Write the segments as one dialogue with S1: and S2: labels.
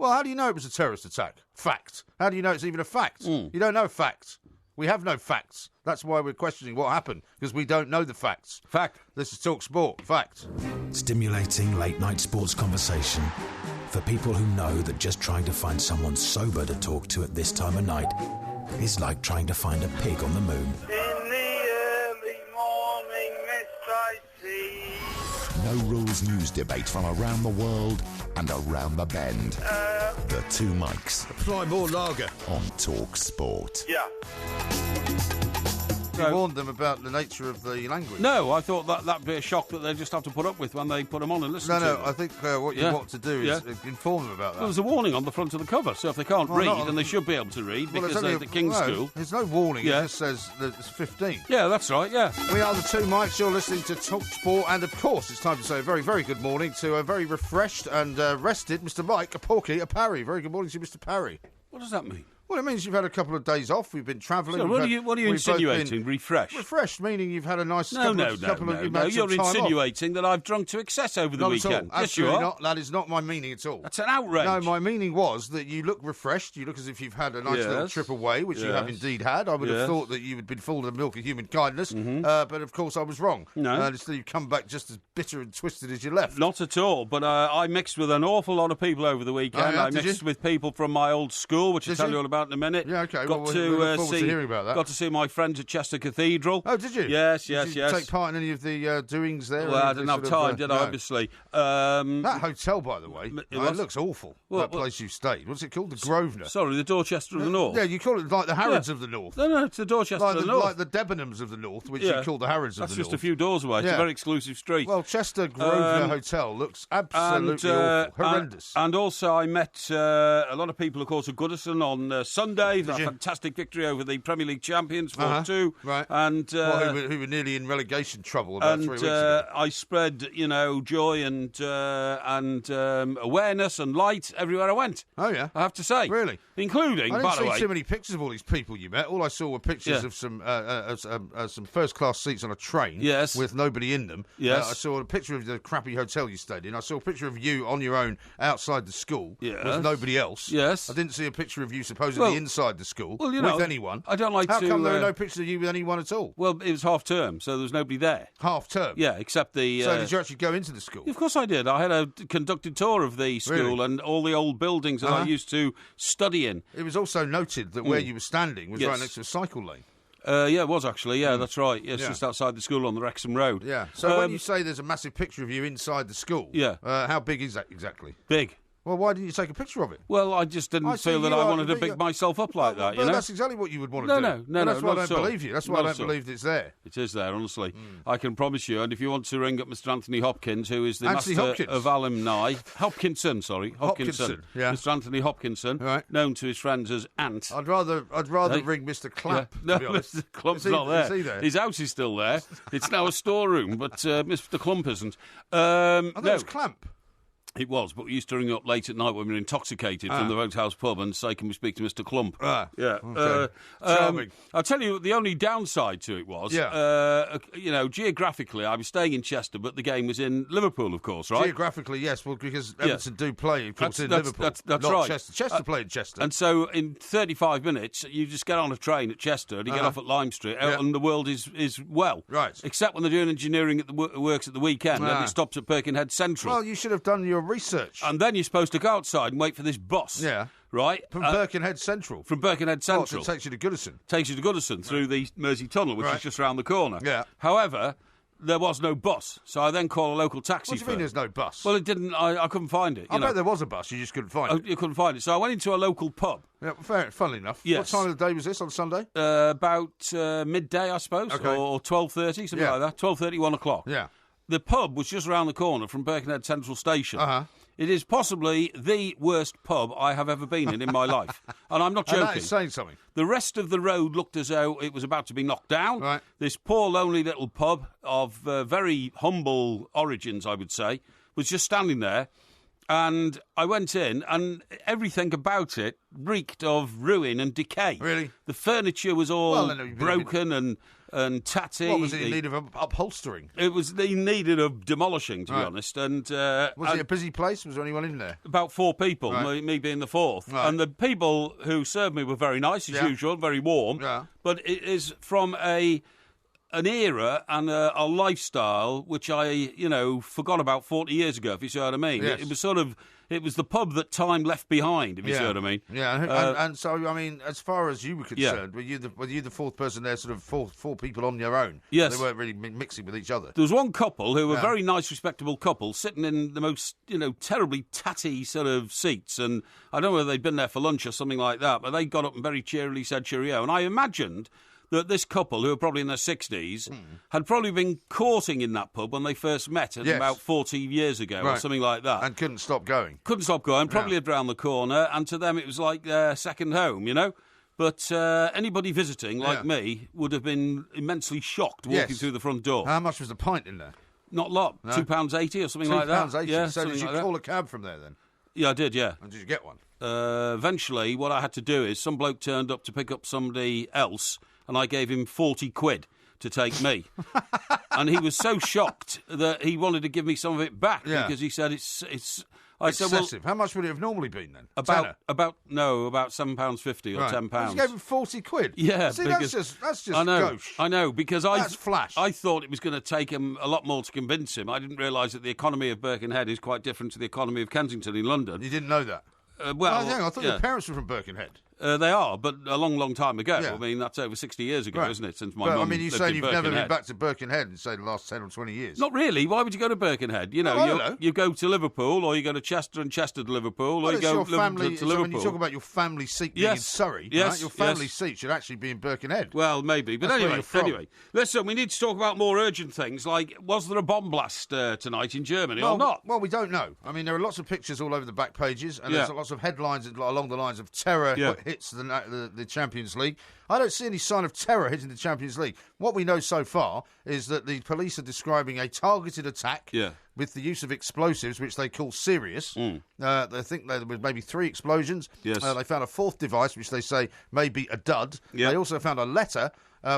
S1: Well, how do you know it was a terrorist attack? Fact. How do you know it's even a fact? You don't know facts. We have no facts. That's why we're questioning what happened, because we don't know the facts.
S2: Fact.
S1: This is Talk Sport. Fact.
S3: Stimulating late-night sports conversation for people who know that just trying to find someone sober to talk to at this time of night is like trying to find a pig on the moon.
S4: In the early morning mist I see.
S5: No rules news debate from around the world and around the bend. The two mics
S1: Apply more lager.
S5: on Talk Sport.
S4: Yeah.
S1: You warned them about the nature of the language.
S2: No, I thought that'd be a shock that they just have to put up with when they put them on and listen to them.
S1: I think what you want to do is inform them about that.
S2: Well, there's a warning on the front of the cover, so if they can't read, then they should be able to read, because they're at the King's School.
S1: There's no warning,
S2: Yeah.
S1: it just says that it's 15.
S2: Yeah, that's right, yeah.
S1: We are the two mics, you're listening to Talk Sport, and of course it's time to say a very, very good morning to a very refreshed and rested Mr. Mike, a Porky, a Parry. Very good morning to you, Mr. Parry.
S2: What does that mean?
S1: Well, it means you've had a couple of days off, we've been travelling.
S2: So what are you insinuating? Refresh?
S1: Refreshed, meaning you've had a nice
S2: No,
S1: couple of
S2: you're insinuating that I've drunk to excess over the weekend.
S1: Yes, you are. Not. That is not my meaning at all.
S2: That's an outrage.
S1: No, my meaning was that you look refreshed. You look as if you've had a nice little trip away, which you have indeed had. I would have thought that you had been full of the milk of human kindness, but of course I was wrong.
S2: No.
S1: Instead you've come back just as bitter and twisted as you left.
S2: Not at all, but I mixed with an awful lot of people over the weekend. I mixed with people from my old school, which I'll tell you all about in a minute.
S1: Yeah, okay.
S2: Got
S1: well,
S2: to
S1: look forward to hearing about that.
S2: Got to see my friends at Chester Cathedral.
S1: Oh, did you?
S2: Yes.
S1: Did you take part in any of the doings there?
S2: Well, I didn't have time, did I, obviously.
S1: That hotel, by the way, it looks awful. That place you stayed. What's it called? The Grosvenor.
S2: Sorry, the Dorchester of the North.
S1: Yeah, you call it like the Harrods of the North.
S2: No, it's the Dorchester of the North.
S1: Like the Debenhams of the North, which you call the Harrods of the North.
S2: That's just a few doors away. It's a very exclusive street.
S1: Well, Chester Grosvenor Hotel looks absolutely awful. Horrendous.
S2: And also I met a lot of people, of course, at Goodison on Sunday. A fantastic victory over the Premier League champions, 4-2.
S1: Right.
S2: And
S1: who were nearly in relegation trouble about 3 weeks ago.
S2: I spread, joy and awareness and light everywhere I went.
S1: Oh, yeah?
S2: I have to say.
S1: Really?
S2: Including, by the way...
S1: I didn't see too many pictures of all these people you met. All I saw were pictures of some first-class seats on a train with nobody in them.
S2: Yes.
S1: I saw a picture of the crappy hotel you stayed in. I saw a picture of you on your own outside the school with nobody else.
S2: Yes.
S1: I didn't see a picture of you supposedly inside the school with anyone.
S2: I don't like
S1: How
S2: to...
S1: come there are no pictures of you with anyone at all?
S2: Well, it was half-term, so there was nobody there.
S1: Half-term?
S2: Yeah, except the...
S1: So did you actually go into the school?
S2: Of course I did. I had a conducted tour of the school and all the old buildings that I used to study in.
S1: It was also noted that where you were standing was right next to a cycle lane.
S2: Yeah, it was actually. Yeah, that's right. Yes, just outside the school on the Wrexham Road.
S1: Yeah. So when you say there's a massive picture of you inside the school, how big is that exactly?
S2: Big.
S1: Well, why didn't you take a picture of it?
S2: Well, I just didn't feel that I wanted to big myself up like that,
S1: That's exactly what you would want to do.
S2: No,
S1: that's why I don't
S2: so.
S1: believe you. That's why I don't believe it's there.
S2: It is there, honestly. I can promise you. And if you want to ring up Mr. Anthony Hopkins, who is the
S1: Anthony
S2: master
S1: Hopkins.
S2: of alumni... Hopkinson.
S1: Yeah.
S2: Mr. Anthony Hopkinson, known to his friends as Ant.
S1: I'd rather ring Mr. Clamp,
S2: No,
S1: to be honest.
S2: Mr. Clump's not there.
S1: Is he there?
S2: His house is still there. It's now a storeroom, but Mr. Clump isn't.
S1: I thought it was Clamp.
S2: It was, but we used to ring up late at night when we were intoxicated from the Roadhouse pub and say, can we speak to Mr. Clump?
S1: Yeah. Okay.
S2: Charming. I'll tell you, the only downside to it was, geographically, I was staying in Chester, but the game was in Liverpool, of course, right?
S1: Geographically, yes, well, because Everton do play, of course, in Liverpool.
S2: That's
S1: not
S2: right.
S1: Chester. Chester played in Chester.
S2: And so in 35 minutes, you just get on a train at Chester and you get off at Lime Street, and the world is well.
S1: Right.
S2: Except when they're doing engineering at the works at the weekend, and it stops at Birkenhead Central.
S1: Well, you should have done your research.
S2: And then you're supposed to go outside and wait for this bus.
S1: Yeah.
S2: Right?
S1: From Birkenhead Central.
S2: From Birkenhead Central.
S1: So it takes you to Goodison.
S2: Takes you to Goodison through the Mersey Tunnel, which is just round the corner.
S1: Yeah.
S2: However, there was no bus, so I then call a local taxi
S1: What do you mean there's no bus?
S2: Well, it didn't. I couldn't find it.
S1: I bet there was a bus, you just couldn't find it.
S2: You couldn't find it. So I went into a local pub.
S1: Yeah, funnily enough.
S2: Yes.
S1: What time of the day was this on Sunday?
S2: About midday, I suppose, or 12:30, something like that. 12:30, 1 o'clock.
S1: Yeah.
S2: The pub was just round the corner from Birkenhead Central Station. It is possibly the worst pub I have ever been in my life. And I'm not joking.
S1: And that is saying something.
S2: The rest of the road looked as though it was about to be knocked down.
S1: Right.
S2: This poor, lonely little pub of very humble origins, I would say, was just standing there. And I went in, and everything about it reeked of ruin and decay.
S1: Really?
S2: The furniture was all broken and tatty.
S1: What was it in need of upholstering?
S2: It was in needed of demolishing, to be honest. And
S1: was it a busy place? Was there anyone in there?
S2: About 4 people, me being the 4th.
S1: Right.
S2: And the people who served me were very nice, as usual, very warm.
S1: Yeah.
S2: But it is from an era and a lifestyle which I, forgot about 40 years ago, if you see what I mean.
S1: Yes.
S2: It was the pub that time left behind, if you see what I mean.
S1: Yeah, and so, I mean, as far as you were concerned, were you the 4th person there, sort of four people on your own?
S2: Yes.
S1: They weren't really mixing with each other.
S2: There was one couple who were a very nice, respectable couple, sitting in the most, terribly tatty sort of seats. And I don't know whether they'd been there for lunch or something like that, but they got up and very cheerily said cheerio. And I imagined that this couple, who were probably in their 60s, had probably been courting in that pub when they first met about 40 years ago or something like that.
S1: And couldn't stop going.
S2: Probably lived around the corner, and to them it was like their second home, But anybody visiting, like me, would have been immensely shocked walking through the front door.
S1: How much was the pint in there?
S2: Not a lot. No. £2.80 or something like that.
S1: £2.80.
S2: Yeah,
S1: so did you call a cab from there then?
S2: Yeah, I did, yeah.
S1: And did you get one?
S2: Eventually, what I had to do is some bloke turned up to pick up somebody else, and I gave him 40 quid to take me. And he was so shocked that he wanted to give me some of it back because he said it's
S1: excessive.
S2: Said, well,
S1: how much would it have normally been then?
S2: About £7.50 or £10.
S1: You gave him 40 quid?
S2: Yeah.
S1: See, that's just gauche.
S2: I know, because
S1: that's flash.
S2: I thought it was going to take him a lot more to convince him. I didn't realise that the economy of Birkenhead is quite different to the economy of Kensington in London.
S1: You didn't know that?
S2: I
S1: thought your parents were from Birkenhead.
S2: They are, but a long, long time ago.
S1: Yeah.
S2: I mean, that's over 60 years ago, isn't it, since my
S1: mum
S2: lived in
S1: I mean, you say you've never been
S2: Birkenhead.
S1: back to Birkenhead in, say, the last 10 or 20 years.
S2: Not really. Why would you go to Birkenhead? You go to Liverpool, or you go to Chester and Chester to Liverpool, or you go to Liverpool.
S1: So when you talk about your family seat being in Surrey, right, your family seat should actually be in Birkenhead.
S2: Well, maybe. But anyway, listen, we need to talk about more urgent things, like, was there a bomb blast tonight in Germany or not?
S1: Well, we don't know. I mean, there are lots of pictures all over the back pages, and there's lots of headlines along the lines of terror hits the Champions League. I don't see any sign of terror hitting the Champions League. What we know so far is that the police are describing a targeted attack with the use of explosives, which they call serious. They think there was maybe 3 explosions.
S2: Yes.
S1: They found a 4th device, which they say may be a dud. They also found a letter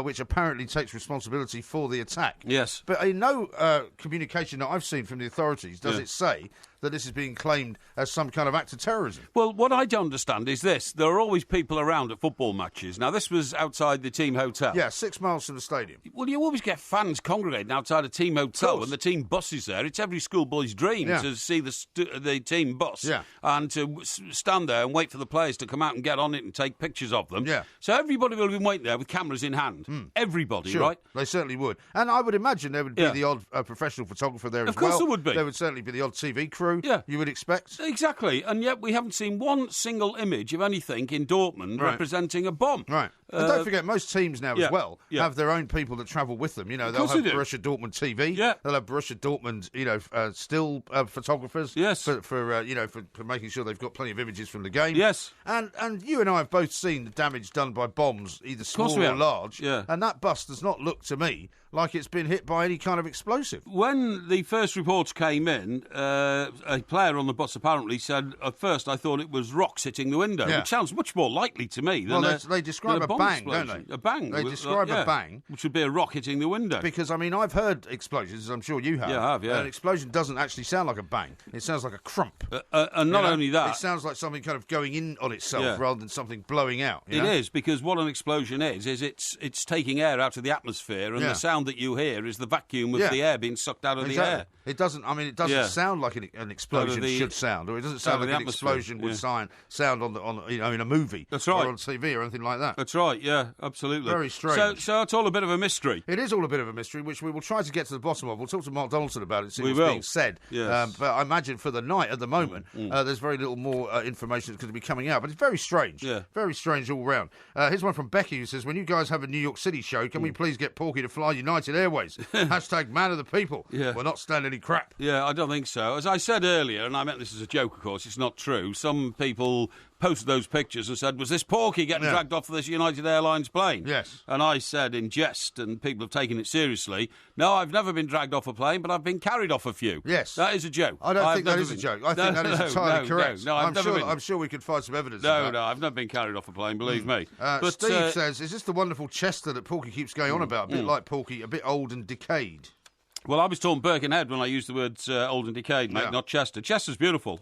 S1: which apparently takes responsibility for the attack.
S2: Yes.
S1: But in no communication that I've seen from the authorities does it say that this is being claimed as some kind of act of terrorism.
S2: Well, what I don't understand is this. There are always people around at football matches. Now, this was outside the team hotel.
S1: Yeah, 6 miles from the stadium.
S2: Well, you always get fans congregating outside a team hotel when the team bus is there. It's every schoolboy's dream to see the team bus and to stand there and wait for the players to come out and get on it and take pictures of them.
S1: Yeah.
S2: So everybody will be waiting there with cameras in hand. Everybody,
S1: sure,
S2: right?
S1: They certainly would. And I would imagine there would be the odd professional photographer there as well.
S2: Of course there would be.
S1: There would certainly be the odd TV crew, you would expect.
S2: Exactly. And yet we haven't seen one single image of anything in Dortmund representing a bomb.
S1: Right. And don't forget, most teams now as well have their own people that travel with them. You know, they'll have Borussia Dortmund TV.
S2: Yeah.
S1: They'll have Borussia Dortmund, still photographers.
S2: Yes.
S1: For making sure they've got plenty of images from the game.
S2: Yes.
S1: And you and I have both seen the damage done by bombs, either small or large.
S2: Yeah.
S1: And that bus does not look to me like it's been hit by any kind of explosive.
S2: When the first reports came in, a player on the bus apparently said, at first I thought it was rocks hitting the window, which sounds much more likely to me than
S1: they describe a bang, don't they?
S2: A bang.
S1: They describe a bang.
S2: Which would be a rock hitting the window.
S1: Because, I mean, I've heard explosions, as I'm sure you have.
S2: Yeah, I have, yeah.
S1: An explosion doesn't actually sound like a bang. It sounds like a crump.
S2: And not only that...
S1: It sounds like something kind of going in on itself rather than something blowing out.
S2: It is, because what an explosion is it's taking air out of the atmosphere, and the sound that you hear is the vacuum of the air being sucked out of the air.
S1: It doesn't sound like an explosion should sound, or it doesn't sound like an explosion would sound in a movie.
S2: That's right.
S1: Or on TV or anything like that.
S2: That's right, yeah, absolutely.
S1: Very strange.
S2: So it's all a bit of a mystery.
S1: It is all a bit of a mystery, which we will try to get to the bottom of. We'll talk to Mark Donaldson about it, see what's being said.
S2: Yes.
S1: But I imagine for the night, at the moment, there's very little more information that's going to be coming out. But it's very strange.
S2: Yeah.
S1: Very strange all round. Here's one from Becky who says, when you guys have a New York City show, can we please get Porky to fly United Airways? Hashtag man of the people.
S2: Yeah.
S1: We'll not stand any crap.
S2: Yeah, I don't think so. As I said earlier, and I meant this as a joke, of course, it's not true. Some people posted those pictures and said, was this Porky getting dragged off of this United Airlines plane?
S1: Yes.
S2: And I said in jest, and people have taken it seriously, no, I've never been dragged off a plane, but I've been carried off a few.
S1: Yes.
S2: That is a joke.
S1: I don't think that is a joke. I think that is entirely correct.
S2: No,
S1: I'm sure we could find some evidence of that.
S2: No, I've never been carried off a plane, believe me.
S1: But Steve says, is this the wonderful Chester that Porky keeps going on about? A bit like Porky, a bit old and decayed.
S2: Well, I was talking Birkenhead when I used the words old and decayed, mate, not Chester. Chester's beautiful.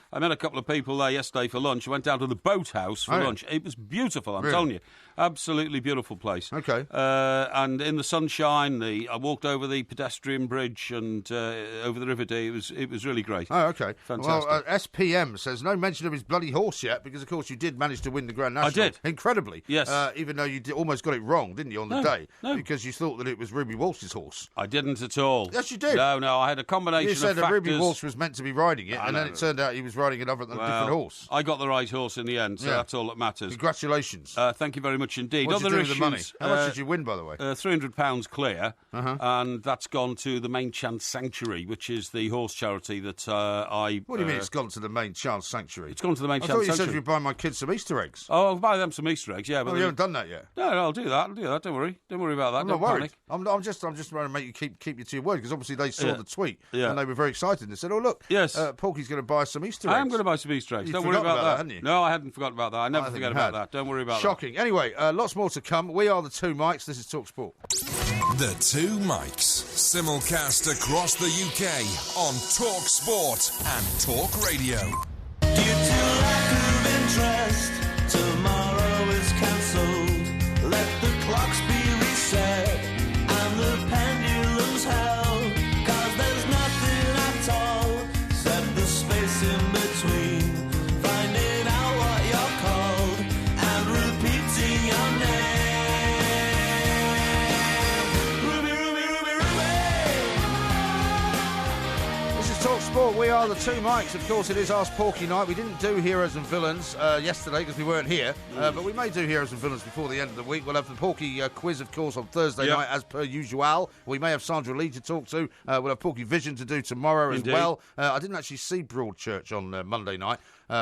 S2: I met a couple of people there yesterday for lunch. I went down to the boathouse for lunch. It was beautiful, I'm telling you. Absolutely beautiful place.
S1: Okay.
S2: And in the sunshine, I walked over the pedestrian bridge and over the River Dee. It was really great.
S1: Oh, okay.
S2: Fantastic.
S1: Well, SPM says no mention of his bloody horse yet, because, of course, you did manage to win the Grand National.
S2: I did.
S1: Incredibly.
S2: Yes.
S1: Even though you almost got it wrong, didn't you, on the day?
S2: No.
S1: Because you thought that it was Ruby Walsh's horse.
S2: I didn't at all.
S1: Yes, you did.
S2: No, I had a combination of factors.
S1: You said that Ruby Walsh was meant to be riding it, and then it turned out he was riding another different horse.
S2: I got the right horse in the end, so that's all that matters.
S1: Congratulations.
S2: Thank you very much indeed.
S1: What did you do with the money? How much did you win, by the way?
S2: £300 clear, and that's gone to the Main Chance Sanctuary, which is the horse charity that I...
S1: What do you mean it's gone to the Main Chance Sanctuary?
S2: It's gone to the Main Chance
S1: Sanctuary. I
S2: Sanctuary.
S1: thought you said you were buying my kids some Easter eggs.
S2: Oh, I'll buy them some Easter eggs, yeah. But
S1: you haven't done that yet?
S2: No, I'll do that. Don't worry. Don't worry about that.
S1: I'm not worried. I'm just trying to make you keep you to your word, because obviously they saw the tweet and they were very excited and they said, oh, look, Porky's going to buy some Easter eggs.
S2: I am going to buy some Easter eggs.
S1: You
S2: don't worry about that.
S1: Hadn't you?
S2: No, I hadn't forgotten about that. I never forget about that. Don't worry about
S1: Shocking.
S2: that.
S1: Anyway, lots more to come. We are the Two Mikes. This is Talk Sport.
S6: The Two Mikes. Simulcast across the UK on Talk Sport and Talk Radio.
S7: Due to lack of interest, tomorrow is cancelled. Let the clocks be reset and the pendulums held. 'Cause there's nothing at all except the space in between. Finding out what you're called and repeating your name. Ruby, Ruby, Ruby, Ruby.
S1: This is Talk Sport. We are the Two Mikes. Of course, it is Ask Porky night. We didn't do Heroes and Villains yesterday because we weren't here, but we may do Heroes and Villains before the end of the week. We'll have the Porky quiz, of course, on Thursday night as per usual. We may have Sandra Lee to talk to. We'll have Porky Vision to do tomorrow as well. I didn't actually see Broadchurch on Monday night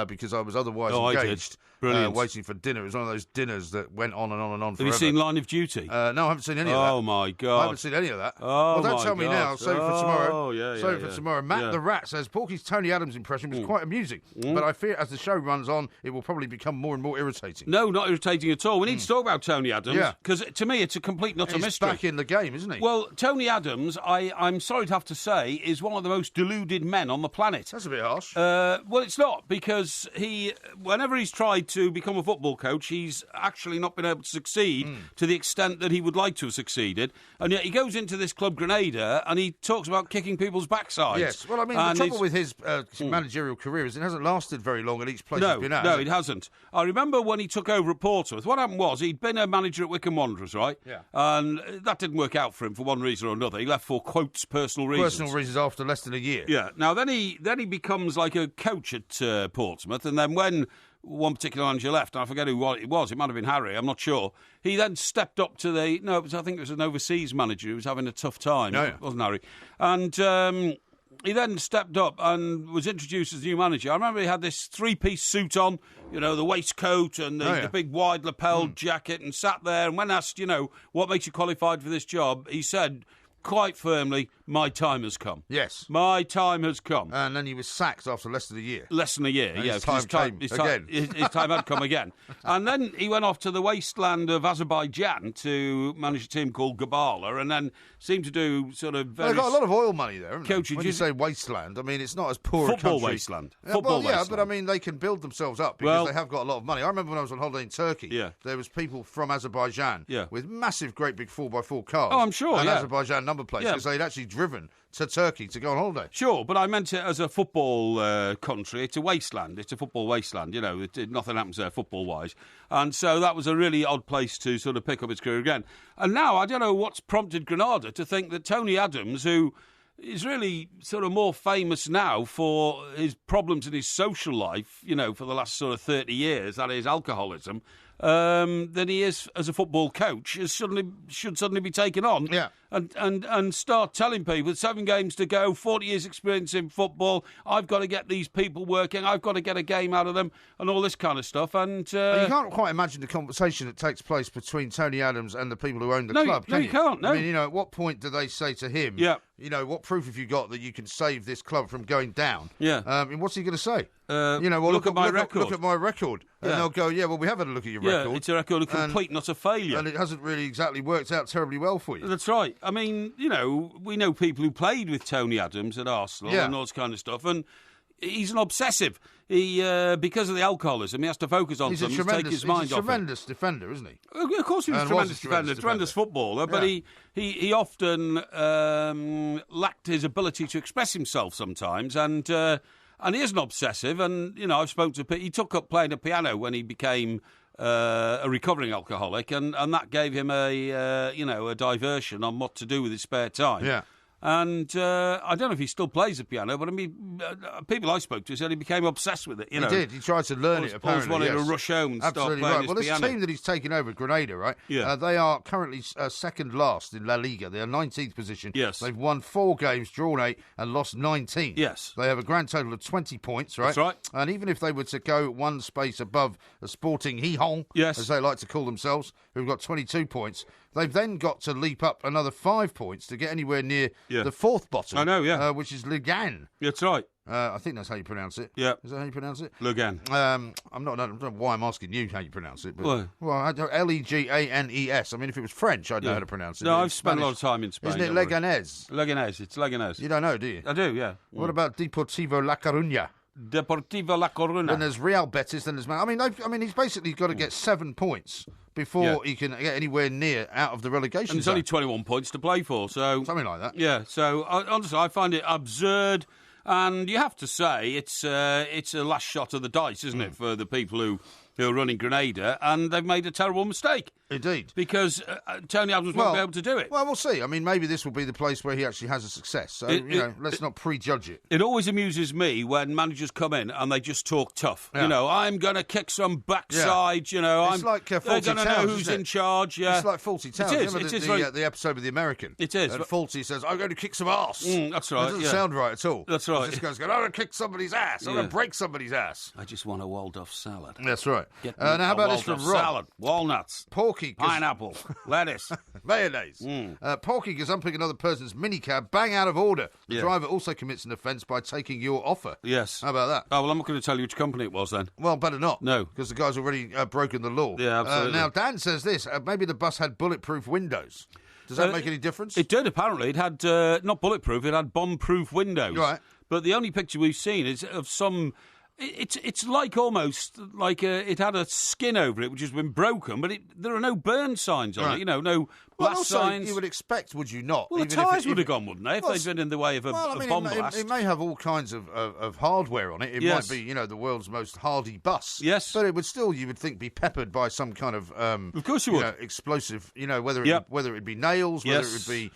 S1: because I was otherwise engaged. Waiting for dinner. It was one of those dinners that went on and on and on forever.
S2: Have you seen Line of Duty?
S1: No, I haven't seen any of that.
S2: Oh, my God.
S1: I haven't seen any of that.
S2: Oh,
S1: well, don't tell me now. Save it for tomorrow.
S2: Oh, yeah,
S1: Save it for tomorrow. Matt the Rat says Porky's Tony Adams impression was quite amusing, but I fear as the show runs on, it will probably become more and more irritating.
S2: No, not irritating at all. We need to talk about Tony Adams, because to me it's a complete nutter mystery.
S1: He's back in the game, isn't he?
S2: Well, Tony Adams, I'm sorry to have to say, is one of the most deluded men on the planet.
S1: That's a bit harsh.
S2: Well, it's not, because whenever he's tried to become a football coach, he's actually not been able to succeed to the extent that he would like to have succeeded. And yet he goes into this club Grenada and he talks about kicking people's backsides.
S1: Yes, well, I mean, the trouble with his managerial career is it hasn't lasted very long at each place he's been at.
S2: No, it hasn't. I remember when he took over at Portsmouth, what happened was he'd been a manager at Wycombe Wanderers, right?
S1: Yeah.
S2: And that didn't work out for him for one reason or another. He left for, quotes, personal reasons.
S1: Personal reasons after less than a year.
S2: Yeah. Now, then he becomes like a coach at Portsmouth, and then when one particular manager left, and I forget who it was, it might have been Harry, I'm not sure. He then stepped up to I think it was an overseas manager who was having a tough time.
S1: No,
S2: It wasn't Harry. And he then stepped up and was introduced as new manager. I remember he had this three-piece suit on, the waistcoat and the big wide lapelled jacket, and sat there, and when asked, what makes you qualified for this job, he said quite firmly, my time has come.
S1: Yes.
S2: My time has come.
S1: And then he was sacked after less than a year.
S2: Less than a year,
S1: and
S2: yeah.
S1: His time
S2: had come again. And then he went off to the wasteland of Azerbaijan to manage a team called Gabala, and then seemed to do sort of very...
S1: They've got a lot of oil money there, haven't
S2: Coaching,
S1: they? When you say wasteland, I mean, it's not as poor a country.
S2: Football wasteland.
S1: But I mean, they can build themselves up because they have got a lot of money. I remember when I was on holiday in Turkey, there was people from Azerbaijan with massive, great big 4x4 cars.
S2: Oh, I'm sure,
S1: and Azerbaijan number plates because they'd actually driven to Turkey to go on holiday.
S2: Sure, but I meant it as a football country. It's a wasteland. It's a football wasteland. Nothing happens there football-wise. And so that was a really odd place to sort of pick up his career again. And now, I don't know what's prompted Granada to think that Tony Adams, who is really sort of more famous now for his problems in his social life, for the last sort of 30 years, that is alcoholism, than he is as a football coach should suddenly be taken on.
S1: Yeah.
S2: And start telling people 7 games to go, 40 years experience in football, I've got to get these people working, I've got to get a game out of them, and all this kind of stuff. And you
S1: can't quite imagine the conversation that takes place between Tony Adams and the people who own the club.
S2: No, you can't. No.
S1: I mean, at what point do they say to him, what proof have you got that you can save this club from going down?
S2: Yeah.
S1: What's he going to say?
S2: Look at my record.
S1: Look at my record. And they'll go, well, we have had a look at your record.
S2: Yeah, it's a record of complete, not a failure.
S1: And it hasn't really exactly worked out terribly well for you.
S2: That's right. I mean, we know people who played with Tony Adams at Arsenal and all this kind of stuff, and he's an obsessive. He, because of the alcoholism, he has to focus on something to take his mind off it.
S1: He's a tremendous defender, isn't he?
S2: Of course he was a tremendous defender, tremendous footballer, but he often lacked his ability to express himself sometimes, and he is an obsessive, and, I've spoken to people. He took up playing the piano when he became a recovering alcoholic, and that gave him a diversion on what to do with his spare time.
S1: Yeah.
S2: And I don't know if he still plays the piano, but I mean, people I spoke to said he became obsessed with it.
S1: He did. He tried to learn it, apparently.
S2: Always wanted to rush home and start playing his piano.
S1: Well, this team that he's taken over, Grenada, right?
S2: Yeah.
S1: They are currently second last in La Liga. They're 19th position.
S2: Yes.
S1: They've won 4 games, drawn 8, and lost 19.
S2: Yes.
S1: They have a grand total of 20 points, right?
S2: That's right.
S1: And even if they were to go one space above the Sporting Gijón, as they like to call themselves, who've got 22 points, they've then got to leap up another 5 points to get anywhere near the 4th bottom.
S2: I know,
S1: which is Legan.
S2: That's right.
S1: I think that's how you pronounce it.
S2: Yeah.
S1: Is that how you pronounce it?
S2: Legan.
S1: I don't know why I'm asking you how you pronounce it. But, I don't, Leganes. I mean, if it was French, I'd know how to pronounce it.
S2: No, I've spent a lot of time in Spain.
S1: Isn't it Leganés?
S2: Leganés. It's Leganés.
S1: You don't know, do you?
S2: I do, yeah.
S1: What about Deportivo La Coruña?
S2: Deportivo La Coruña.
S1: Then there's Real Betis. Then there's I mean, he's basically got to get 7 points before he can get anywhere near out of the relegation
S2: and there's
S1: zone.
S2: only 21 points to play for, so
S1: something like that.
S2: Yeah. So honestly, I find it absurd, and you have to say it's a last shot of the dice, isn't it, for the people who are running Grenada, and they've made a terrible mistake.
S1: Indeed.
S2: Because Tony Adams won't be able to do it.
S1: Well, we'll see. I mean, maybe this will be the place where he actually has a success. So, let's not prejudge it.
S2: It always amuses me when managers come in and they just talk tough.
S1: Yeah.
S2: I'm going to kick some backside,
S1: It's like
S2: they're
S1: Fawlty
S2: going to know who's in charge. Yeah.
S1: It's like Fawlty Towers.
S2: It is.
S1: Remember the episode with the American?
S2: It is.
S1: And Fawlty says, I'm going to kick some arse.
S2: That's right.
S1: That doesn't sound right at all.
S2: That's right.
S1: This guy's going, I'm going to kick somebody's ass. I'm going to break somebody's ass.
S2: I just want a Waldorf salad.
S1: That's right.
S2: Now,
S1: how about this from Rob?
S2: Salad, walnuts,
S1: Porky,
S2: pineapple, lettuce,
S1: mayonnaise. Porky gazumping another person's minicab, bang out of order. The driver also commits an offence by taking your offer.
S2: Yes.
S1: How about that?
S2: Oh, well, I'm not going to tell you which company it was then.
S1: Well, better not.
S2: No.
S1: Because the guy's already broken the law.
S2: Yeah, absolutely.
S1: Now, Dan says this, maybe the bus had bulletproof windows. Does that make any difference?
S2: It did, apparently. It had, not bulletproof, it had bomb-proof windows.
S1: Right.
S2: But the only picture we've seen is of some... It's like almost like it had a skin over it which has been broken, but there are no burn signs on it. No blast signs.
S1: You would expect, would you not?
S2: Well, the tyres would have gone, wouldn't they, if they'd been in the way of a bomb blast?
S1: It may have all kinds of hardware on it. It might be, the world's most hardy bus.
S2: Yes,
S1: but it would still, you would think, be peppered by some kind of
S2: course you would.
S1: Explosive. Whether it be nails, whether it would be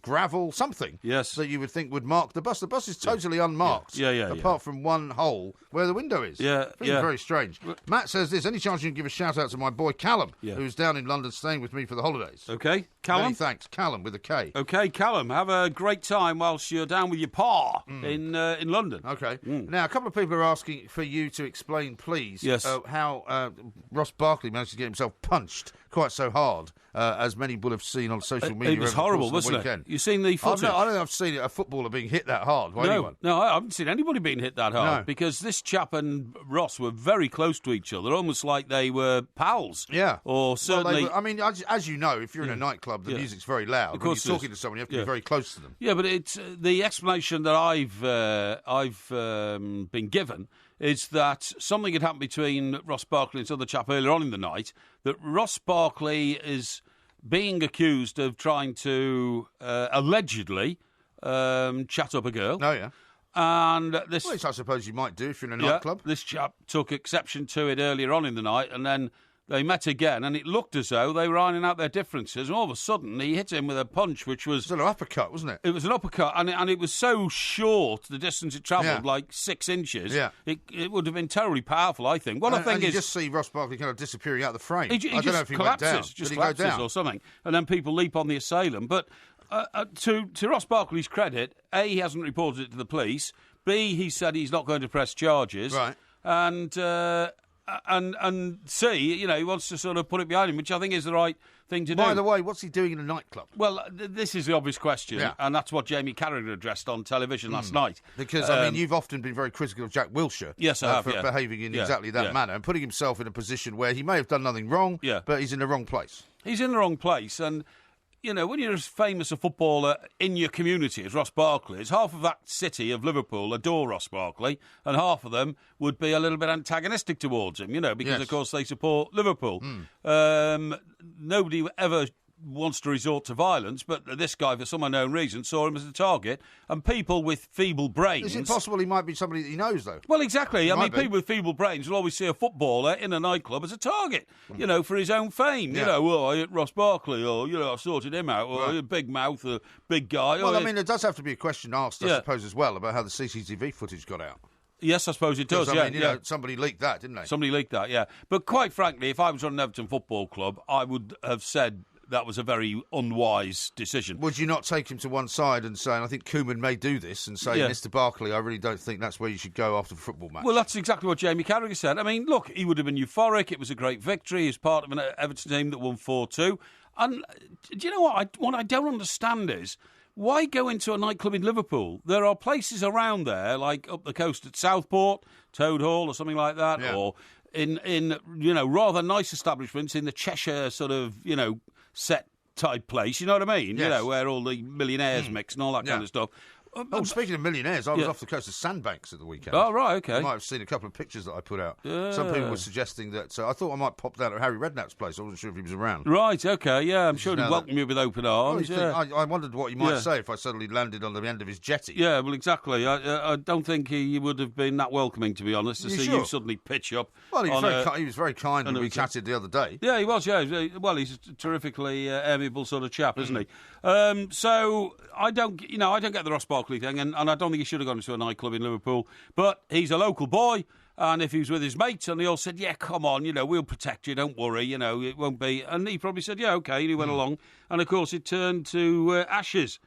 S1: gravel, something.
S2: Yes,
S1: that you would think would mark the bus. The bus is totally unmarked. Apart from one hole where the window is. Very strange. Matt says this. Any chance you can give a shout out to my boy Callum, who's down in London staying with me for the holidays?
S2: Okay, Callum.
S1: Many thanks, Callum with a K.
S2: Okay, Callum. Have a great time whilst you're down with your pa in London.
S1: Okay. Now, a couple of people are asking for you to explain, please, how Ross Barkley managed to get himself punched quite so hard, as many will have seen on social media.
S2: It was horrible, wasn't it? You've seen the footage?
S1: I don't think I've seen a footballer being hit that hard by anyone.
S2: No, I haven't seen anybody being hit that hard because this chap and Ross were very close to each other, almost like they were pals.
S1: Yeah.
S2: Or certainly...
S1: as you know, if you're in a nightclub, the music's very loud. When you're talking to someone, you have to be very close to them.
S2: Yeah, but it's the explanation that I've been given is that something had happened between Ross Barkley and this other chap earlier on in the night, that Ross Barkley is being accused of trying to allegedly chat up a girl.
S1: Oh, yeah.
S2: And this,
S1: which I suppose you might do if you're in a nightclub.
S2: This chap took exception to it earlier on in the night, and then They met again, and it looked as though they were ironing out their differences. And all of a sudden, he hit him with a punch, which was...
S1: It was an uppercut, wasn't it?
S2: It was an uppercut, and it was so short, the distance it travelled,
S1: Yeah.
S2: like 6 inches.
S1: Yeah.
S2: It would have been terribly powerful, I think. What I think
S1: and you
S2: is...
S1: just see Ross Barkley kind of disappearing out the frame.
S2: He
S1: I don't know if he went down.
S2: Just
S1: Did he
S2: collapses
S1: go down?
S2: or something, and then people leap on the assailant. But to Ross Barkley's credit, A, he hasn't reported it to the police. B, he said he's not going to press charges.
S1: Right.
S2: And C, he wants to sort of put it behind him, which I think is the right thing to do.
S1: By the way, what's he doing in a nightclub?
S2: Well, this is the obvious question,
S1: Yeah.
S2: and that's what Jamie Carragher addressed on television last night.
S1: Because, you've often been very critical of Jack Wilshere.
S2: Yes, I have,
S1: for
S2: yeah.
S1: behaving in
S2: Yeah,
S1: exactly that
S2: yeah.
S1: manner and putting himself in a position where he may have done nothing wrong,
S2: Yeah.
S1: but he's in the wrong place.
S2: He's in the wrong place, and when you're as famous a footballer in your community as Ross Barkley is, half of that city of Liverpool adore Ross Barkley, and half of them would be a little bit antagonistic towards him, because,
S1: Yes.
S2: of course, they support Liverpool. Nobody ever wants to resort to violence, but this guy, for some unknown reason, saw him as a target, and people with feeble brains...
S1: Is it possible he might be somebody that he knows, though?
S2: Well, exactly. I mean,
S1: Might be.
S2: people with feeble brains will always see a footballer in a nightclub as a target, for his own fame.
S1: Yeah.
S2: I hit Ross Barkley, or, I sorted him out, or
S1: Right.
S2: big mouth, or big guy.
S1: Well, there does have to be a question asked, I
S2: Yeah.
S1: suppose, as well, about how the CCTV footage got out.
S2: Yes, I suppose it does,
S1: Because,
S2: yeah.
S1: somebody leaked that, didn't they?
S2: Somebody leaked that, yeah. But quite frankly, if I was running Everton Football Club, I would have said that was a very unwise decision.
S1: Would you not take him to one side and say, and I think Koeman may do this, and say,
S2: Yeah.
S1: Mr. Barkley, I really don't think that's where you should go after a football match?
S2: Well, that's exactly what Jamie Carragher said. I mean, look, he would have been euphoric. It was a great victory. He's part of an Everton team that won 4-2. And do you know what? What I don't understand is, why go into a nightclub in Liverpool? There are places around there, like up the coast at Southport, Toad Hall or something like that,
S1: Yeah.
S2: or in rather nice establishments in the Cheshire sort of, set type place, you know what I mean?
S1: Yes.
S2: Where all the millionaires mix and all that
S1: Yeah.
S2: kind of stuff.
S1: Oh, speaking of millionaires, I was
S2: Yeah.
S1: off the coast of Sandbanks at the weekend.
S2: Oh, right, okay.
S1: You might have seen a couple of pictures that I put out.
S2: Yeah.
S1: Some people were suggesting that... I thought I might pop down at Harry Redknapp's place. I wasn't sure if he was around.
S2: Right, okay, yeah, I'm sure he'd
S1: now
S2: welcome you with open
S1: Oh,
S2: arms. Yeah.
S1: I wondered what he might
S2: Yeah.
S1: say if I suddenly landed on the end of his jetty.
S2: Yeah, well, exactly. I don't think he would have been that welcoming, to be honest, to
S1: You
S2: see
S1: sure?
S2: you suddenly pitch up.
S1: Well, he was,
S2: on
S1: he was very kind when
S2: on
S1: we
S2: a-
S1: chatted the other day.
S2: Yeah, he was, yeah. Well, he's a terrifically amiable sort of chap, isn't he? So I don't get the Ross Barkley thing, and I don't think he should have gone to a nightclub in Liverpool. But he's a local boy, and if he was with his mates and they all said, yeah, come on, we'll protect you, don't worry, it won't be. And he probably said, yeah, okay, and he went along. And, of course, it turned to ashes.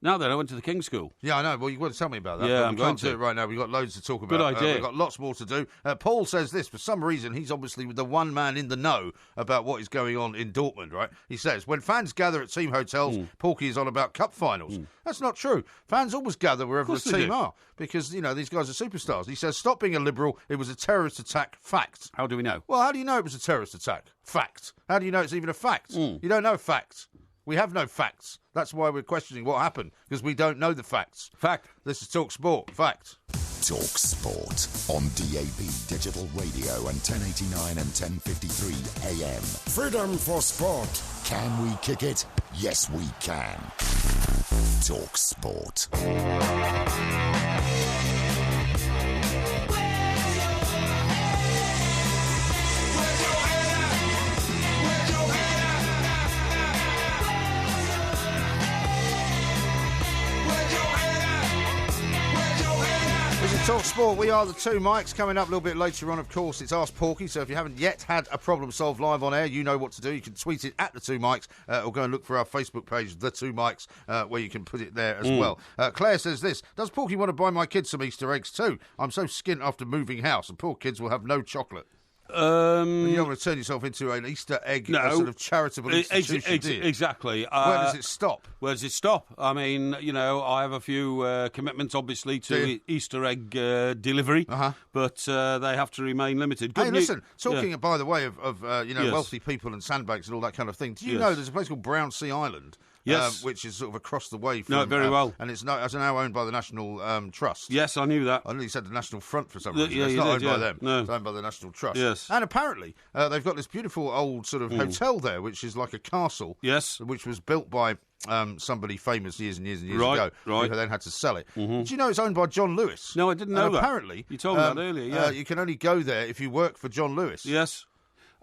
S2: Now then, I went to the King's School.
S1: Yeah, I know. Well, you've got to tell me about that.
S2: Yeah,
S1: but
S2: I'm
S1: we
S2: going
S1: can't do
S2: to.
S1: it right now. We've got loads to talk about.
S2: Good idea.
S1: We've got lots more to do. Paul says this. For some reason, he's obviously the one man in the know about what is going on in Dortmund, right? He says, when fans gather at team hotels, Porky is on about cup finals. That's not true. Fans always gather wherever the
S2: course they
S1: team
S2: do.
S1: are because, these guys are superstars. He says, stop being a liberal. It was a terrorist attack. Fact.
S2: How do we know?
S1: Well, how do you know it was a terrorist attack? Fact. How do you know it's even a fact? You don't know facts. We have no facts. That's why we're questioning what happened, because we don't know the facts.
S2: Fact.
S1: This is Talk Sport. Fact.
S5: Talk Sport on DAB Digital Radio and 1089 and 1053 AM.
S8: Freedom for sport.
S5: Can we kick it? Yes, we can. Talk Sport.
S1: This is Talk Sport. We are the two mics. Coming up a little bit later on, of course, it's Ask Porky. So if you haven't yet had a problem solved live on air, you know what to do. You can tweet it at the two mics or go and look for our Facebook page, the two mics, where you can put it there as well. Claire says this: does Porky want to buy my kids some Easter eggs too? I'm so skint after moving house, and poor kids will have no chocolate. You don't want to turn yourself into an Easter egg sort of charitable institution, do you?
S2: Exactly.
S1: Where does it stop?
S2: Where does it stop? I mean, I have a few commitments, obviously, to Easter egg delivery, but they have to remain limited.
S1: Hey, listen, talking, by the way, of
S2: Yes.
S1: wealthy people and sandbanks and all that kind of thing, do you
S2: Yes.
S1: know there's a place called Brownsea Island?
S2: Yes.
S1: Which is sort of across the way from...
S2: No, very well.
S1: And it's now owned by the National Trust.
S2: Yes, I knew that.
S1: I nearly said the National Front for some reason.
S2: Yeah,
S1: It's
S2: you
S1: not
S2: did,
S1: owned by
S2: yeah.
S1: them.
S2: No.
S1: It's owned by the National Trust.
S2: Yes.
S1: And apparently, they've got this beautiful old sort of hotel there, which is like a castle.
S2: Yes.
S1: Which was built by somebody famous years and years and years
S2: Right,
S1: ago.
S2: right.
S1: Who then had to sell it. Did you know it's owned by John Lewis?
S2: No, I didn't know
S1: and
S2: that.
S1: apparently...
S2: You told me that earlier, yeah.
S1: You can only go there if you work for John Lewis.
S2: Yes.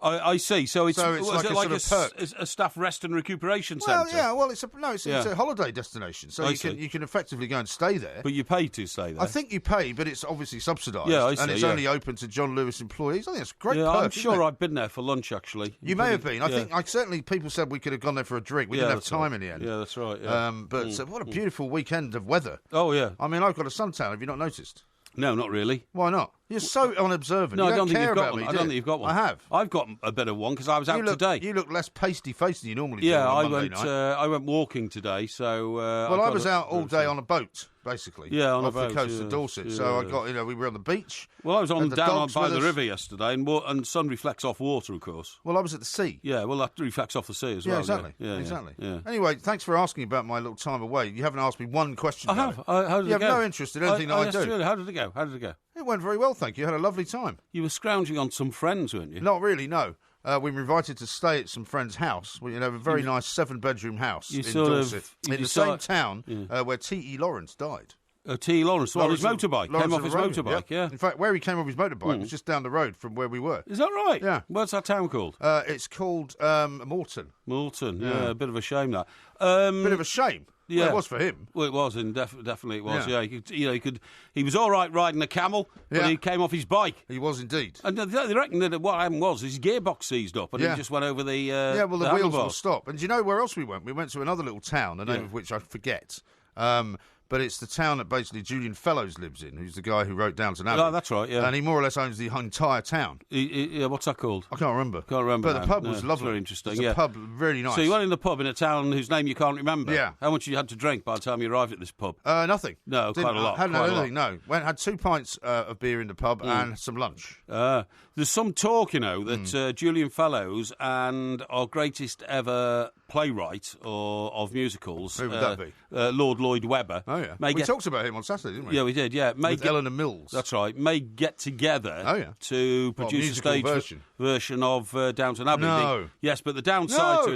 S2: I see. So it's
S1: like
S2: a staff rest and recuperation centre?
S1: Well, yeah. Well, it's a holiday destination, so you can effectively go and stay there.
S2: But you pay to stay there.
S1: I think you pay, but it's obviously subsidised.
S2: Yeah, I see,
S1: and it's only open to John Lewis employees. I think it's a great perk,
S2: I'm sure I've been there for lunch, actually.
S1: You may have been. I think certainly people said we could have gone there for a drink. We didn't have time in the end.
S2: Yeah, that's right. Yeah.
S1: But what a beautiful weekend of weather.
S2: Oh, yeah.
S1: I mean, I've got a suntan. Have you not noticed?
S2: No, not really.
S1: Why not? You're so unobservant.
S2: No,
S1: I
S2: don't think
S1: care
S2: you've got
S1: about
S2: one.
S1: me,
S2: I don't think you've got one.
S1: I have.
S2: I've got a bit of one because I was out today.
S1: You look less pasty-faced than you normally do
S2: Yeah,
S1: on a Monday night.
S2: I went walking today, so...
S1: I was out all day on a boat, basically.
S2: Yeah, on
S1: off
S2: a boat,
S1: the coast of Dorset. So I got, we were on the beach.
S2: Well, I was down by the river yesterday, and sun reflects off water, of course.
S1: Well, I was at the sea.
S2: Yeah, well, that reflects off the sea as well.
S1: Yeah, exactly. Yeah. Anyway, thanks for asking about my little time away. You haven't asked me one question.
S2: I have. How did it go?
S1: You have no interest in anything that I do.
S2: How did it go?
S1: It went very well, thank you. I had a lovely time.
S2: You were scrounging on some friends, weren't you?
S1: Not really, no. We were invited to stay at some friend's house. We have a very nice 7-bedroom house in Dorset, in the same town where T.E. Lawrence died.
S2: T.E. Lawrence, his motorbike. Came off his motorbike, yeah.
S1: In fact, where he came off his motorbike was just down the road from where we were.
S2: Is that right?
S1: Yeah.
S2: What's that town called?
S1: It's called Moulton.
S2: Moulton, yeah. A bit of a shame, that.
S1: Bit of a shame.
S2: Yeah,
S1: well, it was for him.
S2: Well, it was, and definitely it was. Yeah, he was all right riding a camel, but he came off his bike.
S1: He was indeed.
S2: And they reckon that what happened was his gearbox seized up, and he just went over the.
S1: The wheels will stop. And do you know where else we went? We went to another little town, the name of which I forget. But it's the town that basically Julian Fellows lives in, who's the guy who wrote Downton Abbey.
S2: Oh, that's right, yeah.
S1: And he more or less owns the entire town.
S2: What's that called?
S1: I can't remember.
S2: But
S1: the pub was lovely.
S2: Very interesting,
S1: It's a pub, really nice.
S2: So you went in the pub in a town whose name you can't remember?
S1: Yeah.
S2: How much you had to drink by the time you arrived at this pub?
S1: Nothing.
S2: No, quite a lot.
S1: Hadn't had anything, no. Had 2 pints of beer in the pub and some lunch.
S2: There's some talk, that Julian Fellows and our greatest ever playwright of musicals...
S1: Who would that be?
S2: Lord Lloyd Webber.
S1: Oh, yeah. We talked about him on Saturday, didn't we?
S2: Yeah, we did, yeah.
S1: With Eleanor Mills.
S2: That's right. May get together to produce a stage version of Downton Abbey.
S1: No.
S2: Yes, but the downside to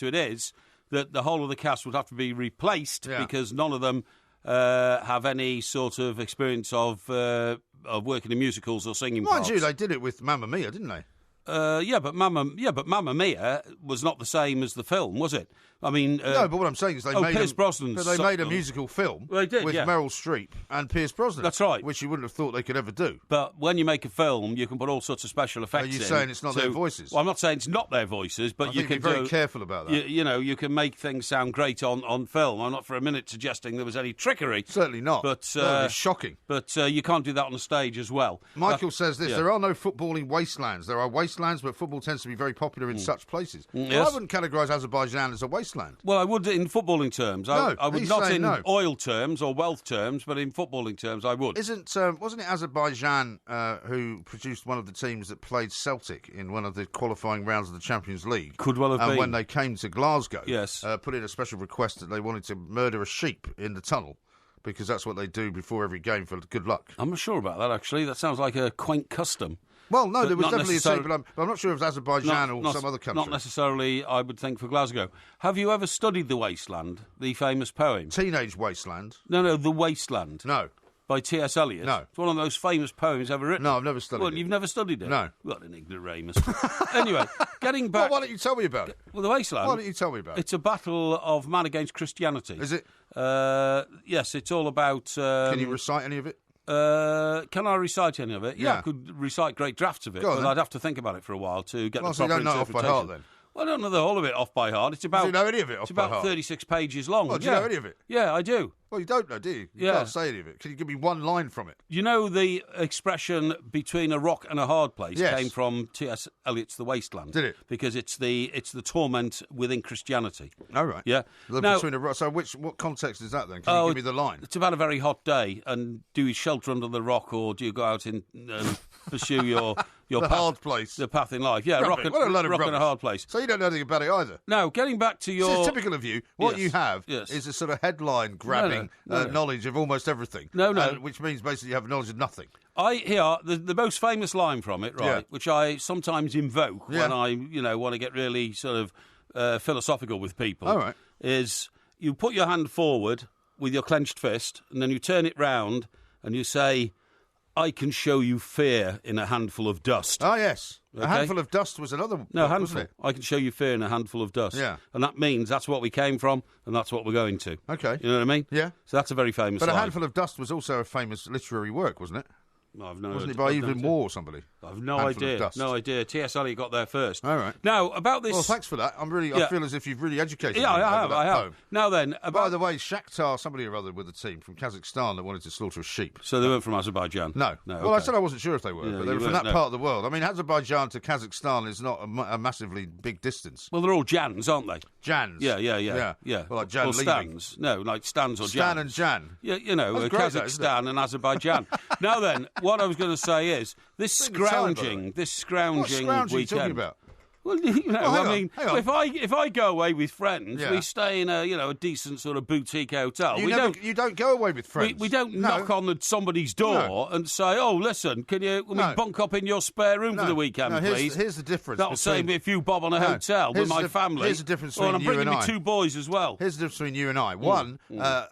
S2: it is that the whole of the cast would have to be replaced because none of them have any sort of experience of working in musicals or singing parts.
S1: Mind you, they did it with Mamma Mia, didn't they?
S2: But Mamma Mia was not the same as the film, was it? I mean,
S1: no, but what I'm saying is they made a musical film
S2: with
S1: Meryl Streep and Pierce Brosnan.
S2: That's right,
S1: which you wouldn't have thought they could ever do.
S2: But when you make a film, you can put all sorts of special effects.
S1: Are you saying it's not their voices?
S2: Well, I'm not saying it's not their voices, but you can
S1: be very careful about that.
S2: You can make things sound great on film. I'm not for a minute suggesting there was any trickery.
S1: Certainly not.
S2: But
S1: that would be shocking.
S2: But you can't do that on a stage as well.
S1: Michael says this: there are no footballing wastelands. There are wastelands, but football tends to be very popular in such places. Well, I wouldn't categorise Azerbaijan as a wasteland.
S2: Well, I would in footballing terms.
S1: No,
S2: I would not in oil terms or wealth terms, but in footballing terms, I would.
S1: Wasn't it Azerbaijan who produced one of the teams that played Celtic in one of the qualifying rounds of the Champions League?
S2: Could well have been.
S1: And when they came to Glasgow,
S2: yes,
S1: put in a special request that they wanted to murder a sheep in the tunnel, because that's what they do before every game for good luck.
S2: I'm not sure about that, actually. That sounds like a quaint custom.
S1: Well, no, there was definitely a team, but I'm not sure if it was Azerbaijan or some other country.
S2: Not necessarily, I would think, for Glasgow. Have you ever studied The Wasteland, the famous poem?
S1: Teenage Wasteland?
S2: No, The Wasteland.
S1: No.
S2: By T.S. Eliot?
S1: No.
S2: It's one of the most famous poems ever written.
S1: No, I've never studied it.
S2: Well, you've never studied it?
S1: No.
S2: What an ignoramus. Anyway, getting back...
S1: Well, why don't you tell me about it?
S2: Well, The Wasteland...
S1: Why don't you tell me about it?
S2: It's a battle of man against Christianity.
S1: Is it?
S2: Yes, it's all about...
S1: Can you recite any of it?
S2: Can I recite any of it? Yeah, I could recite great drafts of it, but I'd have to think about it for a while to get the proper
S1: interpretation. So you don't know it off by heart, then?
S2: Well, I don't know the whole of it off by heart. It's about...
S1: Do you know any of it off by heart?
S2: It's about 36 pages long.
S1: Well, do you know any of it?
S2: Yeah, I do.
S1: Well, you don't know, do you? You can't say any of it. Can you give me one line from it?
S2: You know the expression between a rock and a hard place came from T.S. Eliot's The Wasteland.
S1: Did it?
S2: Because it's the torment within Christianity.
S1: Oh, right.
S2: Yeah.
S1: Between a rock. So what context is that then? Can you give me the line?
S2: It's about a very hot day, and do you shelter under the rock, or do you go out and pursue your path,
S1: hard place,
S2: the path in life? Yeah, rock and a hard place.
S1: So you don't know anything about it either.
S2: No, getting back to your...
S1: It's typical of you. What you have is a sort of headline-grabbing knowledge of almost everything.
S2: No.
S1: Which means basically you have knowledge of nothing.
S2: The most famous line from it, right, which I sometimes invoke when I, want to get really sort of philosophical with people,
S1: all right,
S2: is you put your hand forward with your clenched fist, and then you turn it round and you say, I can show you fear in a handful of dust.
S1: Oh, yes.
S2: Okay.
S1: A handful of dust was another
S2: No,
S1: book,
S2: handful.
S1: wasn't it?
S2: I can show you fear in a handful of dust.
S1: Yeah.
S2: And that means that's what we came from, and that's what we're going to.
S1: Okay.
S2: You know what I mean?
S1: Yeah.
S2: So that's a very famous
S1: But
S2: line.
S1: A Handful of Dust was also a famous literary work, wasn't it?
S2: I've no
S1: Wasn't it
S2: idea.
S1: by Evelyn Waugh or somebody?
S2: I've no
S1: Handful of
S2: idea.
S1: Dust.
S2: No idea. T.S. Eliot got there first.
S1: All right.
S2: Now, about this...
S1: Well, thanks for that. I feel as if you've really educated
S2: Yeah,
S1: me.
S2: I
S1: over
S2: have.
S1: that poem.
S2: Now then...
S1: By the way, Shakhtar, somebody or other with a team from Kazakhstan that wanted to slaughter a sheep.
S2: So they weren't from Azerbaijan?
S1: No. Well, I said I wasn't sure if they were, but they were from that part of the world. I mean, Azerbaijan to Kazakhstan is not a massively big distance.
S2: Well, they're all Jans, aren't they?
S1: Jans.
S2: Yeah.
S1: Well, like Jan
S2: or
S1: leaving.
S2: Stans. No, like Stans or Jans.
S1: Stan and Jan.
S2: Yeah, you know,
S1: That's great,
S2: Kazakhstan and Azerbaijan. Now then, what I was going to say is, this scrounging
S1: What scrounging are you
S2: weekend...
S1: talking about?
S2: Well, you know,
S1: hang on.
S2: if I go away with friends,
S1: Yeah.
S2: we stay in a decent sort of boutique hotel.
S1: You don't go away with friends.
S2: We don't knock on somebody's door and say, "Oh, listen, can we bunk up in your spare room for the weekend, please?"
S1: Here's the difference.
S2: That'll save me a few bob on a hotel with my family.
S1: Here's the difference
S2: and
S1: between
S2: I'm
S1: you
S2: bringing
S1: and
S2: me
S1: I.
S2: 2 boys as well.
S1: Here's the difference between you and I. One,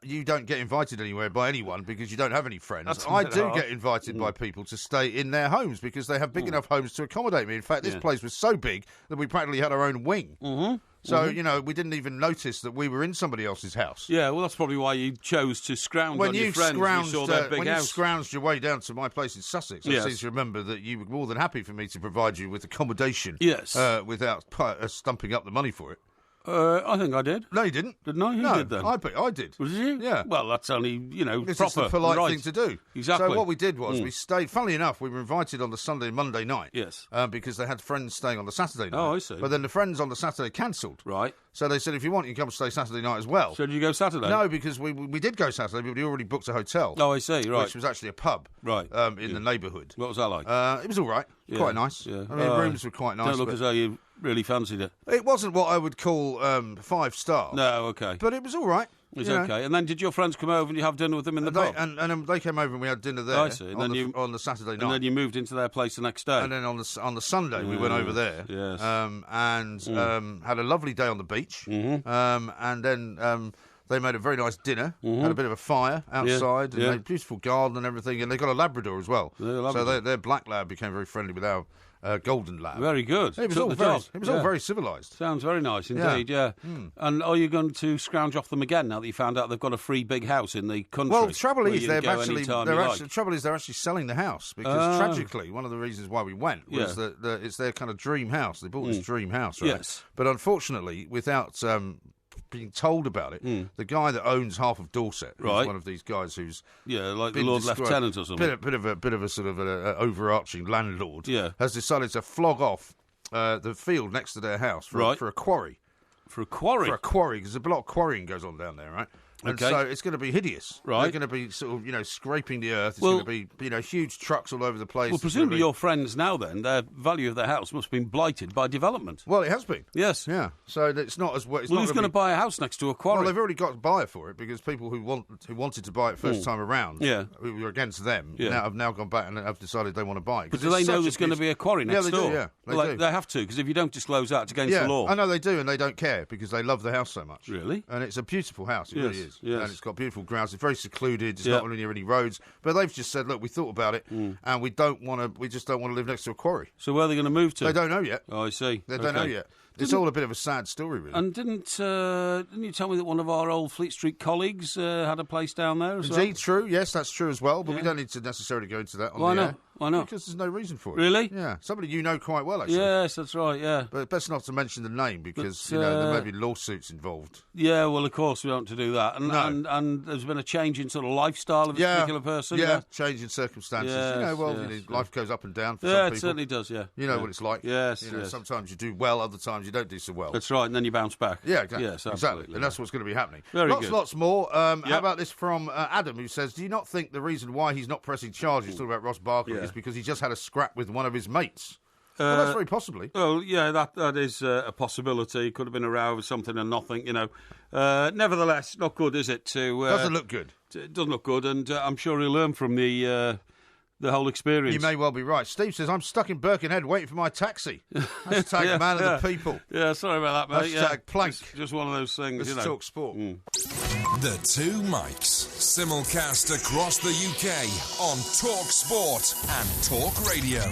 S1: you don't get invited anywhere by anyone because you don't have any friends. I do get invited by people to stay in their homes because they have big enough homes to accommodate me. In fact, this place was so big that we practically had our own wing. So, we didn't even notice that we were in somebody else's house.
S2: Yeah, well, that's probably why you chose to scrounge on your friends when you saw their big
S1: when
S2: house.
S1: you scrounged your way down to my place in Sussex, I seem to remember that you were more than happy for me to provide you with accommodation without stumping up the money for it.
S2: I think I did.
S1: No, you didn't.
S2: Didn't I? Who did then?
S1: I did.
S2: Was you?
S1: Yeah.
S2: Well, that's only,
S1: This
S2: proper.
S1: is the polite
S2: right.
S1: thing to do.
S2: Exactly.
S1: So what we did was we stayed, funnily enough, we were invited on the Sunday and Monday night.
S2: Yes.
S1: Because they had friends staying on the Saturday night.
S2: Oh, I see.
S1: But then the friends on the Saturday cancelled.
S2: Right.
S1: So they said, if you want, you can come stay Saturday night as well.
S2: So did you go Saturday?
S1: No, because we did go Saturday, but we already booked a hotel.
S2: Oh, I see, right.
S1: Which was actually a pub.
S2: Right.
S1: In the neighbourhood.
S2: What was that like?
S1: It was all right. Quite nice.
S2: Yeah.
S1: I mean, rooms were quite nice.
S2: Don't look as though you really fancied it.
S1: It wasn't what I would call 5-star.
S2: No, okay.
S1: But it was all right.
S2: It's okay. And then did your friends come over and you have dinner with them in the pub?
S1: And they came over and we had dinner there.
S2: I see. And
S1: on the Saturday night.
S2: And then you moved into their place the next day.
S1: And then on the Sunday we went over there.
S2: Yes.
S1: Had a lovely day on the beach. And then they made a very nice dinner. Had a bit of a fire outside. And a beautiful garden and everything. And they got a Labrador as well. So their black lab became very friendly with our golden lab.
S2: Very good.
S1: It was all very civilised.
S2: Sounds very nice indeed, yeah. And are you going to scrounge off them again now that you found out they've got a free big house in the country?
S1: Well, the trouble is they're actually selling the house because tragically one of the reasons why we went was that it's their kind of dream house. They bought this dream house, right?
S2: Yes.
S1: But unfortunately, without being told about it, the guy that owns half of Dorset, who's one of these guys who's
S2: like the Lord Lieutenant or something,
S1: bit of a sort of an overarching landlord, has decided to flog off the field next to their house for a quarry.
S2: For a quarry?
S1: For a quarry, because a lot of quarrying goes on down there, right? And so it's going to be hideous.
S2: Right.
S1: They're going to be sort of, scraping the earth. It's going to be, huge trucks all over the place.
S2: Well, presumably your friends now then, their value of their house must have been blighted by development.
S1: Well, it has been.
S2: Yes.
S1: Yeah. So it's not as well.
S2: Who's going to buy a house next to a quarry?
S1: Well, they've already got a buyer for it because people who wanted to buy it first time around, who were against them, have now gone back and have decided they want to buy it.
S2: But do they know there's going to be a quarry next door?
S1: Yeah, they do.
S2: They have to, because if you don't disclose that, it's against the law.
S1: I know they do, and they don't care because they love the house so much.
S2: Really?
S1: And it's a beautiful house. It really is.
S2: Yes.
S1: And it's got beautiful grounds. It's very secluded. It's not near any roads. But they've just said, look, we thought about it, and we just don't want to live next to a quarry.
S2: So where are they going to move to?
S1: They don't know yet.
S2: Oh, I see.
S1: They don't know yet. It's all a bit of a sad story, really.
S2: And didn't you tell me that one of our old Fleet Street colleagues had a place down there as well?
S1: Indeed, true. Yes, that's true as well. But we don't need to necessarily go into that on the air.
S2: Why not?
S1: Because there's no reason for it.
S2: Really?
S1: Yeah. Somebody you know quite well, actually.
S2: Yes, that's right, yeah.
S1: But best not to mention the name because, there may be lawsuits involved.
S2: Yeah, well, of course, we don't want to do that. And, and there's been a change in sort of lifestyle of this particular person.
S1: Yeah, change in circumstances.
S2: Yes,
S1: life goes up and down for some people.
S2: Yeah, it certainly does, yeah.
S1: You know what it's like.
S2: Yes,
S1: sometimes you do well, other times you don't do so well.
S2: That's right, and then you bounce back.
S1: Yeah, exactly.
S2: Yes, absolutely.
S1: And that's what's going to be happening.
S2: Lots
S1: more. How about this from Adam, who says, do you not think the reason why he's not pressing charges, talking about Ross Barkley, is because he just had a scrap with one of his mates? Well, that's very possibly.
S2: Well, yeah, that is a possibility. Could have been a row with something and nothing, Nevertheless, not good, is it?
S1: Doesn't look good.
S2: It doesn't look good, and I'm sure he'll learn from the the whole experience.
S1: You may well be right. Steve says, I'm stuck in Birkenhead waiting for my taxi. Hashtag man of the people.
S2: Yeah, sorry about that, mate.
S1: Hashtag plank.
S2: Just one of those things,
S1: Let's talk sport.
S6: The Two Mics, simulcast across the UK on Talk Sport and Talk Radio.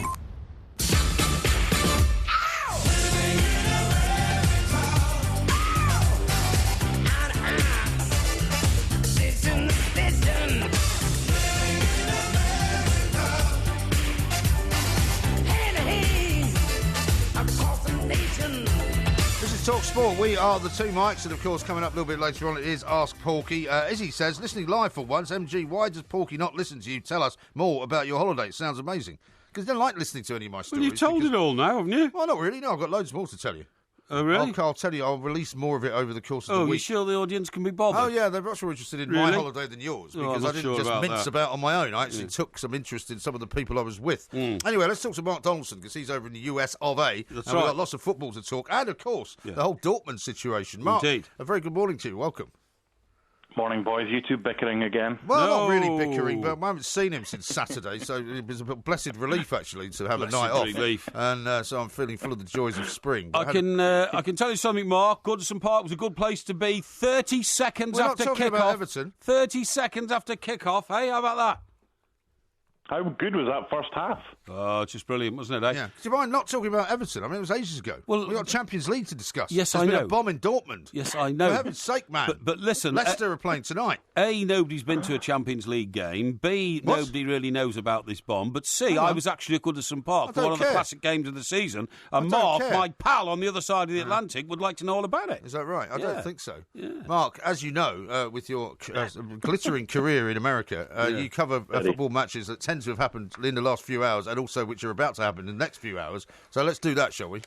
S1: Talk Sport, we are the Two Mics, and of course coming up a little bit later on it is Ask Porky. Izzy says, listening live for once, MG, why does Porky not listen to you? Tell us more about your holiday. It sounds amazing. Because they don't like listening to any of my stories.
S2: Well, you've told it all now, haven't you?
S1: Well, not really, no, I've got loads more to tell you.
S2: Oh, really?
S1: I'll tell you, I'll release more of it over the course of the week.
S2: Oh, you sure the audience can be bothered?
S1: Oh, yeah, they're much more interested in my holiday than yours, because I didn't just mince about on my own. I actually took some interest in some of the people I was with. Anyway, let's talk to Mark Donaldson, because he's over in the US of A, and we've got lots of football to talk, and, of course, the whole Dortmund situation. Mark, a very good morning to you. Welcome.
S9: Morning, boys. You two bickering again?
S1: Well, not really bickering, but I haven't seen him since Saturday, so it was a blessed relief, actually, to have a night off. And so I'm feeling full of the joys of spring.
S2: I can tell you something, Mark. Goodison Park was a good place to be. 30 seconds after kick-off. 30 seconds after kick-off. Hey, how about that?
S9: How good was that first half?
S2: Oh, it's just brilliant, wasn't it, eh?
S1: Yeah. Do you mind not talking about Everton? I mean, it was ages ago. Well, we've got Champions League to discuss.
S2: Yes, I know.
S1: There's been a bomb in Dortmund.
S2: Yes, I know.
S1: For heaven's sake, man.
S2: But listen...
S1: Leicester are playing tonight.
S2: A, nobody's been to a Champions League game. B, nobody really knows about this bomb. But C, I was actually at Goodison Park for one of the classic games of the season. And Mark, my pal on the other side of the Atlantic, would like to know all about it.
S1: Is that right? I don't think so. Yeah. Mark, as you know, with your glittering career in America, you cover football matches that tend to have happened in the last few hours, and also which are about to happen in the next few hours. So let's do that, shall we?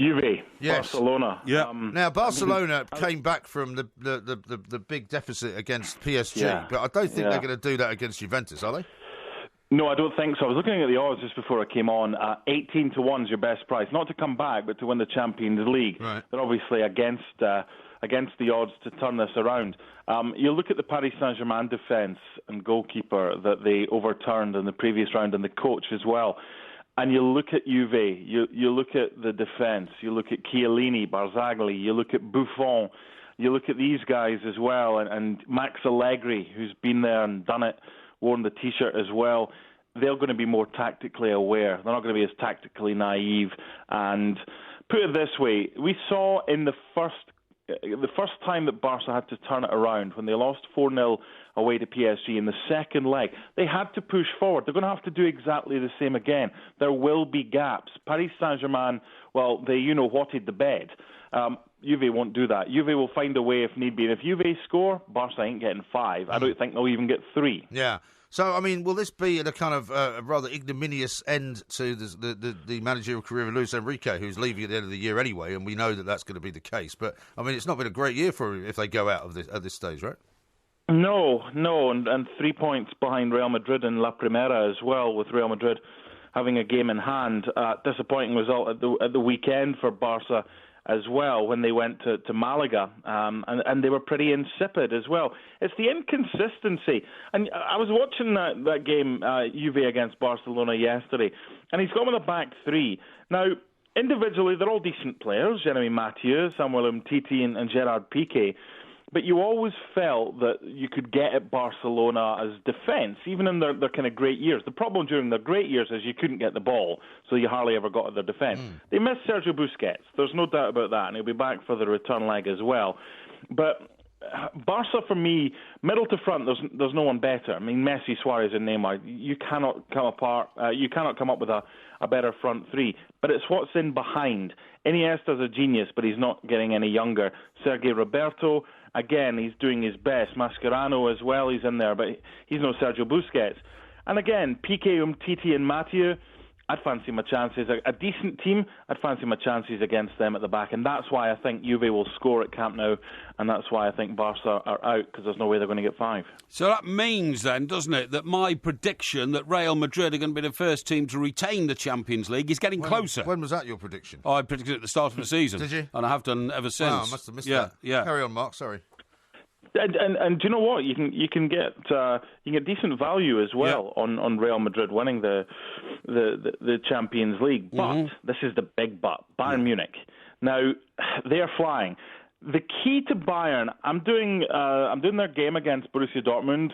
S9: Juve, Barcelona.
S1: Yeah. Now Barcelona came back from the big deficit against PSG, but I don't think they're going to do that against Juventus, are they?
S9: No, I don't think so. I was looking at the odds just before I came on. 18-1 is your best price, not to come back, but to win the Champions League. Right. They're obviously against the odds to turn this around. You look at the Paris Saint-Germain defence and goalkeeper that they overturned in the previous round, and the coach as well. And you look at Juve, you look at the defence, you look at Chiellini, Barzagli, you look at Buffon, you look at these guys as well, and Max Allegri, who's been there and done it, worn the T-shirt as well. They're going to be more tactically aware. They're not going to be as tactically naive. And put it this way, we saw in the first time that Barca had to turn it around, when they lost 4-0 away to PSG in the second leg, they had to push forward. They're going to have to do exactly the same again. There will be gaps. Paris Saint-Germain, well, they whatted the bed. Juve won't do that. Juve will find a way if need be. And if Juve score, Barca ain't getting 5. I don't think they'll even get 3.
S1: Yeah. So, I mean, will this be a kind of a rather ignominious end to the managerial career of Luis Enrique, who's leaving at the end of the year anyway, and we know that that's going to be the case. But, I mean, it's not been a great year for him if they go out of this at this stage, right?
S9: No, and 3 points behind Real Madrid in La Primera as well, with Real Madrid having a game in hand. Disappointing result at the weekend for Barca as well, when they went to Malaga, and they were pretty insipid as well. It's the inconsistency. And I was watching that game, Juve against Barcelona yesterday, and he's gone with a back three. Now, individually, they're all decent players, Jeremy Mathieu, Samuel Umtiti, and Gerard Piqué. But you always felt that you could get at Barcelona as defence, even in their kind of great years. The problem during their great years is you couldn't get the ball, so you hardly ever got at their defence. They missed Sergio Busquets. There's no doubt about that, and he'll be back for the return leg as well. But Barca, for me, middle to front, there's no one better. I mean, Messi, Suarez, and Neymar. You cannot come up with a better front three. But it's what's in behind. Iniesta's a genius, but he's not getting any younger. Sergio Roberto, again, he's doing his best. Mascherano as well, he's in there, but he's no Sergio Busquets. And again, Piqué, Umtiti, and Mathieu, I'd fancy my chances. A decent team, I'd fancy my chances against them at the back. And that's why I think Juve will score at Camp Nou, and that's why I think Barca are out, because there's no way they're going to get 5.
S2: So that means then, doesn't it, that my prediction that Real Madrid are going to be the first team to retain the Champions League is getting closer.
S1: When was that your prediction?
S2: I predicted it at the start of the season.
S1: Did you?
S2: And I have done ever since.
S1: Oh, I must have missed that.
S2: Yeah.
S1: Carry on, Mark, sorry.
S9: And do you know what? You can get decent value as well on Real Madrid winning the Champions League. But this is the big but. Bayern Munich. Now they're flying. The key to Bayern, I'm doing their game against Borussia Dortmund,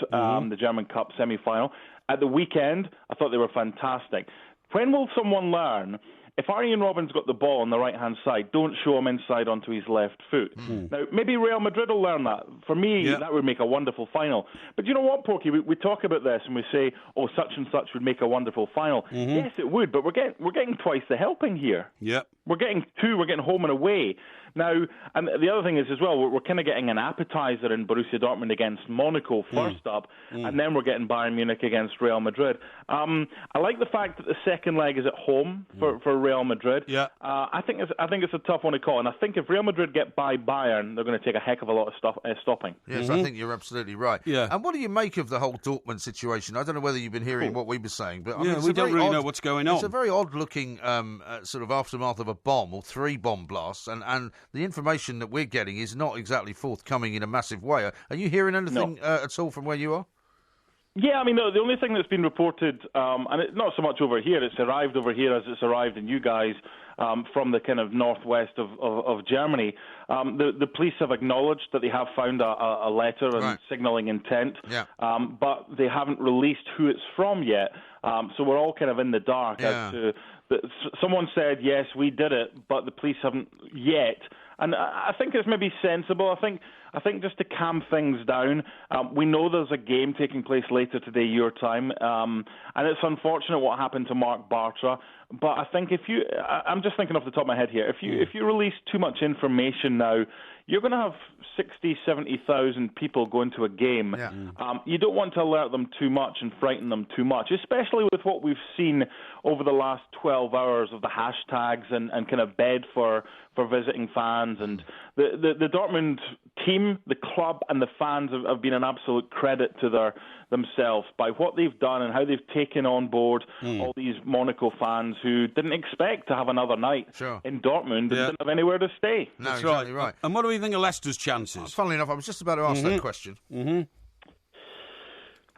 S9: the German Cup semi-final at the weekend. I thought they were fantastic. When will someone learn? If Arjen Robben's got the ball on the right-hand side, don't show him inside onto his left foot. Now, maybe Real Madrid will learn that. For me, that would make a wonderful final. But you know what, Porky? We talk about this and we say, oh, such and such would make a wonderful final. Yes, it would, but we're getting twice the helping here.
S2: Yep.
S9: We're getting two. We're getting home and away. Now, and the other thing is as well, we're kind of getting an appetizer in Borussia Dortmund against Monaco first up, and then we're getting Bayern Munich against Real Madrid. I like the fact that the second leg is at home for Real Madrid.
S2: Yeah.
S9: I think it's a tough one to call, and I think if Real Madrid get by Bayern, they're going to take a heck of a lot of stopping.
S1: Yes, I think you're absolutely right.
S2: Yeah.
S1: And what do you make of the whole Dortmund situation? I don't know whether you've been hearing what we were saying, but I mean,
S2: we don't really know what's going on.
S1: It's a very odd-looking sort of aftermath of a bomb or 3 bomb blasts, and the information that we're getting is not exactly forthcoming in a massive way. Are you hearing anything at all from where you are?
S9: Yeah, I mean, the only thing that's been reported, and it's not so much over here, it's arrived over here as it's arrived in you guys from the kind of northwest of Germany. The police have acknowledged that they have found a letter and signalling intent, but they haven't released who it's from yet. So we're all kind of in the dark as to... Someone said, yes, we did it, but the police haven't yet. And I think it's maybe sensible. I think just to calm things down, we know there's a game taking place later today, your time, and it's unfortunate what happened to Mark Bartra. But I think I'm just thinking off the top of my head here, if you release too much information now, you're going to have 60, 70,000 people going to a game. Yeah. You don't want to alert them too much and frighten them too much, especially with what we've seen over the last 12 hours of the hashtags and kind of bed for visiting fans. And the Dortmund team, the club and the fans have been an absolute credit to themselves by what they've done and how they've taken on board all these Monaco fans who didn't expect to have another night in Dortmund and didn't have anywhere to stay.
S1: No, that's exactly right.
S2: And what do we think of Leicester's chances?
S1: Funnily enough, I was just about to ask that question.
S9: I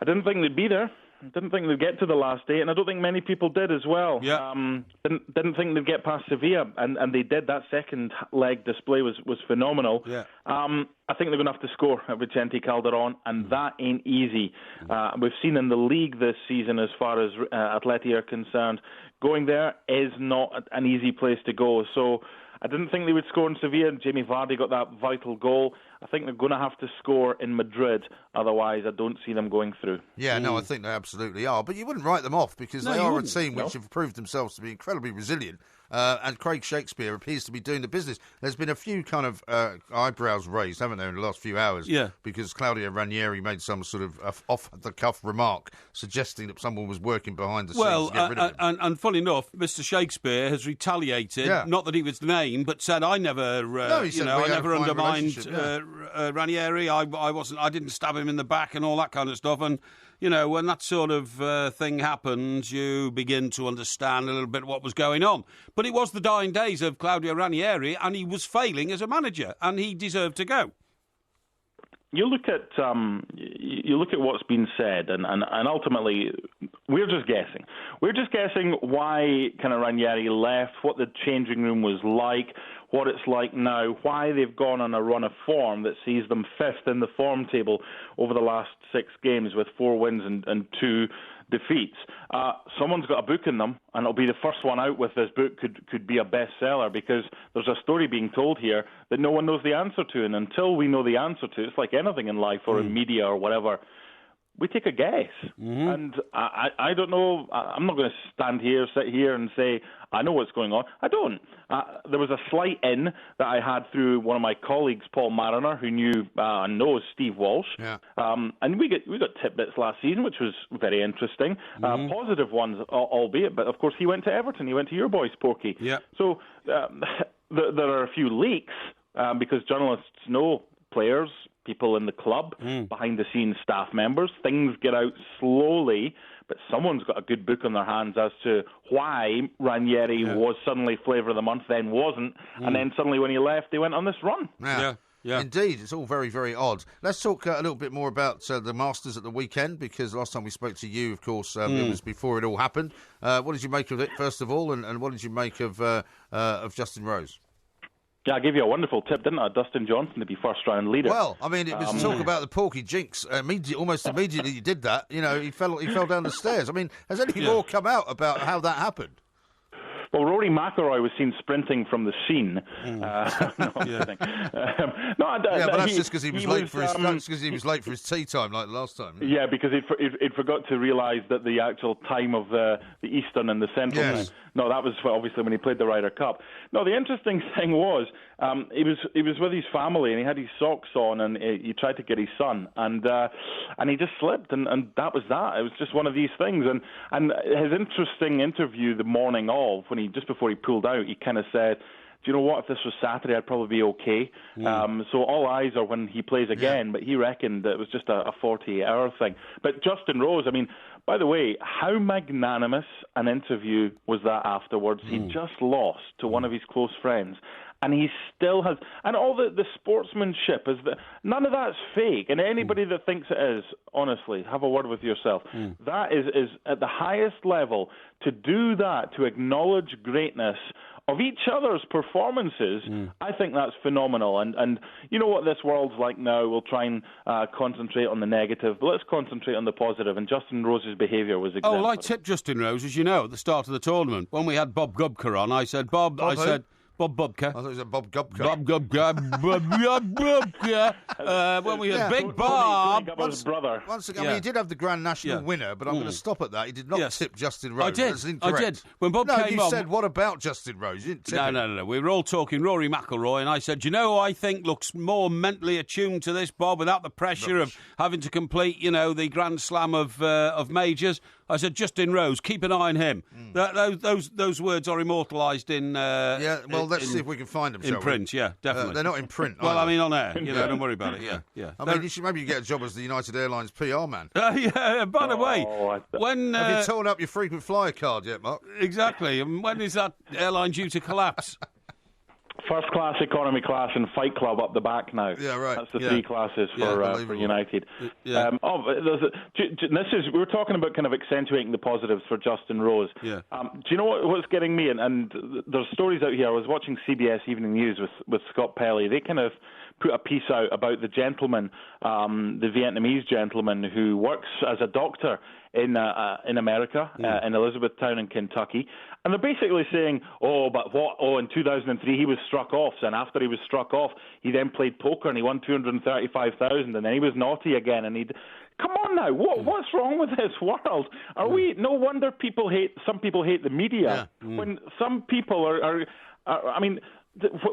S9: didn't think they'd be there. I didn't think they'd get to the last 8, and I don't think many people did as well.
S2: Yeah.
S9: Didn't think they'd get past Sevilla, and they did. That second leg display was phenomenal.
S2: Yeah.
S9: I think they're going to have to score at Vicente Calderón, and that ain't easy. We've seen in the league this season, as far as Atleti are concerned, going there is not an easy place to go. So I didn't think they would score in Sevilla, and Jamie Vardy got that vital goal. I think they're going to have to score in Madrid, otherwise I don't see them going through.
S1: Yeah, no, I think they absolutely are. But you wouldn't write them off because they are a team which have proved themselves to be incredibly resilient. And Craig Shakespeare appears to be doing the business. There's been a few kind of eyebrows raised, haven't there, in the last few hours?
S2: Yeah.
S1: Because Claudio Ranieri made some sort of off-the-cuff remark suggesting that someone was working behind the scenes to get rid of him.
S2: And funny enough, Mr. Shakespeare has retaliated. Yeah. Not that he was named, but said, I never, I never undermined Ranieri. I didn't stab him in the back and all that kind of stuff. And when that sort of thing happens, you begin to understand a little bit what was going on. But it was the dying days of Claudio Ranieri, and he was failing as a manager, and he deserved to go.
S9: You look at what's been said, and ultimately, we're just guessing. We're just guessing why kind of Ranieri left, what the changing room was like, what it's like now, why they've gone on a run of form that sees them 5th in the form table over the last 6 games with 4 wins and 2 defeats. Someone's got a book in them, and it'll be the first one out with this book could be a bestseller, because there's a story being told here that no one knows the answer to, and until we know the answer to, it's like anything in life or in media or whatever, we take a guess. And I don't know. I'm not going to sit here and say I know what's going on. I don't. There was a slight in that I had through one of my colleagues, Paul Mariner, who knew and knows Steve Walsh. Yeah. And we got tidbits last season, which was very interesting. Positive ones, albeit. But of course, he went to Everton. He went to your boys, Porky.
S2: Yeah.
S9: So there are a few leaks because journalists know players, people in the club, behind-the-scenes staff members. Things get out slowly, but someone's got a good book on their hands as to why Ranieri was suddenly flavour of the month, then wasn't, and then suddenly when he left, they went on this run.
S2: Yeah. Yeah.
S1: Indeed, it's all very, very odd. Let's talk a little bit more about the Masters at the weekend, because last time we spoke to you, of course, it was before it all happened. What did you make of it, first of all, and what did you make of Justin Rose?
S9: Yeah, I gave you a wonderful tip, didn't I? Dustin Johnson to be first-round leader.
S1: Well, I mean, it was talk about the Porky jinx. Almost immediately you did that. You know, he fell down the stairs. I mean, has anything more come out about how that happened?
S9: Well, Rory McIlroy was seen sprinting from the scene.
S1: But that's just because he was late for his tea time, like last time.
S9: Yeah, because he'd forgot to realise that the actual time of the Eastern and the Central time. No, that was obviously when he played the Ryder Cup. No, the interesting thing was he was with his family and he had his socks on and he tried to get his son and he just slipped and that was that. It was just one of these things. And his interesting interview the morning of, just before he pulled out, he kind of said, do you know what, if this was Saturday, I'd probably be okay. So all eyes are when he plays again, but he reckoned that it was just a 48-hour thing. But Justin Rose, I mean, by the way, how magnanimous an interview was that afterwards? He just lost to one of his close friends. And he still has, and all the sportsmanship none of that's fake. And anybody that thinks it is, honestly, have a word with yourself. That is at the highest level. To do that, to acknowledge greatness of each other's performances, I think that's phenomenal. And you know what this world's like now? We'll try and concentrate on the negative, but let's concentrate on the positive. And Justin Rose's behaviour was exemplary.
S2: Oh, well, I tipped Justin Rose, as you know, at the start of the tournament. When we had Bob Gubka on, I said, Bob Bob Bubka.
S1: I thought it was a Bob Gubka.
S2: Bob Gubka. When we had Big Bob.
S9: His brother.
S1: Once again, I mean, he did have the Grand National winner, but I'm going to stop at that. He did not tip Justin Rose.
S2: I did.
S1: That's incorrect.
S2: I did. When Bob came on...
S1: you said, what about Justin Rose? You didn't tip him.
S2: No. We were all talking Rory McIlroy, and I said, do you know who I think looks more mentally attuned to this, Bob, without the pressure of having to complete, the Grand Slam of majors? I said, Justin Rose, keep an eye on him. Those words are immortalised in...
S1: let's see if we can find them,
S2: in print, yeah, definitely.
S1: They're not in print,
S2: well, I mean, on air. Don't worry about it, yeah.
S1: I mean, maybe you get a job as the United Airlines PR man.
S2: By the way, when...
S1: Have you torn up your frequent flyer card yet, Mark?
S2: Exactly. And when is that airline due to collapse?
S9: First class, economy class, and Fight Club up the back now.
S1: Yeah, right.
S9: That's the three classes for United.
S2: Yeah.
S9: We were talking about kind of accentuating the positives for Justin Rose.
S2: Yeah.
S9: Do you know what's getting me? And there's stories out here. I was watching CBS Evening News with Scott Parry. They kind of put a piece out about the gentleman, the Vietnamese gentleman who works as a doctor in America, in Elizabethtown in Kentucky. And they're basically saying, in 2003 he was struck off, and after he was struck off, he then played poker and he won $235,000, and then he was naughty again, and come on now, what's wrong with this world? No wonder some people hate the media, when some people are I mean...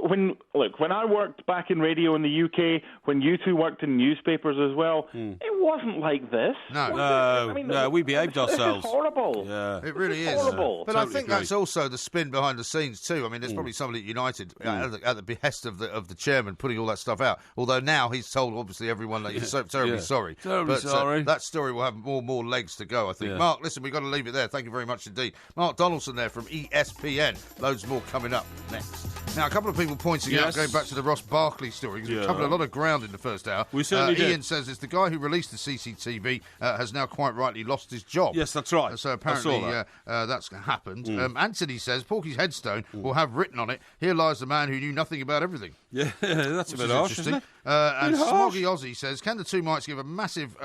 S9: When I worked back in radio in the UK, when you two worked in newspapers as well, it wasn't like this.
S2: No, we behaved ourselves.
S9: It's horrible.
S2: Yeah.
S1: It really is.
S9: Horrible.
S1: But I think that's also the spin behind the scenes too. I mean, there's probably somebody at United at the behest of the chairman putting all that stuff out. Although now he's told obviously everyone that he's so terribly sorry.
S2: Sorry.
S1: That story will have more legs to go, I think. Mark, listen, we've got to leave it there. Thank you very much indeed. Mark Donaldson there from ESPN. Loads more coming up next. Now, a couple of people pointing out, going back to the Ross Barkley story, because we covered a lot of ground in the first hour.
S2: We certainly did.
S1: Ian says it's the guy who released the CCTV has now quite rightly lost his job.
S2: Yes, that's right.
S1: So apparently that's happened. Anthony says Porky's headstone will have written on it, "Here lies the man who knew nothing about everything."
S2: Yeah, that's a bit harsh, isn't it?
S1: And Smoggy Aussie says, can the two mics give a massive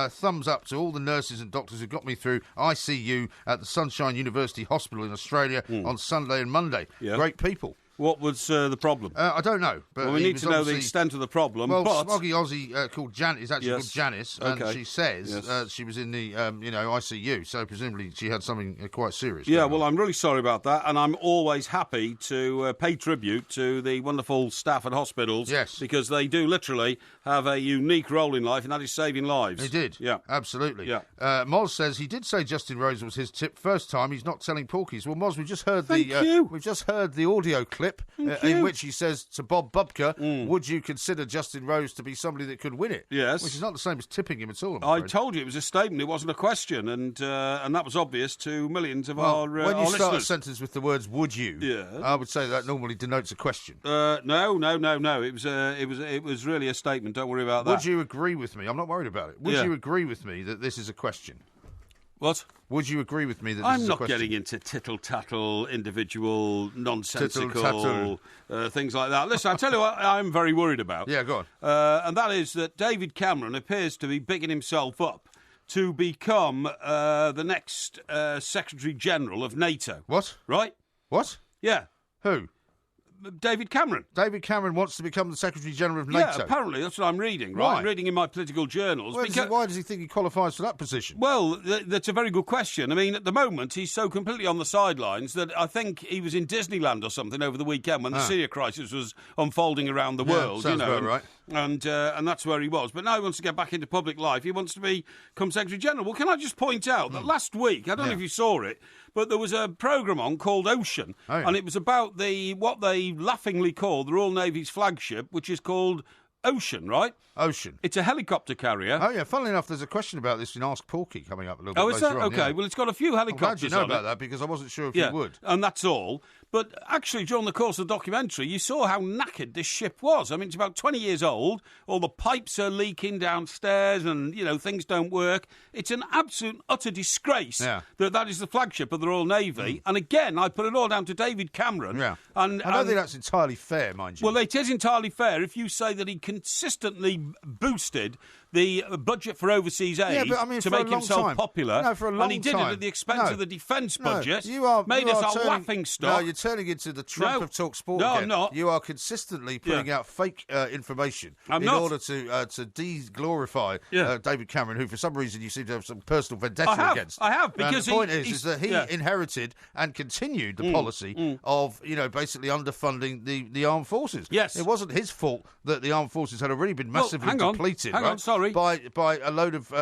S1: thumbs up to all the nurses and doctors who got me through ICU at the Sunshine University Hospital in Australia on Sunday and Monday?
S2: Yeah.
S1: Great people.
S2: What was the problem?
S1: I don't know. But
S2: we need to know the extent of the problem.
S1: Well,
S2: but...
S1: Smoggy Aussie called Janet is actually called Janice, and she says she was in the ICU, so presumably she had something quite serious.
S2: Yeah, well, I'm really sorry about that, and I'm always happy to pay tribute to the wonderful staff at hospitals.
S1: Yes,
S2: because they do literally have a unique role in life, and that is saving lives.
S1: They did. Yeah, absolutely.
S2: Yeah.
S1: Moz says he did say Justin Rose was his tip first time. He's not telling Porkies. Well, Moz, we've just heard the audio clip. clip in which he says to Bob Bubka, would you consider Justin Rose to be somebody that could win it?
S2: Yes.
S1: Which is not the same as tipping him at all,
S2: I told you it was a statement, it wasn't a question, and that was obvious to millions of our listeners.
S1: When you start a sentence with the words "would you," I would say that normally denotes a question.
S2: No. It was really a statement. Don't worry about that.
S1: Would you agree with me? I'm not worried about it. Would you agree with me that this is a question?
S2: What?
S1: Would you agree with me that this
S2: I'm
S1: is a question?
S2: not getting into tittle-tattle, individual, nonsensical things like that. Listen, I'll tell you what I'm very worried about.
S1: Yeah, go on.
S2: And that is that David Cameron appears to be bigging himself up to become the next Secretary-General of NATO.
S1: What?
S2: Right?
S1: What?
S2: Yeah.
S1: Who?
S2: David Cameron.
S1: David Cameron wants to become the Secretary-General of NATO?
S2: Yeah, apparently. That's what I'm reading, right?
S1: Why?
S2: I'm reading in my political journals.
S1: Why does he think he qualifies for that position?
S2: Well, that's a very good question. I mean, at the moment, he's so completely on the sidelines that I think he was in Disneyland or something over the weekend when the Syria crisis was unfolding around the world.
S1: Sounds about right.
S2: And that's where he was. But now he wants to get back into public life. He wants to become Secretary-General. Well, can I just point out that last week, I don't know if you saw it, but there was a programme on called Ocean, and it was about what they laughingly call the Royal Navy's flagship, which is called Ocean, right?
S1: Ocean.
S2: It's a helicopter carrier.
S1: Oh, yeah. Funnily enough, there's a question about this in Ask Porky coming up a little bit later on.
S2: Oh, is that? Okay.
S1: Yeah.
S2: Well, it's got a few helicopters
S1: I'm glad you know
S2: on
S1: about
S2: it.
S1: that because I wasn't sure if you would.
S2: And that's all. But actually, during the course of the documentary, you saw how knackered this ship was. I mean, it's about 20 years old. All the pipes are leaking downstairs and, things don't work. It's an absolute, utter disgrace that is the flagship of the Royal Navy. And again, I put it all down to David Cameron.
S1: Yeah.
S2: And
S1: I don't think that's entirely fair, mind you.
S2: Well, it is entirely fair if you say that he consistently boosted the budget for overseas aid to make himself popular.
S1: No, for a long time.
S2: And he did it at the expense of the defence budget.
S1: Made
S2: us a laughing stock.
S1: No, you're turning into the Trump of Talk Sport
S2: again.
S1: I'm not. You are consistently putting out fake information in order to de-glorify David Cameron, who for some reason you seem to have some personal vendetta against.
S2: I have, because
S1: the point is that he inherited and continued the policy of, basically underfunding the armed forces.
S2: Yes.
S1: It wasn't his fault that the armed forces had already been massively depleted.
S2: Hang on, sorry.
S1: By a load of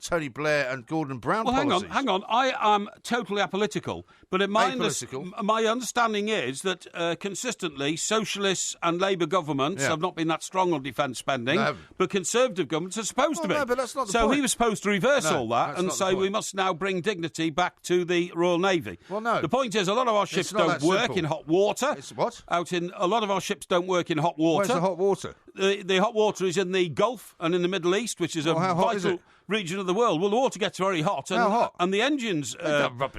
S1: Tony Blair and Gordon Brown policies.
S2: Hang on. I am totally apolitical, but my understanding is that consistently socialists and Labour governments have not been that strong on defence spending, but Conservative governments are supposed to be.
S1: No, but that's not the
S2: point.
S1: point.
S2: He was supposed to reverse all that and say we must now bring dignity back to the Royal Navy.
S1: Well, no.
S2: The point is a lot of our ships don't work in hot water.
S1: It's what?
S2: A lot of our ships don't work in hot water.
S1: Where's the hot water?
S2: The hot water is in the Gulf and in the Middle East, which is a vital region of the world. Well, the water gets very hot. And,
S1: how hot?
S2: And the engines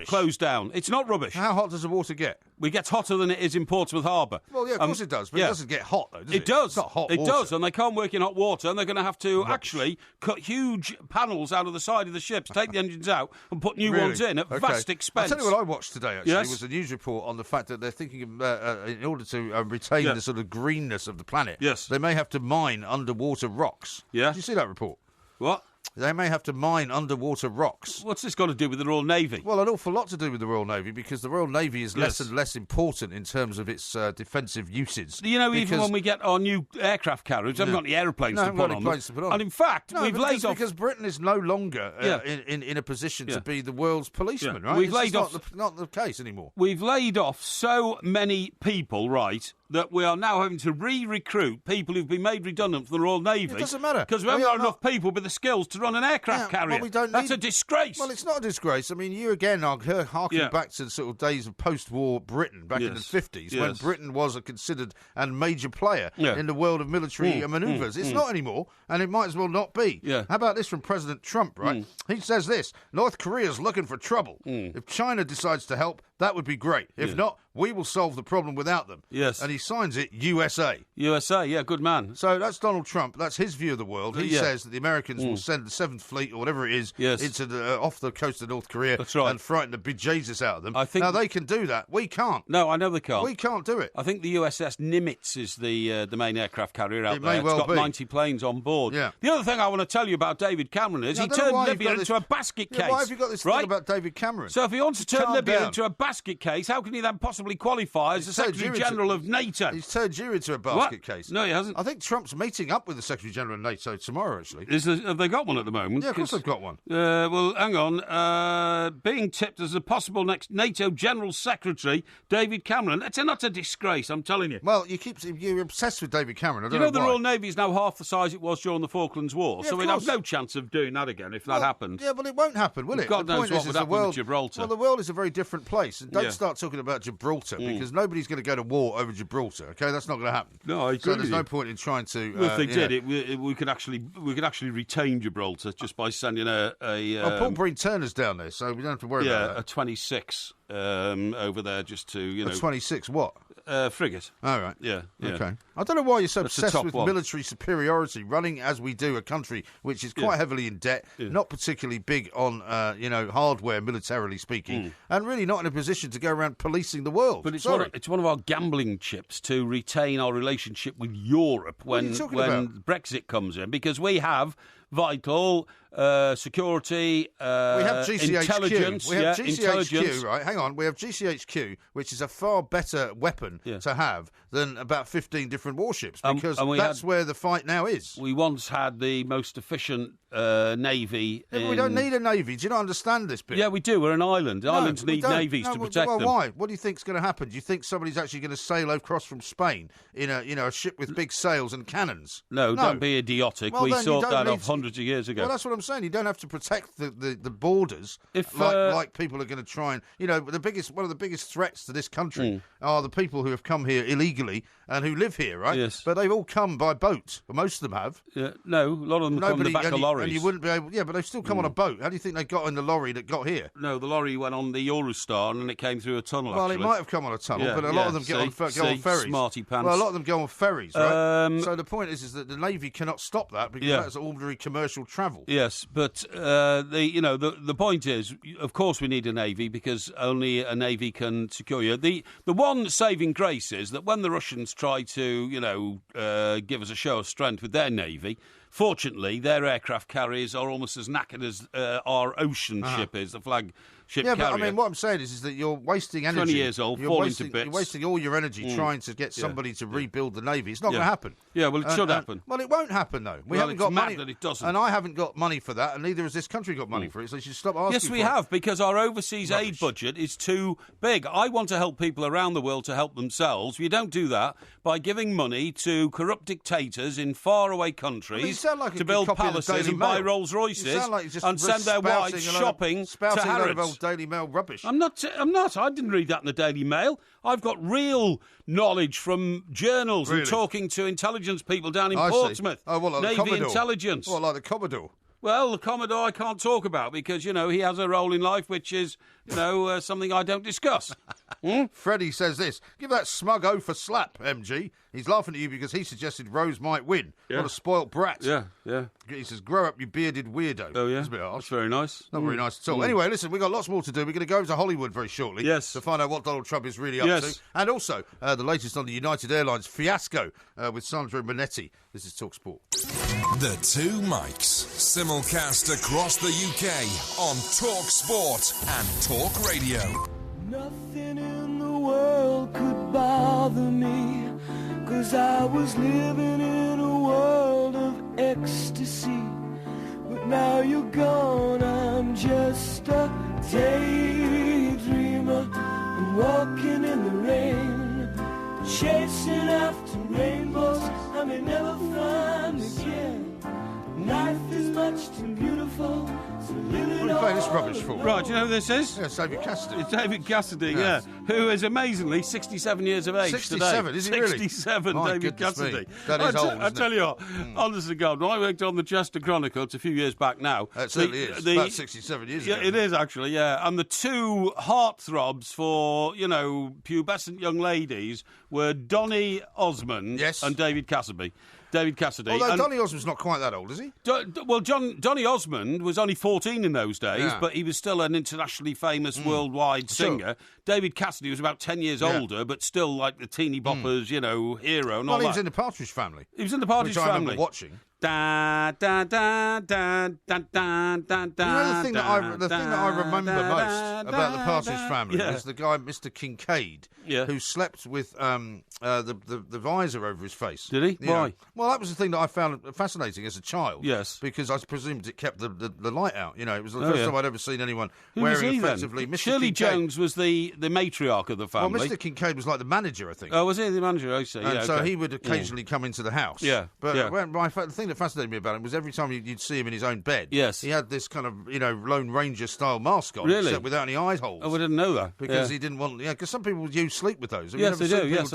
S2: close down. It's not rubbish.
S1: How hot does the water get?
S2: It gets hotter than it is in Portsmouth Harbour.
S1: Well, yeah, of course it does, but it doesn't get hot, though, does it?
S2: It does.
S1: It's not hot water.
S2: It does, and they can't work in hot water, and they're going to have to actually cut huge panels out of the side of the ships, take the engines out, and put new ones in at vast expense.
S1: I'll tell you what I watched today, actually, was a news report on the fact that they're thinking, in order to retain the sort of greenness of the planet, they may have to mine underwater rocks.
S2: Yeah.
S1: Did you see that report?
S2: What?
S1: They may have to mine underwater rocks.
S2: What's this got to do with the Royal Navy?
S1: Well, an awful lot to do with the Royal Navy, because the Royal Navy is less and less important in terms of its defensive uses.
S2: Even when we get our new aircraft carriers, we haven't got any airplanes to put on them. And in fact, we've laid off...
S1: Because Britain is no longer in a position to be the world's policeman, right?
S2: We've laid off...
S1: not the case anymore.
S2: We've laid off so many people, right, that we are now having to re-recruit people who've been made redundant from the Royal Navy.
S1: It doesn't matter.
S2: Because we haven't got enough people with the skills to run an aircraft carrier.
S1: Well,
S2: That's a disgrace.
S1: Well, it's not a disgrace. I mean, you again are harking back to the sort of days of post-war Britain, back in the 50s, when Britain was a considered and major player in the world of military manoeuvres. It's not anymore, and it might as well not be.
S2: Yeah.
S1: How about this from President Trump, right? He says this: North Korea's looking for trouble. If China decides to help, that would be great. If not, we will solve the problem without them.
S2: Yes.
S1: And he signs it USA.
S2: USA, yeah, good man.
S1: So that's Donald Trump. That's his view of the world. He says that the Americans will send the 7th Fleet or whatever it is into off the coast of North Korea and frighten the bejesus out of them. Now, they can do that. We can't.
S2: No, I know they can't.
S1: We can't do it.
S2: I think the USS Nimitz is the main aircraft carrier out there.
S1: May well
S2: it's got 90 planes on board.
S1: Yeah.
S2: The other thing I want to tell you about David Cameron is he turned Libya into a basket case.
S1: Why have you got this thing about David Cameron?
S2: So if he wants to turn Libya into a basket basket case, how can he then possibly qualify as the Secretary-General of NATO?
S1: He's turned you into a basket case.
S2: No, he hasn't.
S1: I think Trump's meeting up with the Secretary-General of NATO tomorrow, actually.
S2: Have they got one at the moment?
S1: Yeah, of course they've got one.
S2: Well, hang on. Being tipped as a possible next NATO General Secretary, David Cameron. That's an utter disgrace, I'm telling you.
S1: Well, you're obsessed with David Cameron. I don't
S2: know the
S1: why.
S2: Royal Navy is now half the size it was during the Falklands War, so we'd have no chance of doing that again if that happened.
S1: Yeah, but it won't happen, will it?
S2: God knows what would happen with Gibraltar.
S1: Well, the world is a very different place, and don't start talking about Gibraltar because nobody's going to go to war over Gibraltar. Okay, that's not going to happen.
S2: No, I agree.
S1: So there's no point in trying to.
S2: Well, if they did, we could actually retain Gibraltar just by sending
S1: Paul Breen Turner's down there, so we don't have to worry about that.
S2: A 26 over there just to
S1: A 26 what?
S2: Frigate.
S1: All right.
S2: Yeah.
S1: Okay. I don't know why you're so obsessed with military superiority, running as we do a country which is quite heavily in debt, not particularly big on hardware, militarily speaking, and really not in a position to go around policing the world.
S2: But it's one of our gambling chips to retain our relationship with Europe when Brexit comes in, because we have vital security,
S1: we have GCHQ.
S2: Intelligence.
S1: We have GCHQ,
S2: intelligence.
S1: right? Hang on. We have GCHQ, which is a far better weapon to have than about 15 different warships, because that's where the fight now is.
S2: We once had the most efficient navy.
S1: Yeah, we don't need a navy. Do you not understand this bit?
S2: Yeah, we do. We're an island. Islands need navies to protect them.
S1: Why? What do you think's going to happen? Do you think somebody's actually going to sail across from Spain in a ship with big sails and cannons?
S2: No, don't be idiotic.
S1: Well,
S2: we sorted that off hundreds of years ago.
S1: Well, that's what I'm saying. You don't have to protect the borders like people are going to try and... one of the biggest threats to this country are the people who have come here illegally and who live here, right?
S2: Yes.
S1: But they've all come by boat. Well, most of them have.
S2: Yeah, no, a lot of them come on the back of lorries.
S1: And you wouldn't be able... Yeah, but they've still come on a boat. How do you think they got in the lorry that got here?
S2: No, the lorry went on the Eurostar and it came through a tunnel,
S1: Well, it might have come on a tunnel, but a lot of them go on ferries.
S2: Smarty pants.
S1: Well, a lot of them go on ferries, right? So the point is that the Navy cannot stop that because that's ordinary commercial travel.
S2: Yes, but the point is, of course we need a Navy because only a Navy can secure you. The one saving grace is that when the Russians try to, give us a show of strength with their Navy, fortunately, their aircraft carriers are almost as knackered as our ocean ship is, the flagship carrier.
S1: But I mean, what I'm saying is that you're wasting energy.
S2: 20 years old, falling to bits.
S1: You're wasting all your energy trying to get somebody to rebuild the Navy. It's not going to happen.
S2: Yeah, well, it should happen.
S1: Well, it won't happen, though. We haven't got money.
S2: That it doesn't.
S1: And I haven't got money for that, and neither has this country got money for it, so you should stop asking
S2: Yes, we have, because our overseas aid budget is too big. I want to help people around the world to help themselves. We don't do that by giving money to corrupt dictators in faraway countries to build palaces and buy Rolls Royces and send their wives shopping to Harrods.
S1: Old Daily Mail rubbish.
S2: I'm not. I didn't read that in the Daily Mail. I've got real knowledge from journals and talking to intelligence people down in Portsmouth.
S1: Oh, well, like
S2: Navy
S1: the Commodore.
S2: Intelligence.
S1: Well, like the Commodore.
S2: Well, the Commodore I can't talk about because, he has a role in life which is, something I don't discuss.
S1: Freddie says this, give that smug oaf a slap, MG. He's laughing at you because he suggested Rose might win. Yeah. What a spoilt brat.
S2: Yeah.
S1: He says, grow up, you bearded weirdo.
S2: Oh, yeah?
S1: That's a bit harsh.
S2: That's very nice.
S1: Not very nice at all. Anyway, listen, we've got lots more to do. We're going to go to Hollywood very shortly to find out what Donald Trump is really up to. And also, the latest on the United Airlines fiasco with Sandro Monetti. This is TalkSport.
S6: The Two Mics, simulcast across the UK on TalkSport and Talk Radio.
S7: Nothing in the world could bother me, 'cause I was living in a world of ecstasy. But now you're gone, I'm just a daydreamer. I'm walking in the rain, chasing after rainbows I may never find again. Life is much too beautiful.
S1: What are you playing this rubbish for?
S2: Right, do you know who this is?
S1: Yeah, it's David Cassidy.
S2: It's David Cassidy, who is amazingly 67 years of age
S1: 67,
S2: today.
S1: is he really?
S2: 67,
S1: My
S2: David Cassidy.
S1: Me. That is old,
S2: I tell you what, honest to God, when I worked on the Chester Chronicle, it's a few years back now.
S1: It certainly is. About 67 years ago.
S2: Yeah, it is actually, yeah. And the two heartthrobs for, pubescent young ladies were Donny Osmond and David Cassidy.
S1: Although Donny Osmond's not quite that old, is he?
S2: Donny Osmond was only 14 in those days, but he was still an internationally famous worldwide singer. David Cassidy was about 10 years older, but still like the teeny boppers, hero and all that.
S1: Well, he was in the Partridge Family.
S2: He was in the Partridge Family.
S1: I remember watching.
S2: Da da da da da da da da.
S1: The thing that I remember most about the Partridge Family was the guy, Mr. Kincaid, who slept with the visor over his face.
S2: Did he? Why?
S1: Well, that was the thing that I found fascinating as a child.
S2: Yes.
S1: Because I presumed it kept the light out. It was the first time I'd ever seen anyone wearing effectively. Mr.
S2: Shirley
S1: Kincaid.
S2: Jones was the matriarch of the family.
S1: Well, Mr. Kincaid was like the manager, I think.
S2: Oh, was he the manager? I see.
S1: And so he would occasionally come into the house.
S2: Yeah.
S1: But the thing that fascinated me about him was every time you'd see him in his own bed, he had this kind of Lone Ranger style mask on, except without any eye holes.
S2: Oh, I didn't know that
S1: because he didn't want. Because some people use sleep with those.
S2: Yes, they do. Yes,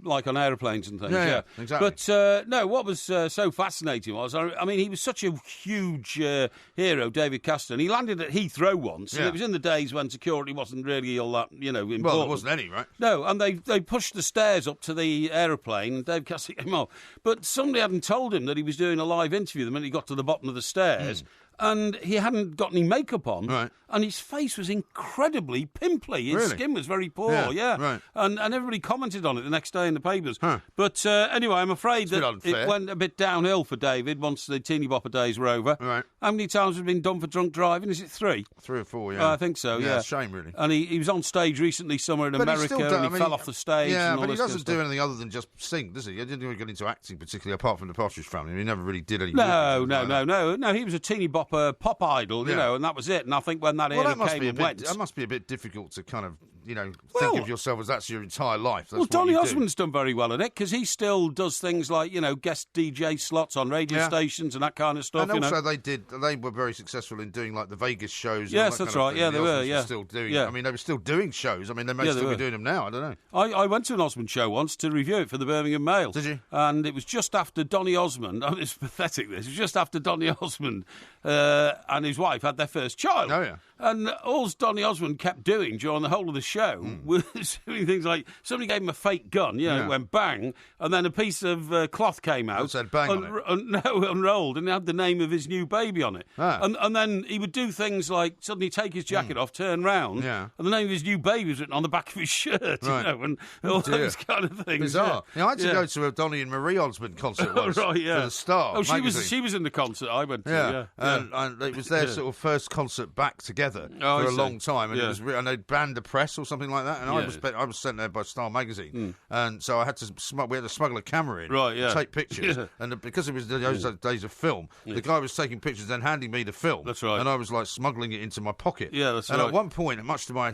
S2: like on airplanes and things.
S1: Yeah, exactly.
S2: But no, what was so fascinating was, I mean, he was such a huge hero, David Cassidy. He landed at Heathrow once, and it was in the days when security wasn't really all that, important.
S1: Well, there wasn't any, right?
S2: No, and they pushed the stairs up to the aeroplane, and Dave Cassidy came off. But somebody hadn't told him that he was doing a live interview the minute he got to the bottom of the stairs. And he hadn't got any makeup on, and his face was incredibly pimply. His skin was very poor,
S1: Right.
S2: And everybody commented on it the next day in the papers. But anyway, I'm afraid that it went a bit downhill for David once the teeny bopper days were over.
S1: Right.
S2: How many times have been done for drunk driving? Is it 3?
S1: 3 or 4, yeah.
S2: I think so, yeah.
S1: It's a shame, really.
S2: And he was on stage recently somewhere in America, and he fell off the stage.
S1: Yeah,
S2: and all
S1: but he
S2: this
S1: doesn't do anything other than just sing, does he? He didn't even get into acting particularly, apart from the Partridge Family. I mean, he never really did any.
S2: No. He was a teeny bopper pop idol. And that was it. And I think when that era came and went...
S1: That must be a bit difficult to kind of, think of yourself as that's your entire life. That's
S2: Donny Osmond's done very well at it, because he still does things like, guest DJ slots on radio stations and that kind of stuff.
S1: And also they were very successful in doing, like, the Vegas shows.
S2: Yes, that's right. Yeah, they were,
S1: Still doing, I mean, they were still doing shows. I mean, they may still be doing them now. I don't know.
S2: I went to an Osmond show once to review it for the Birmingham Mail.
S1: Did you?
S2: And it was just after Donny Osmond. I mean, it's pathetic, this. It was just after Donny Osmond and his wife had their first child.
S1: Oh, yeah.
S2: And all Donny Osmond kept doing during the whole of the show was doing things like somebody gave him a fake gun, it went bang, and then a piece of cloth came out.
S1: That said bang on it.
S2: Unrolled, and it had the name of his new baby on it.
S1: Ah.
S2: And then he would do things like suddenly take his jacket off, turn round, and the name of his new baby was written on the back of his shirt, and all those kind of things.
S1: Bizarre. I had to go to a Donny and Marie Osmond concert once for the Star.
S2: Oh, she was in the concert I went to.
S1: And it was their sort of first concert back together for a long time, and it was and they'd banned the press or something like that. And I was sent there by Star Magazine, and so we had to smuggle a camera in, take pictures, and because it was those days of film, the guy was taking pictures and handing me the film.
S2: That's right.
S1: And I was like smuggling it into my pocket.
S2: Yeah, that's
S1: and
S2: right.
S1: at one point, much to my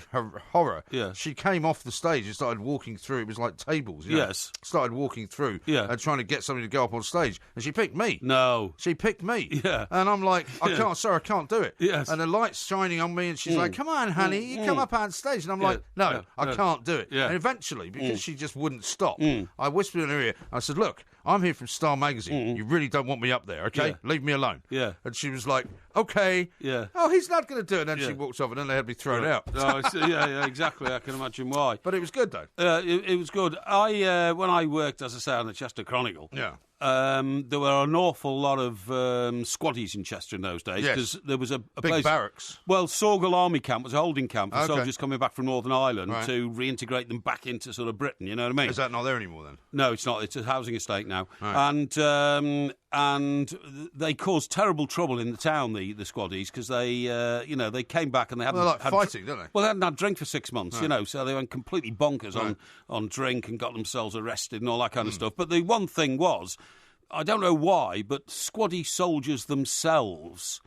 S1: horror, she came off the stage and started walking through. It was like tables. Started walking through and trying to get somebody to go up on stage, and she picked me.
S2: No,
S1: she picked me.
S2: Yeah,
S1: and I'm like, I can't do it.
S2: Yes,
S1: and the light's shining on me, and she's like, come on, honey, you come up on stage. And I'm like, no, I can't do it.
S2: Yeah.
S1: And eventually, because she just wouldn't stop, I whispered in her ear, I said, look, I'm here from Star Magazine. You really don't want me up there, okay? Leave me alone.
S2: Yeah.
S1: And she was like, okay.
S2: Yeah.
S1: Oh, he's not going to do it. And then she walks off, and then they had me thrown out.
S2: Oh, exactly. I can imagine why.
S1: But it was good, though.
S2: It was good. When I worked, as I say, on the Chester Chronicle, there were an awful lot of squaddies in Chester in those days, because there was a
S1: big
S2: place,
S1: barracks.
S2: Well, Sorgal Army Camp was a holding camp for soldiers coming back from Northern Ireland to reintegrate them back into sort of Britain. You know what I mean?
S1: Is that not there anymore then?
S2: No, it's not. It's a housing estate now,
S1: right.
S2: And they caused terrible trouble in the town, the squaddies, because they came back and they hadn't
S1: had fighting, don't they?
S2: Well, they hadn't had drink for 6 months, so they went completely bonkers on drink and got themselves arrested and all that kind of stuff. But the one thing was, I don't know why, but squaddy soldiers themselves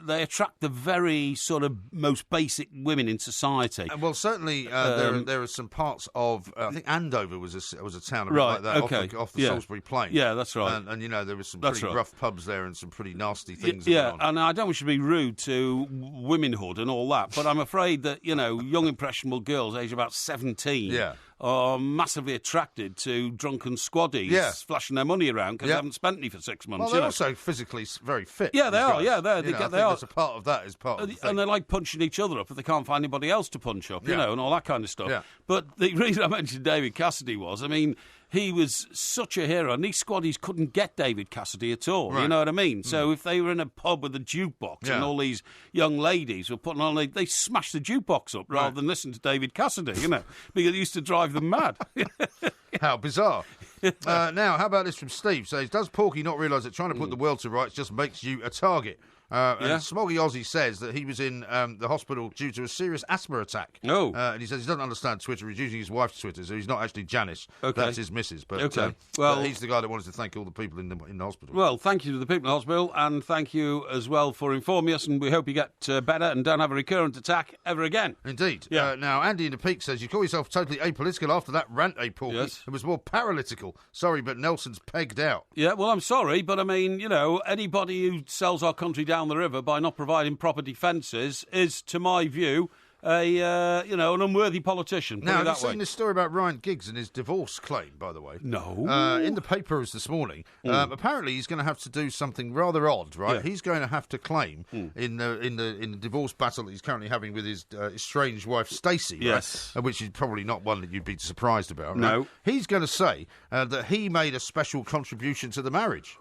S2: they attract the very sort of most basic women in society.
S1: Well, certainly there are some parts of I think Andover was a town like that off the Salisbury Plain.
S2: Yeah, that's right.
S1: And there was some pretty rough pubs there and some pretty nasty things.
S2: Yeah, and I don't wish to be rude to womenhood and all that, but I'm afraid that young impressionable girls aged about 17. Are massively attracted to drunken squaddies flashing their money around because they haven't spent any for 6 months.
S1: Well, they're also physically very fit.
S2: Yeah, they are. Yeah, they are.
S1: That's a part of that. Is part of the thing.
S2: And they like punching each other up if they can't find anybody else to punch up, and all that kind of stuff.
S1: Yeah.
S2: But the reason I mentioned David Cassidy was, I mean, he was such a hero, and these squaddies couldn't get David Cassidy at all. Right. You know what I mean? So if they were in a pub with a jukebox and all these young ladies were putting on, they smashed the jukebox up rather than listen to David Cassidy, because it used to drive them mad.
S1: How bizarre. Now, how about this from Steve? Says, does Porky not realise that trying to put the world to rights just makes you a target? And Smoggy Aussie says that he was in the hospital due to a serious asthma attack.
S2: Oh.
S1: And he says he doesn't understand Twitter. He's using his wife's Twitter, so he's not actually Janice.
S2: Okay.
S1: That's his missus. But,
S2: well,
S1: but he's the guy that wanted to thank all the people in the hospital.
S2: Well, thank you to the people in the hospital, and thank you as well for informing us, and we hope you get better and don't have a recurrent attack ever again.
S1: Indeed.
S2: Yeah.
S1: Now, Andy in the Peak says, you call yourself totally apolitical after that rant, Porky.
S2: Yes.
S1: It was more paralytical. Sorry, but Nelson's pegged out.
S2: Yeah, well, I'm sorry, but I mean, anybody who sells our country down the river by not providing proper defences is, to my view, an unworthy politician.
S1: Now, have you seen this story about Ryan Giggs and his divorce claim, by the way?
S2: No.
S1: In the papers this morning, apparently he's going to have to do something rather odd, right?
S2: Yeah.
S1: He's going to have to claim in the divorce battle that he's currently having with his estranged wife Stacey,
S2: yes,
S1: right? Which is probably not one that you'd be surprised about. Right?
S2: No.
S1: He's going to say that he made a special contribution to the marriage.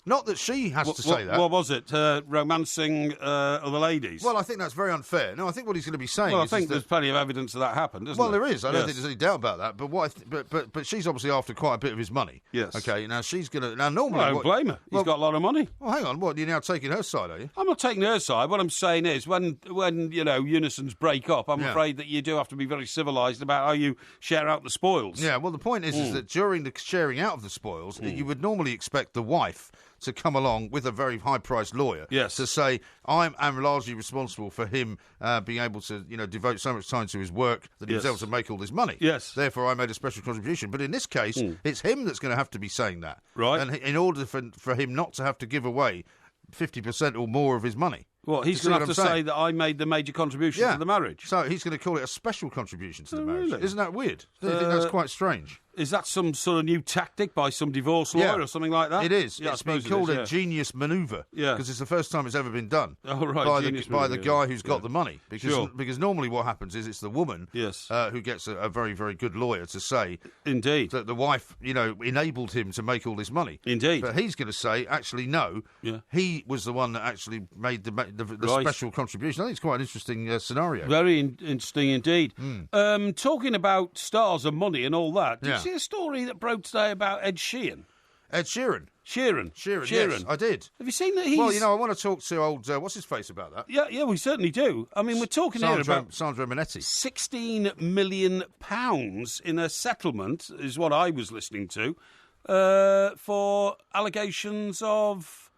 S1: Not that she has to say that.
S2: What was it? Romancing other ladies?
S1: Well, I think that's very unfair. No, I think what he's going to be saying
S2: Well, I
S1: is
S2: think there's plenty of evidence that happened, isn't
S1: there?
S2: there?
S1: Well, there is. I don't think there's any doubt about that. But but she's obviously after quite a bit of his money.
S2: Yes.
S1: Okay, now she's going to... Now, normally...
S2: I don't blame her. He's got a lot of money.
S1: Well, hang on. What, you're now taking her side, are you?
S2: I'm not taking her side. What I'm saying is, when unisons break up, I'm afraid that you do have to be very civilised about how you share out the spoils.
S1: Yeah, well, the point is that during the sharing out of the spoils, you would normally expect the wife to come along with a very high-priced lawyer to say, I'm largely responsible for him being able to, devote so much time to his work that he was able to make all this money.
S2: Yes.
S1: Therefore, I made a special contribution. But in this case, it's him that's going to have to be saying that.
S2: Right.
S1: And in order for him not to have to give away 50% or more of his money.
S2: Well, he's going to have to say that I made the major contribution to the marriage.
S1: So he's going to call it a special contribution to the marriage.
S2: Really?
S1: Isn't that weird? Do you think that's quite strange?
S2: Is that some sort of new tactic by some divorce lawyer or something like that?
S1: It is.
S2: Yeah,
S1: it's been called a genius manoeuvre.
S2: Yeah.
S1: Because it's the first time it's ever been done.
S2: Oh, right.
S1: By the guy who's got the money. Because normally what happens is it's the woman who gets a very, very good lawyer to say
S2: Indeed.
S1: that the wife, enabled him to make all this money.
S2: Indeed.
S1: But he's going to say, actually, no, he was the one that actually made the special contribution. I think it's quite an interesting scenario.
S2: Very interesting indeed. Talking about stars and money and all that, did you see a story that broke today about Ed Sheeran?
S1: Ed Sheeran?
S2: Sheeran.
S1: Yes, I did.
S2: Have you seen that he's...
S1: Well, I want to talk to old, what's-his-face about that.
S2: Yeah, we certainly do. I mean, we're talking here about...
S1: Sandro Minetti.
S2: £16 million in a settlement, is what I was listening to, for allegations of...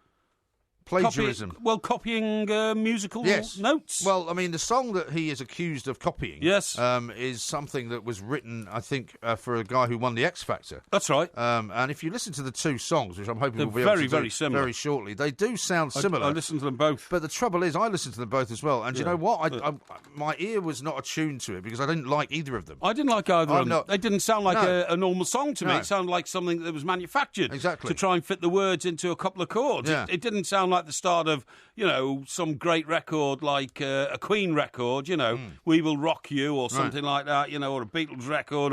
S1: plagiarism.
S2: Copying musical notes.
S1: Well, I mean, the song that he is accused of copying is something that was written, I think, for a guy who won the X Factor.
S2: That's right.
S1: And if you listen to the two songs, which I'm hoping we'll be
S2: very,
S1: able to
S2: very
S1: do
S2: similar.
S1: very shortly, they do sound similar.
S2: I listened to them both.
S1: But the trouble is, I listened to them both as well. And you know what? My ear was not attuned to it because I didn't like either of them.
S2: I didn't like either of them. They didn't sound like a normal song to me.
S1: No.
S2: It sounded like something that was manufactured
S1: to
S2: try and fit the words into a couple of chords.
S1: Yeah.
S2: It didn't sound like the start of, some great record like a Queen record, We Will Rock You or something like that, or a Beatles record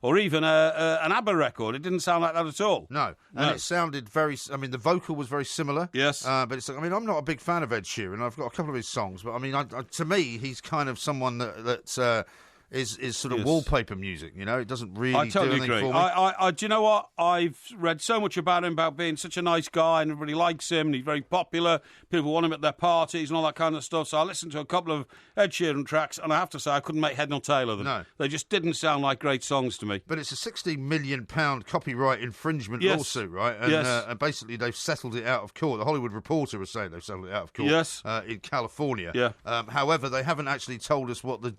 S2: or even an ABBA record. It didn't sound like that at all.
S1: No. And it sounded the vocal was very similar.
S2: Yes.
S1: But I'm not a big fan of Ed Sheeran. I've got a couple of his songs, but to me, he's kind of someone that is sort of wallpaper music, It doesn't really
S2: I totally
S1: do anything
S2: agree.
S1: for me.
S2: Do you know what? I've read so much about him, about being such a nice guy, and everybody likes him, and he's very popular. People want him at their parties and all that kind of stuff. So I listened to a couple of Ed Sheeran tracks, and I have to say I couldn't make head nor tail of them.
S1: No.
S2: They just didn't sound like great songs to me.
S1: But it's a £16 million copyright infringement lawsuit, right? And, and basically they've settled it out of court. The Hollywood Reporter was saying they've settled it out of court in California.
S2: Yeah.
S1: However, they haven't actually told us what the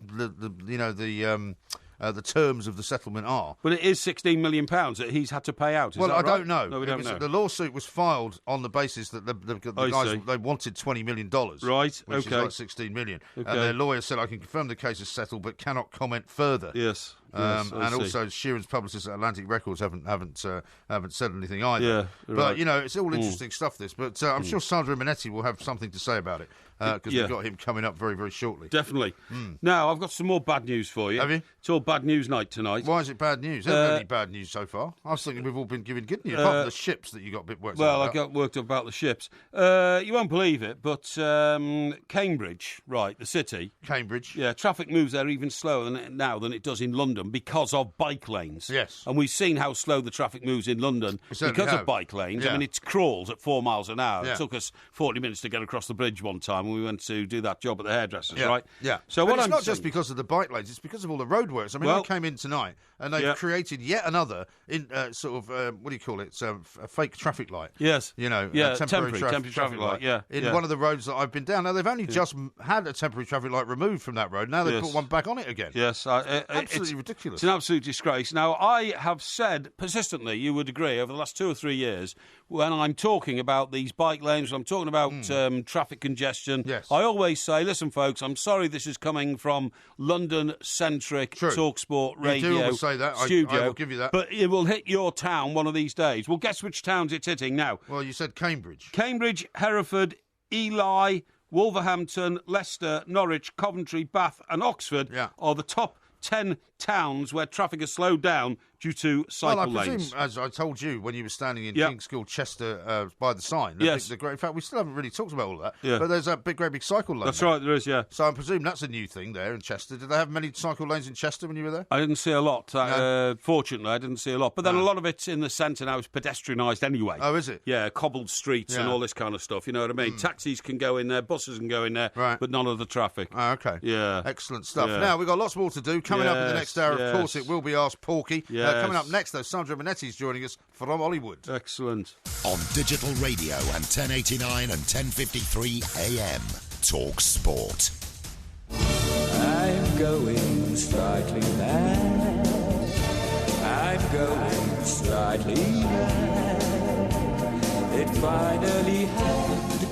S1: terms of the settlement are.
S2: But it is £16 million that he's had to pay out. Is that
S1: I
S2: right?
S1: don't know.
S2: No, we don't know.
S1: The lawsuit was filed on the basis that the guys they wanted $20 million.
S2: Right.
S1: Which is like $16 million. Okay. And their lawyer said, I can confirm the case is settled, but cannot comment further.
S2: Yes.
S1: And also, Sheeran's publicists at Atlantic Records haven't said anything either.
S2: Yeah,
S1: but it's all interesting stuff. This, but I'm sure Sandro Minetti will have something to say about it because we've got him coming up very, very shortly.
S2: Definitely. Now I've got some more bad news for you.
S1: Have you?
S2: It's all bad news night tonight.
S1: Why is it bad news? There haven't been any bad news so far. I was thinking we've all been given good news, apart from the ships that you got a bit worked up about.
S2: Well, I got worked up about the ships. You won't believe it, but Cambridge, right, the city.
S1: Cambridge.
S2: Yeah, traffic moves there even slower now than it does in London. London because of bike lanes.
S1: Yes.
S2: And we've seen how slow the traffic moves in London because of bike lanes.
S1: Yeah.
S2: I mean, it crawls at 4 miles an hour.
S1: Yeah.
S2: It took us 40 minutes to get across the bridge one time when we went to do that job at the hairdressers, right?
S1: Yeah.
S2: So
S1: but
S2: what
S1: it's
S2: I'm
S1: not
S2: saying,
S1: just because of the bike lanes, it's because of all the roadworks. I mean, I came in tonight and they've created yet another what do you call it? A fake traffic light.
S2: Yes.
S1: You know,
S2: temporary traffic light. Yeah.
S1: In one of the roads that I've been down. Now, they've only just had a temporary traffic light removed from that road. Now they've put one back on it again.
S2: Yes.
S1: Absolutely ridiculous.
S2: It's an absolute disgrace. Now, I have said persistently, you would agree, over the last 2 or 3 years, when I'm talking about these bike lanes, when I'm talking about traffic congestion, I always say, listen, folks, I'm sorry this is coming from London-centric TalkSport radio
S1: you do always say that.
S2: studio.
S1: I will give you that.
S2: But it will hit your town one of these days. Well, guess which towns it's hitting now?
S1: Well, you said Cambridge.
S2: Cambridge, Hereford, Ely, Wolverhampton, Leicester, Norwich, Coventry, Bath and Oxford are the top 10 towns where traffic has slowed down due to cycle lanes.
S1: Well, I presume, as I told you when you were standing in King's School, Chester, by the sign. In fact, we still haven't really talked about all that. Yeah. But there's that great big cycle lane.
S2: That's right, there is, yeah.
S1: So I presume that's a new thing there in Chester. Did they have many cycle lanes in Chester when you were there?
S2: I didn't see a lot. Fortunately, I didn't see a lot. But then a lot of it in the centre now is pedestrianised anyway.
S1: Oh, is it?
S2: Yeah, cobbled streets and all this kind of stuff. You know what I mean? Taxis can go in there, buses can go in there, but none of the traffic.
S1: Oh, okay.
S2: Yeah.
S1: Excellent stuff. Yeah. Now, we've got lots more to do. Coming up in the next hour, of course, it will be Ask Porky. Coming up next, though, Sandra Manetti's joining us from Hollywood.
S2: Excellent.
S5: On digital radio and 1089 and 1053 AM. Talk Sport.
S7: I'm going slightly mad. I'm going slightly mad. It finally happened.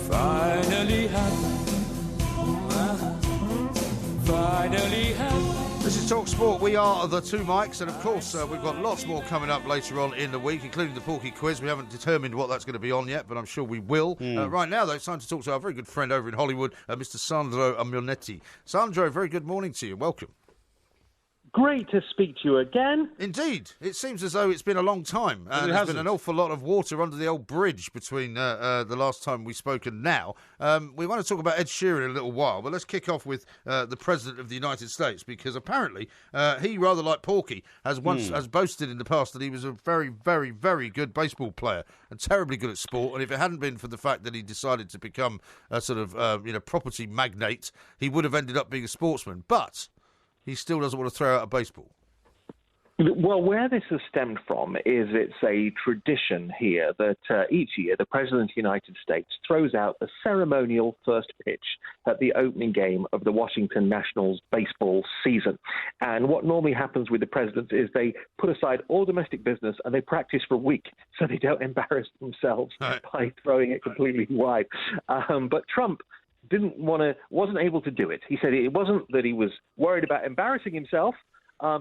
S7: Finally happened.
S1: This is Talk Sport. We are the two mics, and of course, we've got lots more coming up later on in the week, including the Porky quiz. We haven't determined what that's going to be on yet, but I'm sure we will. Right now, though, it's time to talk to our very good friend over in Hollywood, Mr. Sandro Manetti. Sandro, very good morning to you. Welcome.
S10: Great to speak to you again.
S1: Indeed. It seems as though it's been a long time. There's been an awful lot of water under the old bridge between the last time we spoke and now. We want to talk about Ed Sheeran in a little while, but let's kick off with the President of the United States, because apparently he, rather like Porky, has boasted in the past that he was a very, very, very good baseball player and terribly good at sport. And if it hadn't been for the fact that he decided to become a sort of property magnate, he would have ended up being a sportsman. But he still doesn't want to throw out a baseball.
S10: Well, where this has stemmed from is it's a tradition here that each year the President of the United States throws out a ceremonial first pitch at the opening game of the Washington Nationals baseball season. And what normally happens with the presidents is they put aside all domestic business and they practice for a week so they don't embarrass themselves by throwing it completely wide. But Trump wasn't able to do it. He said it wasn't that he was worried about embarrassing himself.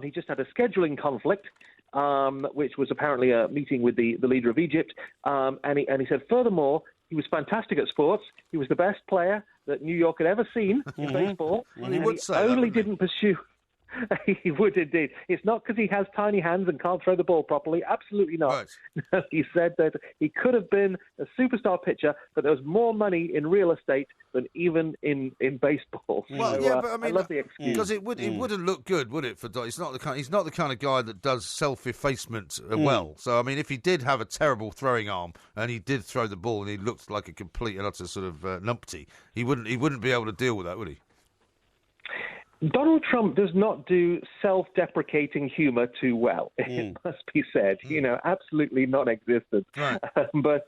S10: He just had a scheduling conflict, which was apparently a meeting with the leader of Egypt. And he said, furthermore, he was fantastic at sports. He was the best player that New York had ever seen in baseball.
S1: Well, he would say
S10: only
S1: that,
S10: didn't pursue. He would indeed. It's not because he has tiny hands and can't throw the ball properly. Absolutely not. Right. He said that he could have been a superstar pitcher, but there was more money in real estate than even in baseball.
S1: Well,
S10: so,
S1: but I mean,
S10: I love the excuse
S1: because it wouldn't look good, would it? For he's not the kind of guy that does self-effacement well. So I mean, if he did have a terrible throwing arm and he did throw the ball and he looked like a complete and utter sort of numpty, he wouldn't be able to deal with that, would he?
S10: Donald Trump does not do self-deprecating humor too well, it must be said. Absolutely non-existent. Right. But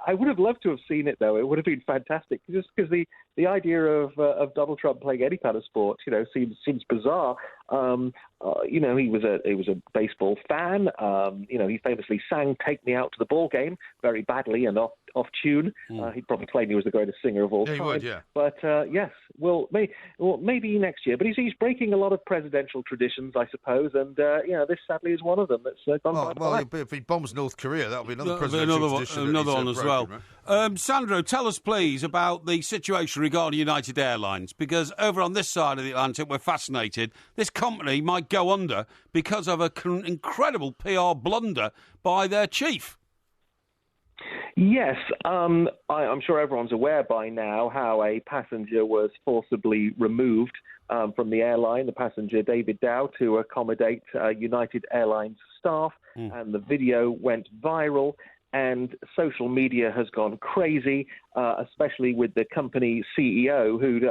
S10: I would have loved to have seen it, though. It would have been fantastic, just because the idea of Donald Trump playing any kind of sport, seems bizarre. He was a baseball fan. He famously sang "Take Me Out to the Ball Game" very badly and off tune. He'd probably claim he was the greatest singer of all time.
S1: He would, yeah.
S10: But yes, maybe next year. But he's breaking a lot of presidential traditions, I suppose. And this sadly is one of them that's gone by.
S1: Well, if he bombs North Korea, that'll be another presidential tradition.
S2: Another one as well. Right? Sandro, tell us please about the situation regarding United Airlines, because over on this side of the Atlantic, we're fascinated. This company might go under because of an incredible PR blunder by their chief.
S10: Yes, I'm sure everyone's aware by now how a passenger was forcibly removed from the airline, the passenger David Dow, to accommodate United Airlines staff, and the video went viral, and social media has gone crazy, especially with the company CEO who'd...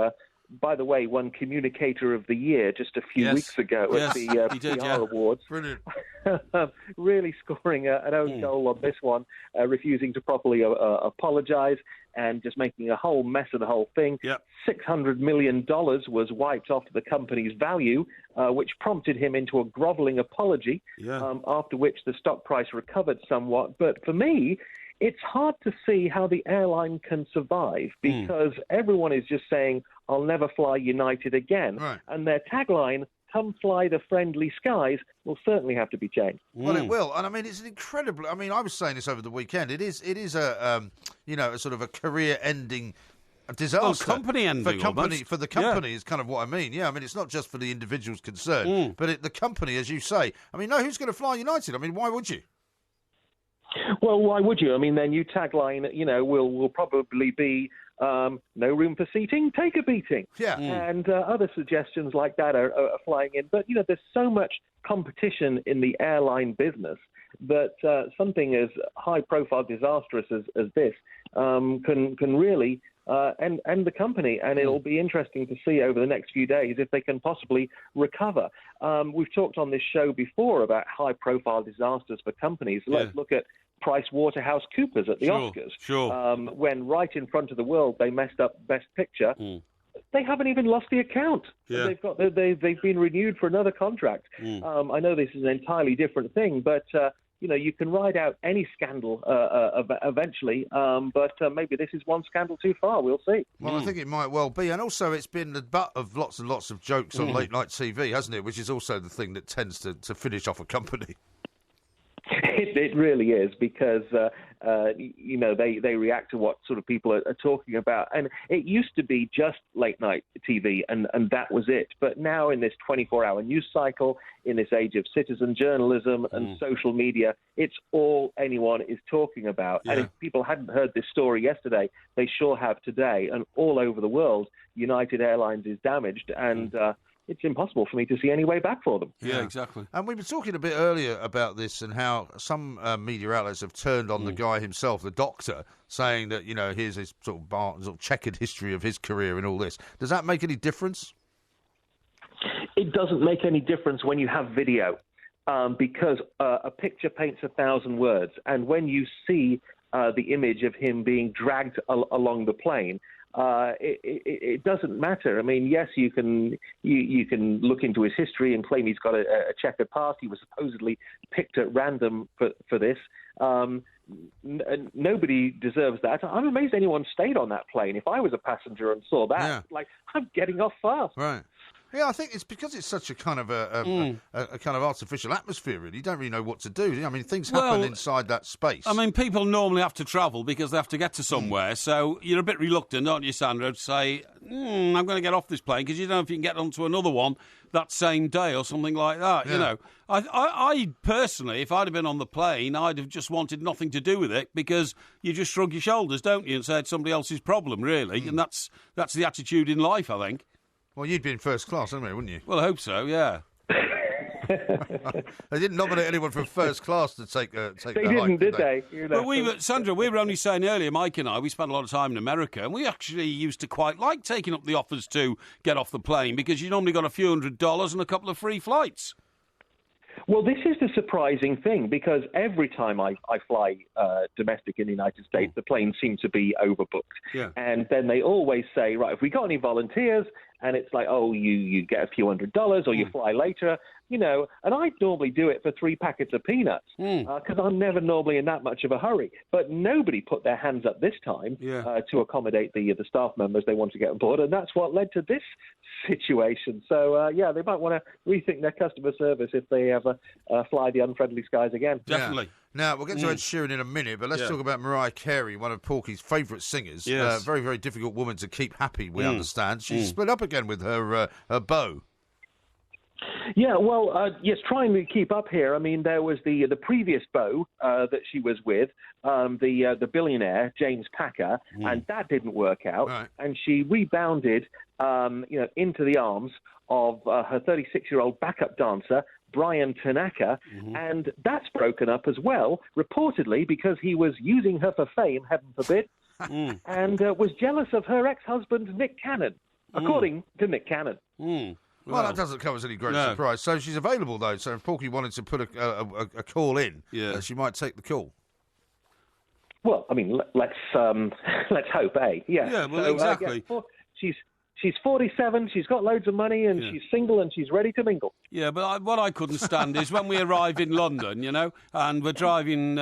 S10: by the way, won Communicator of the Year just a few weeks ago at the PR Awards.
S1: Brilliant.
S10: Really scoring an own goal on this one, refusing to properly apologise and just making a whole mess of the whole thing.
S2: Yep.
S10: $600 million was wiped off the company's value, which prompted him into a grovelling apology, after which the stock price recovered somewhat. But for me, it's hard to see how the airline can survive because everyone is just saying, I'll never fly United again.
S1: Right.
S10: And their tagline, come fly the friendly skies, will certainly have to be changed.
S1: Well, it will. And I mean, it's an incredible... I mean, I was saying this over the weekend. It is a, a sort of a career-ending disaster.
S2: Company ending.
S1: For the company is kind of what I mean. Yeah, I mean, it's not just for the individuals concerned, but the company, as you say. I mean, who's going to fly United? I mean, why would you?
S10: Well, why would you? I mean, their new tagline, will probably be no room for seating, take a beating.
S1: Yeah.
S10: And other suggestions like that are flying in. But, there's so much competition in the airline business that something as high-profile, disastrous as this can really end the company. And it'll be interesting to see over the next few days if they can possibly recover. We've talked on this show before about high-profile disasters for companies. Let's look at PricewaterhouseCoopers at the Oscars.
S2: Sure.
S10: When right in front of the world they messed up Best Picture, they haven't even lost the account.
S2: Yeah.
S10: They've been renewed for another contract. I know this is an entirely different thing, but you can ride out any scandal eventually, but maybe this is one scandal too far. We'll see.
S1: Well, I think it might well be. And also, it's been the butt of lots and lots of jokes on late-night TV, hasn't it? Which is also the thing that tends to finish off a company.
S10: It really is, because they react to what sort of people are talking about, and it used to be just late night TV, and that was it. But now, in this 24-hour news cycle, in this age of citizen journalism and social media, it's all anyone is talking about. And if people hadn't heard this story yesterday, they sure have today. And all over the world, United Airlines is damaged, and it's impossible for me to see any way back for them.
S2: Yeah, exactly.
S1: And we were talking a bit earlier about this and how some media outlets have turned on the guy himself, the doctor, saying that, here's his sort of checkered history of his career and all this. Does that make any difference?
S10: It doesn't make any difference when you have video, because a picture paints 1,000 words. And when you see the image of him being dragged along the plane, it doesn't matter. I mean, yes, you can look into his history and claim he's got a checkered past. He was supposedly picked at random for this. Nobody deserves that. I'm amazed anyone stayed on that plane. If I was a passenger and saw that, I'm getting off fast.
S1: Right. Yeah, I think it's because it's such a kind of a kind of artificial atmosphere, really. You don't really know what to do. I mean, things happen inside that space.
S2: I mean, people normally have to travel because they have to get to somewhere, so you're a bit reluctant, aren't you, Sandra, to say, I'm going to get off this plane, because you don't know if you can get onto another one that same day or something like that, I personally, if I'd have been on the plane, I'd have just wanted nothing to do with it, because you just shrug your shoulders, don't you, and say it's somebody else's problem, really, and that's the attitude in life, I think.
S1: Well, you'd be in first class, anyway, wouldn't you?
S2: Well, I hope so, yeah.
S1: They didn't nominate anyone from first class to take the hike,
S10: did they?
S2: But Sandra, we were only saying earlier, Mike and I, we spent a lot of time in America, and we actually used to quite like taking up the offers to get off the plane, because you normally got a few $100s and a couple of free flights.
S10: Well, this is the surprising thing, because every time I fly domestic in the United States, the planes seem to be overbooked.
S2: Yeah.
S10: And then they always say, right, if we got any volunteers, and it's like, oh, you get a few $100 or you fly later, and I normally do it for 3 packets of peanuts, because I'm never normally in that much of a hurry. But nobody put their hands up this time to accommodate the staff members they want to get on board, and that's what led to this situation. So, they might want to rethink their customer service if they ever fly the unfriendly skies again.
S2: Definitely.
S1: Yeah. Now, we'll get to Ed Sheeran in a minute, but let's talk about Mariah Carey, one of Porky's favourite singers.
S2: Yes.
S1: Very, very difficult woman to keep happy, we understand. She's split up again with her beau.
S10: Yeah, well, yes, trying to keep up here. I mean, there was the previous beau that she was with, the billionaire James Packer, and that didn't work out.
S1: Right.
S10: And she rebounded, into the arms of her 36-year-old backup dancer, Brian Tanaka, and that's broken up as well, reportedly because he was using her for fame, heaven forbid, and was jealous of her ex-husband, Nick Cannon, according to Nick Cannon.
S1: Well, that doesn't come as any great surprise. So she's available, though. So if Porky wanted to put a call in, she might take the call.
S10: Well, I mean, let's hope, eh?
S2: Yeah, well, exactly.
S10: She's 47, she's got loads of money, and she's single, and she's ready to mingle.
S2: Yeah, but what I couldn't stand is when we arrive in London, and we're driving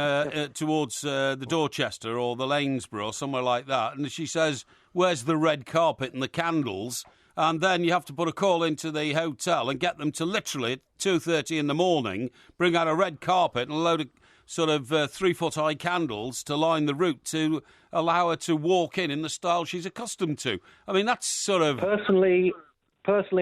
S2: towards the Dorchester or the Lanesborough or somewhere like that, and she says, "Where's the red carpet and the candles?" And then you have to put a call into the hotel and get them to literally at 2:30 in the morning bring out a red carpet and a load of sort of 3-foot-high candles to line the route to allow her to walk in the style she's accustomed to. I mean, that's sort of...
S10: Personally,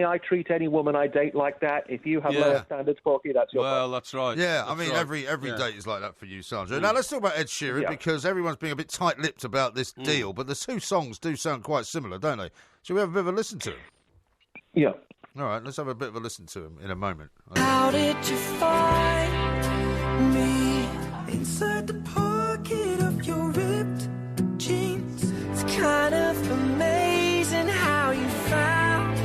S10: I treat any woman I date like that. If you have lower standards, Porky, that's your problem.
S2: Well, that's right.
S1: Yeah,
S2: that's
S1: I mean,
S2: right.
S1: every date is like that for you, Sandra. Now, let's talk about Ed Sheeran, because everyone's being a bit tight-lipped about this deal, but the two songs do sound quite similar, don't they? Shall we have a bit of a listen to them?
S10: Yeah.
S1: All right, let's have a bit of a listen to them in a moment.
S7: How did you find me inside the pocket of your ripped jeans? It's kind of amazing how you found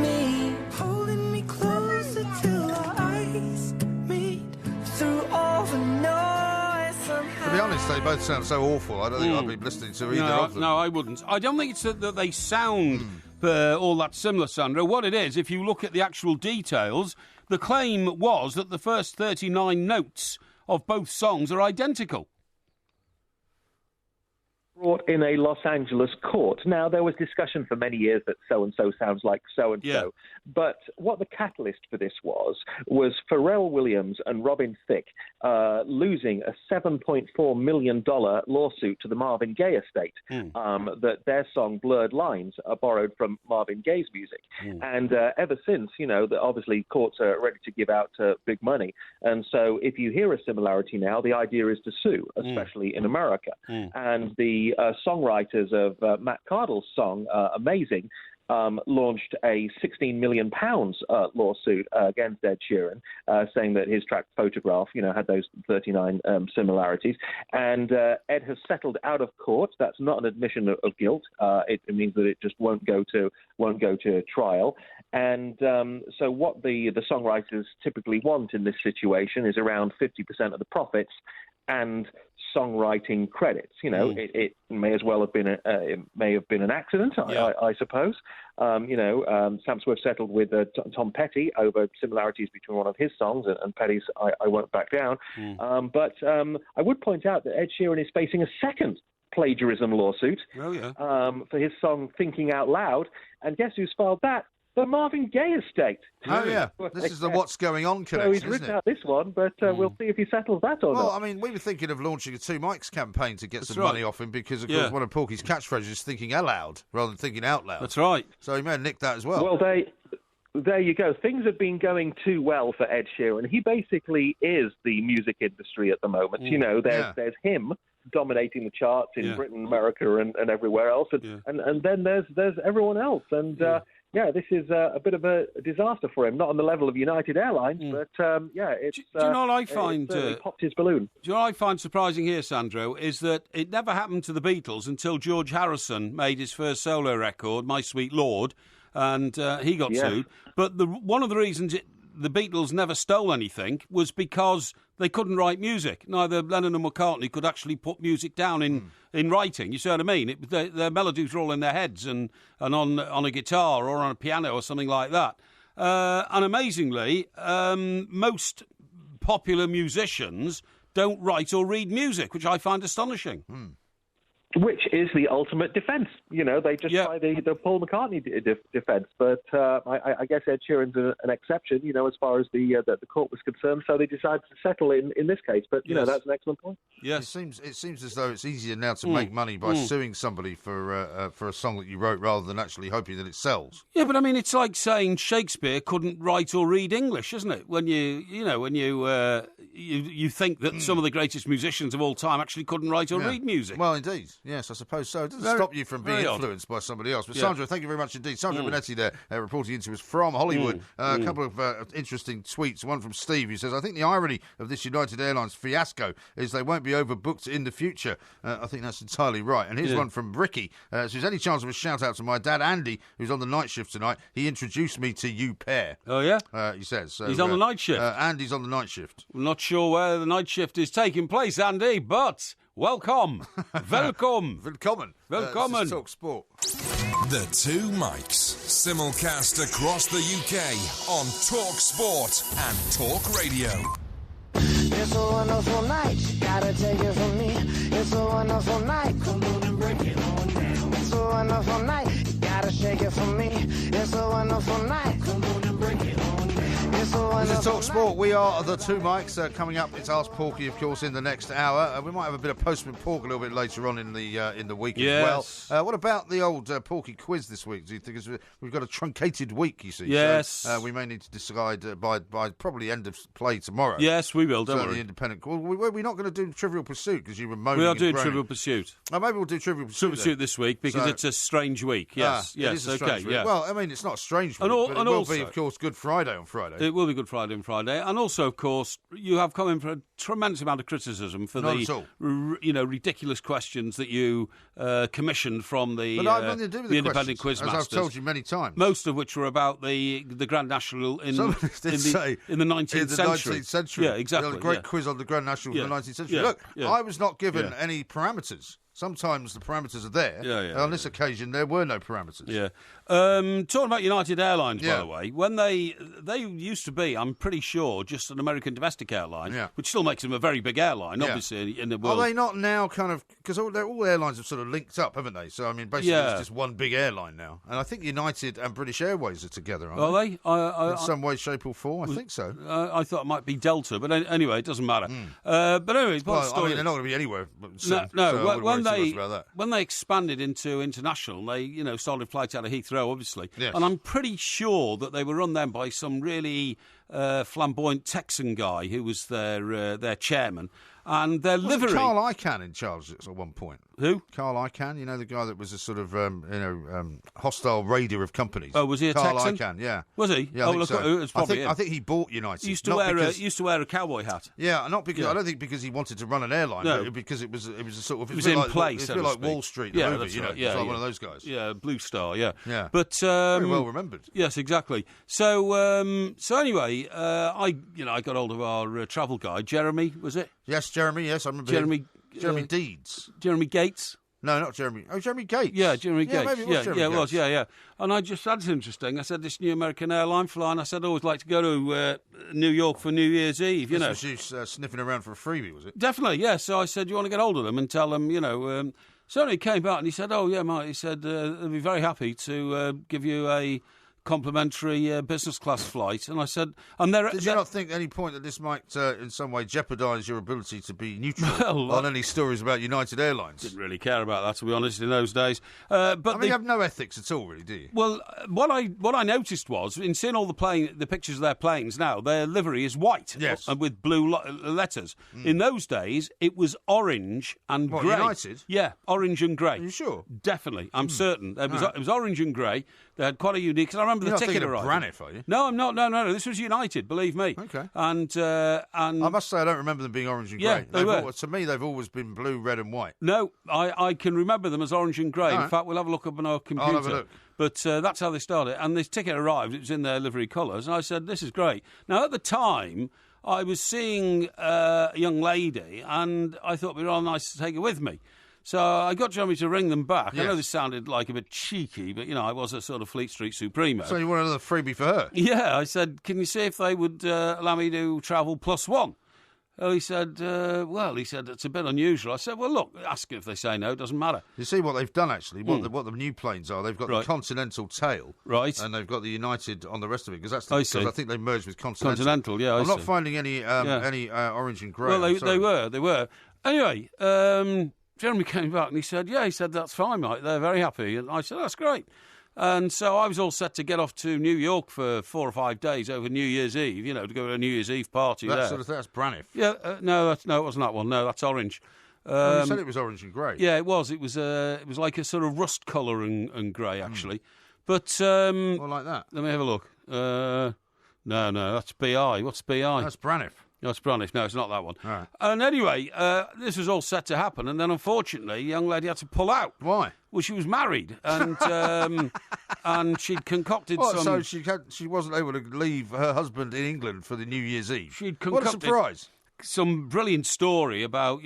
S7: me, holding me closer till our eyes meet through all the noise somehow.
S1: To be honest, they both sound so awful. I don't think I'd be listening to either of them.
S2: No, I wouldn't. I don't think it's that they sound... all that similar, Sandra. What it is, if you look at the actual details, the claim was that the first 39 notes of both songs are identical.
S10: Brought in a Los Angeles court. Now, there was discussion for many years that so-and-so sounds like so-and-so. But what the catalyst for this was Pharrell Williams and Robin Thicke losing a $7.4 million lawsuit to the Marvin Gaye estate that their song Blurred Lines are borrowed from Marvin Gaye's music. And ever since, obviously courts are ready to give out big money. And so if you hear a similarity now, the idea is to sue, especially in America. And the songwriters of Matt Cardle's song, Amazing, launched a £16 million lawsuit against Ed Sheeran, saying that his track Photograph, had those 39 similarities. And Ed has settled out of court. That's not an admission of guilt. It means that it just won't go to trial. And so what the songwriters typically want in this situation is around 50% of the profits and songwriting credits. It may as well have been an accident, I suppose. Sam Swift settled with Tom Petty over similarities between one of his songs and Petty's I Won't Back Down. But I would point out that Ed Sheeran is facing a second plagiarism lawsuit for his song Thinking Out Loud. And guess who's filed that? The Marvin Gaye estate.
S1: Oh, yeah. This is the What's Going On connection,
S10: So he's written out this one, but we'll see if he settles that or not.
S1: Well, I mean, we were thinking of launching a Two Mics campaign to get some money off him because, of course, one of Porky's catchphrases is thinking aloud rather than thinking out loud.
S2: That's right.
S1: So he may have nicked that as well.
S10: Well, there you go. Things have been going too well for Ed Sheeran. He basically is the music industry at the moment. There's him dominating the charts in Britain, America, and everywhere else, and then there's everyone else. And this is a bit of a disaster for him. Not on the level of United Airlines, but it's.
S2: Do you know what I find?
S10: Popped his balloon.
S2: Do you know what I find surprising here, Sandro, is that it never happened to the Beatles until George Harrison made his first solo record, My Sweet Lord, and he got sued. But one of the reasons the Beatles never stole anything was because they couldn't write music. Neither Lennon and McCartney could actually put music down in writing. You see what I mean? Their melodies were all in their heads and on a guitar or on a piano or something like that. And amazingly, most popular musicians don't write or read music, which I find astonishing.
S10: Which is the ultimate defence. They just try the Paul McCartney defence. But I guess Ed Sheeran's an exception, as far as the court was concerned. So they decided to settle in this case. But, that's an excellent point.
S1: Yes. It seems as though it's easier now to make money by suing somebody for a song that you wrote rather than actually hoping that it sells.
S2: Yeah, but I mean, it's like saying Shakespeare couldn't write or read English, isn't it? When you think that some of the greatest musicians of all time actually couldn't write or read music.
S1: Well, indeed. Yes, I suppose so. It doesn't stop you from being influenced by somebody else. But Sandra, thank you very much indeed. Sandra Bonetti there, reporting into us from Hollywood. A couple of interesting tweets. One from Steve, who says, I think the irony of this United Airlines fiasco is they won't be overbooked in the future. I think that's entirely right. And here's one from Ricky. Says, any chance of a shout-out to my dad, Andy, who's on the night shift tonight? He introduced me to you pair.
S2: Oh, yeah?
S1: He says. So,
S2: he's on the night shift?
S1: Andy's on the night shift.
S2: I'm not sure where the night shift is taking place, Andy, but... Welcome. Welcome.
S1: Willkommen.
S2: Willkommen.
S1: This is Talk Sport.
S6: The Two Mics. Simulcast across the UK on Talk Sport and Talk Radio.
S7: It's a wonderful night. Gotta take it from me. It's a wonderful night. Come on and break it on down. It's a wonderful night. Gotta shake it from me. It's a wonderful night. Come on and break it on down.
S1: This is Talk Sport. We are the Two Mics. Coming up, it's Ask Porky, of course, in the next hour. We might have a bit of Postman Pork a little bit later on in the week as well. What about the old Porky quiz this week? Do you think we've got a truncated week? You see,
S2: yes.
S1: So, we may need to decide by probably end of play tomorrow.
S2: Yes, we will. Don't worry.
S1: The independent. Well, we're not going to do Trivial Pursuit because you were moaning.
S2: We are doing Trivial Pursuit.
S1: Maybe we'll do Trivial Pursuit
S2: this week because it's a strange week. Yes,
S1: yes,
S2: it is
S1: a strange week.
S2: Yeah.
S1: Well, I mean, it's not a strange week, but it will be, of course, Good Friday on Friday.
S2: It will be Good Friday on Friday, and also, of course, you have come in for a tremendous amount of criticism for ridiculous questions that you commissioned from the independent quizmasters.
S1: As I've told you many times.
S2: Most of which were about the Grand National in the 19th century.
S1: 19th century.
S2: Yeah, exactly.
S1: The great quiz on the Grand National in the 19th century. Look, I was not given any parameters. Sometimes the parameters are there. On this occasion, there were no parameters.
S2: Yeah. Talking about United Airlines, by the way, when they used to be, I'm pretty sure, just an American domestic airline, which still makes them a very big airline, obviously, in the world.
S1: Are they not now kind of... Because all airlines have sort of linked up, haven't they? So, I mean, basically, it's just one big airline now. And I think United and British Airways are together, aren't they? In some way, shape or form, I think so.
S2: I thought it might be Delta, but anyway, it doesn't matter. But anyway,
S1: I mean, they're not going to be anywhere soon.
S2: When they expanded into international, they started flights out of Heathrow, obviously, and I'm pretty sure that they were run then by some really flamboyant Texan guy who was their chairman, and their livery.
S1: Carl Icahn in charge at one point.
S2: Who?
S1: Carl Icahn, the guy that was a sort of hostile raider of companies.
S2: Oh, was he a
S1: Carl
S2: Texan?
S1: Icahn, yeah.
S2: Was he?
S1: Yeah, I think so.
S2: It was probably
S1: I think he bought United.
S2: He used to wear a cowboy hat.
S1: Yeah, not because I don't think because he wanted to run an airline, but because it was a sort of
S2: it was in place.
S1: It was like Wall Street, the movie,
S2: right.
S1: It's like one of those guys.
S2: Yeah, Blue Star. Yeah.
S1: But very well remembered.
S2: Yes, exactly. So anyway, I got hold of our travel guy, Jeremy. Was it?
S1: Yes, Jeremy. Yes, I remember. Jeremy Deeds.
S2: Jeremy Gates.
S1: No, not Jeremy. Oh, Jeremy Gates.
S2: Yeah, Jeremy Gates.
S1: Maybe it was Jeremy Gates.
S2: It was, yeah. And I just, that's interesting. I said, this new American airline flying, I said, I always like to go to New York for New Year's Eve,
S1: This was you sniffing around for a freebie, was it?
S2: Definitely, yeah. So I said, you want to get hold of them and tell them, so he came back and he said, oh, yeah, mate, he said, they'll be very happy to give you a complimentary business class flight. And I said, did
S1: you not think at any point that this might in some way jeopardise your ability to be neutral on any stories about United Airlines?
S2: Didn't really care about that, to be honest, in those days.
S1: But you have no ethics at all, really, do you?
S2: Well, what I noticed was, in seeing all the pictures of their planes now, their livery is white, and with blue letters. In those days, it was orange and grey.
S1: United?
S2: Yeah, orange and grey.
S1: Are you sure?
S2: Definitely, I'm certain. It was orange and grey. They had quite a unique. Because I remember the ticket arrived.
S1: You're not thinking of Braniff, are you?
S2: No, I'm not. No. This was United, believe me.
S1: Okay.
S2: And
S1: I must say, I don't remember them being orange and grey.
S2: They were.
S1: To me, they've always been blue, red, and white.
S2: No, I can remember them as orange and grey. In fact, we'll have a look up on our computer.
S1: I'll have a look.
S2: But that's how they started. And this ticket arrived. It was in their livery colours. And I said, this is great. Now, at the time, I was seeing a young lady, and I thought it would be rather nice to take her with me. So I got Jeremy to ring them back. Yes. I know this sounded like a bit cheeky, but, I was a sort of Fleet Street Supremo.
S1: So you want another freebie for her?
S2: Yeah, I said, can you see if they would allow me to travel +1? Oh, he said, it's a bit unusual. I said, well, look, ask if they say no, it doesn't matter.
S1: You see what they've done, actually, what the new planes are. They've got the Continental tail.
S2: Right.
S1: And they've got the United on the rest of it, because I think they merged with Continental.
S2: Continental, yeah,
S1: I'm not finding any orange and grey.
S2: Well, they were. Anyway, Jeremy came back and he said, that's fine, mate. They're very happy. And I said, that's great. And so I was all set to get off to New York for 4 or 5 days over New Year's Eve, to go to a New Year's Eve party there.
S1: That's Braniff.
S2: Yeah, no, it wasn't that one. No, that's orange.
S1: You said it was orange and grey.
S2: Yeah, it was. It was like a sort of rust colour and grey, actually. But well,
S1: like that.
S2: Let me have a look. No, that's BI. What's BI?
S1: That's Braniff.
S2: That's Braniff. No, it's not that one.
S1: All right.
S2: And anyway, this was all set to happen, and then unfortunately, the young lady had to pull out.
S1: Why?
S2: Well, she was married, and and she'd concocted some.
S1: So she wasn't able to leave her husband in England for the New Year's Eve.
S2: She'd concocted.
S1: What a surprise!
S2: Some brilliant story about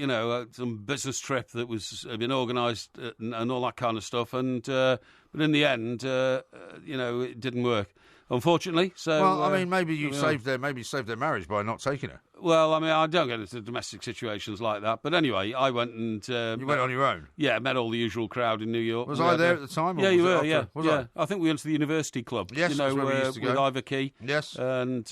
S2: some business trip that was been organised and all that kind of stuff, and but in the end, it didn't work. Unfortunately, so.
S1: Well, I mean, maybe you saved their marriage by not taking her.
S2: Well, I mean, I don't get into domestic situations like that. But anyway, I went and...
S1: you went on your own?
S2: Yeah, met all the usual crowd in New York.
S1: Was I there at the time?
S2: Yeah, you were, yeah.
S1: I?
S2: I think we went to the University Club.
S1: Yes, that's where we used to go.
S2: With Ivor Key.
S1: Yes.
S2: And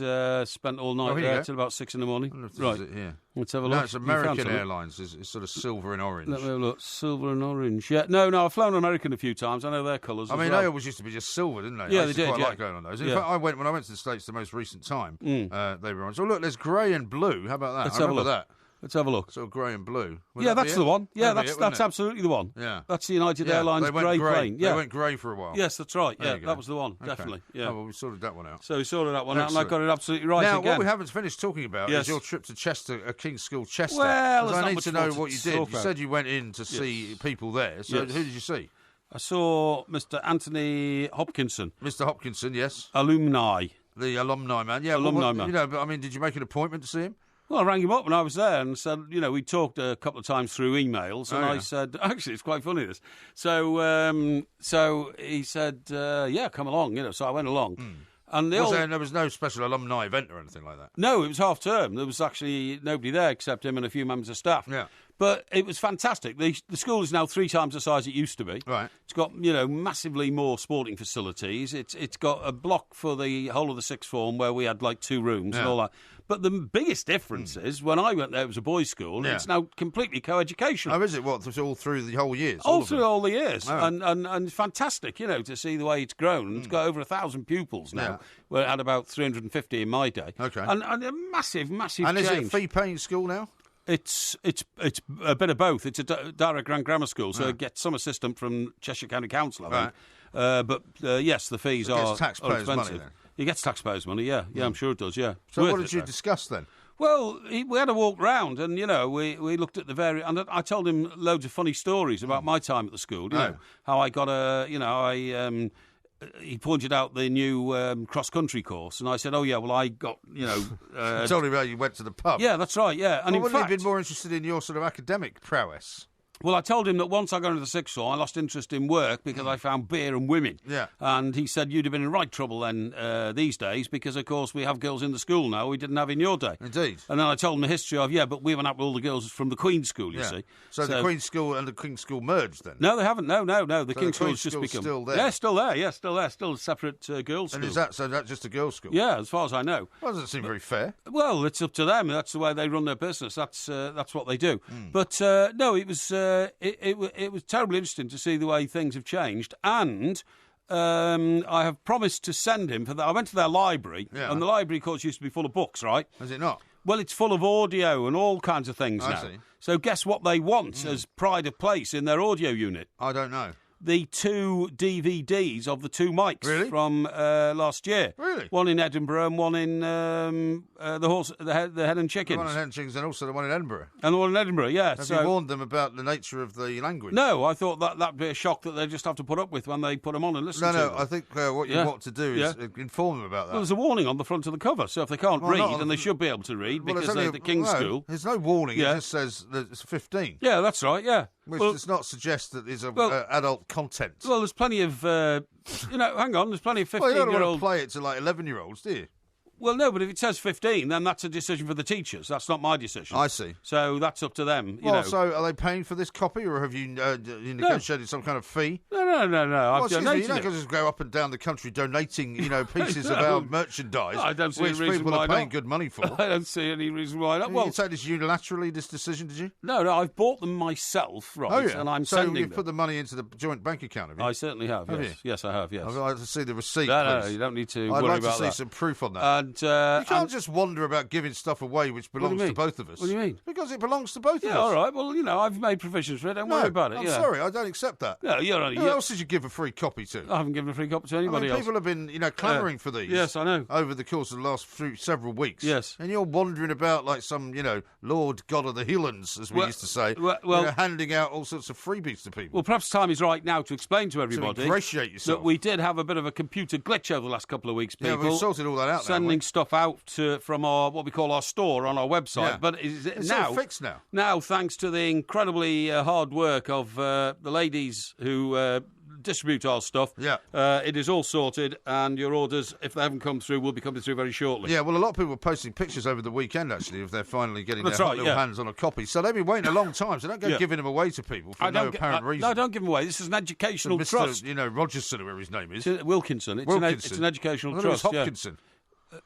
S2: spent all night there till about 6 in the morning.
S1: Right. Yeah.
S2: Let's have a look.
S1: No, it's American Airlines. It's sort of silver and orange.
S2: Let me have a look. Silver and orange. Yeah. No, I've flown American a few times. I know their colours as well.
S1: They always used to be just silver, didn't they?
S2: Yeah, they did.
S1: I like going on those. In fact, when I went to the States the most recent time, they were on. So look, there's grey and blue. How about that?
S2: Let's have a look. Let's have a look.
S1: Sort of grey and blue.
S2: That's the one. Yeah, that's absolutely the one.
S1: Yeah.
S2: That's the United Airlines grey plane. Yeah.
S1: They went grey for a while.
S2: Yes, that's right. Yeah, that was the one, definitely. Yeah.
S1: Oh, well, we sorted that one out.
S2: So we sorted that one out, and I got it absolutely right again.
S1: Now, what we haven't finished talking about is your trip to Chester, King's School, Chester.
S2: Well,
S1: I need to know what you did. You said you went in to see people there. So who did you see?
S2: I saw Mr. Anthony Hopkinson.
S1: Mr. Hopkinson, yes.
S2: Alumni.
S1: The alumni man. Yeah,
S2: alumni man.
S1: But I mean, did you make an appointment to see him?
S2: Well, I rang him up when I was there and said, we talked a couple of times through emails, and I said, actually, it's quite funny this. So he said, come along, so I went along. And
S1: there was no special alumni event or anything like that?
S2: No, it was half term. There was actually nobody there except him and a few members of staff.
S1: Yeah.
S2: But it was fantastic. The school is now 3 times the size it used to be.
S1: Right.
S2: It's got, massively more sporting facilities. It's got a block for the whole of the sixth form where we had like 2 rooms and all that. But the biggest difference is when I went there, it was a boys' school, and it's now completely co-educational.
S1: Oh, is it? What, all through the whole years?
S2: All the years. Oh. And fantastic, to see the way it's grown. It's got over 1,000 pupils now.
S1: Yeah.
S2: Where it had about 350 in my day.
S1: Okay.
S2: And a massive change.
S1: And is it a fee-paying school now?
S2: It's a bit of both. It's a direct grammar school, so it gets some assistance from Cheshire County Council, I think. But yes, the fees are
S1: taxpayers'
S2: expensive.
S1: Money then.
S2: It gets taxpayers' money, yeah, I'm sure it does, yeah.
S1: So what did you discuss then?
S2: Well, we had a walk round, and we looked at the various. And I told him loads of funny stories about my time at the school. You know how I got he pointed out the new cross-country course, and I said, I got,
S1: told him how you went to the pub.
S2: Yeah, that's right, yeah. And
S1: wouldn't he have been more interested in your sort of academic prowess?
S2: Well, I told him that once I got into the sixth form, I lost interest in work because I found beer and women.
S1: Yeah.
S2: And he said, you'd have been in right trouble then these days because, of course, we have girls in the school now we didn't have in your day.
S1: Indeed.
S2: And then I told him the history of, but we went up with all the girls from the Queen's School, you see.
S1: So the Queen's School and the King's School merged then?
S2: No, they haven't. No. The King's School's just become...
S1: still there?
S2: Yeah, still there. Yeah, still there. Still a separate girls' school.
S1: And is that just a girls' school?
S2: Yeah, as far as I know.
S1: Well, doesn't seem very fair.
S2: Well, it's up to them. That's the way they run their business. That's what they do. But, no, it was... It was terribly interesting to see the way things have changed, and I have promised to send him for that. I went to their library, and the library, of course, used to be full of books, right?
S1: Is it not?
S2: Well, it's full of audio and all kinds of things now.
S1: See.
S2: So guess what they want as pride of place in their audio unit?
S1: I don't know.
S2: The 2 DVDs of the 2 mics from last year.
S1: Really?
S2: One in Edinburgh and one in the Hen and Chickens.
S1: The one in Hen and Chickens and also the one in Edinburgh.
S2: And the one in Edinburgh, yeah.
S1: Have you warned them about the nature of the language?
S2: No, I thought that'd be a shock that they just have to put up with when they put them on and listen to them.
S1: No, I think what you want to do is inform them about that.
S2: Well, there's a warning on the front of the cover, so if they can't read, then they should be able to read because they're at the King's School.
S1: There's no warning, it just says that it's 15.
S2: Yeah, that's right, yeah.
S1: Which does not suggest that there's adult content.
S2: Well, there's plenty of, hang on, there's plenty of 15-year-old...
S1: Well, you don't want to play it to, 11-year-olds, do you?
S2: Well, no, but if it says 15, then that's a decision for the teachers. That's not my decision.
S1: I see.
S2: So that's up to them.
S1: So are they paying for this copy, or have you negotiated some kind of fee?
S2: No.
S1: Well, you don't just go up and down the country donating, pieces of our merchandise,
S2: I don't see
S1: which
S2: a reason
S1: people
S2: why
S1: are paying
S2: not.
S1: good money for.
S2: I don't see any reason why not.
S1: Well, you take this unilaterally, this decision, did you?
S2: No, I've bought them myself, right?
S1: Oh, yeah.
S2: And I'm
S1: so
S2: sending
S1: you've
S2: them.
S1: put the money into the joint bank account, have you?
S2: I certainly have, yes.
S1: You?
S2: Yes, I have, yes.
S1: I'd like to see the receipt,
S2: No,
S1: please.
S2: you don't need to
S1: I'd
S2: worry
S1: like
S2: about
S1: to see
S2: that.
S1: some proof on that.
S2: And,
S1: you can't just wonder about giving stuff away which belongs to both of us.
S2: What do you mean?
S1: Because it belongs to both of us.
S2: Yeah, all right. Well, I've made provisions for it. Don't worry about it.
S1: I'm sorry, I don't accept that.
S2: No,
S1: Who else did you give a free copy to?
S2: I haven't given a free copy to anybody else.
S1: People have been, clamouring for these.
S2: Yes, I know.
S1: Over the course of the last several weeks.
S2: Yes.
S1: And you're wandering about like some, Lord God of the Hilllands, as we used to say, handing out all sorts of freebies to people.
S2: Well, perhaps time is right now to explain to everybody.
S1: To ingratiate yourself.
S2: That we did have a bit of a computer glitch over the last couple of weeks, people.
S1: Yeah, we've sorted all that out now.
S2: Sending stuff out from what we call our store on our website.
S1: Yeah.
S2: But it's
S1: all fixed now.
S2: Now, thanks to the incredibly hard work of the ladies who distribute our stuff, it is all sorted, and your orders, if they haven't come through, will be coming through very shortly.
S1: Yeah, well, a lot of people were posting pictures over the weekend, actually, if they're finally getting their little hands on a copy. So they've been waiting a long time, so don't go giving them away to people for no apparent reason.
S2: No, don't give them away. This is an educational trust.
S1: Rogerson, whoever his name is.
S2: Wilkinson. It's an educational trust.
S1: Hopkinson.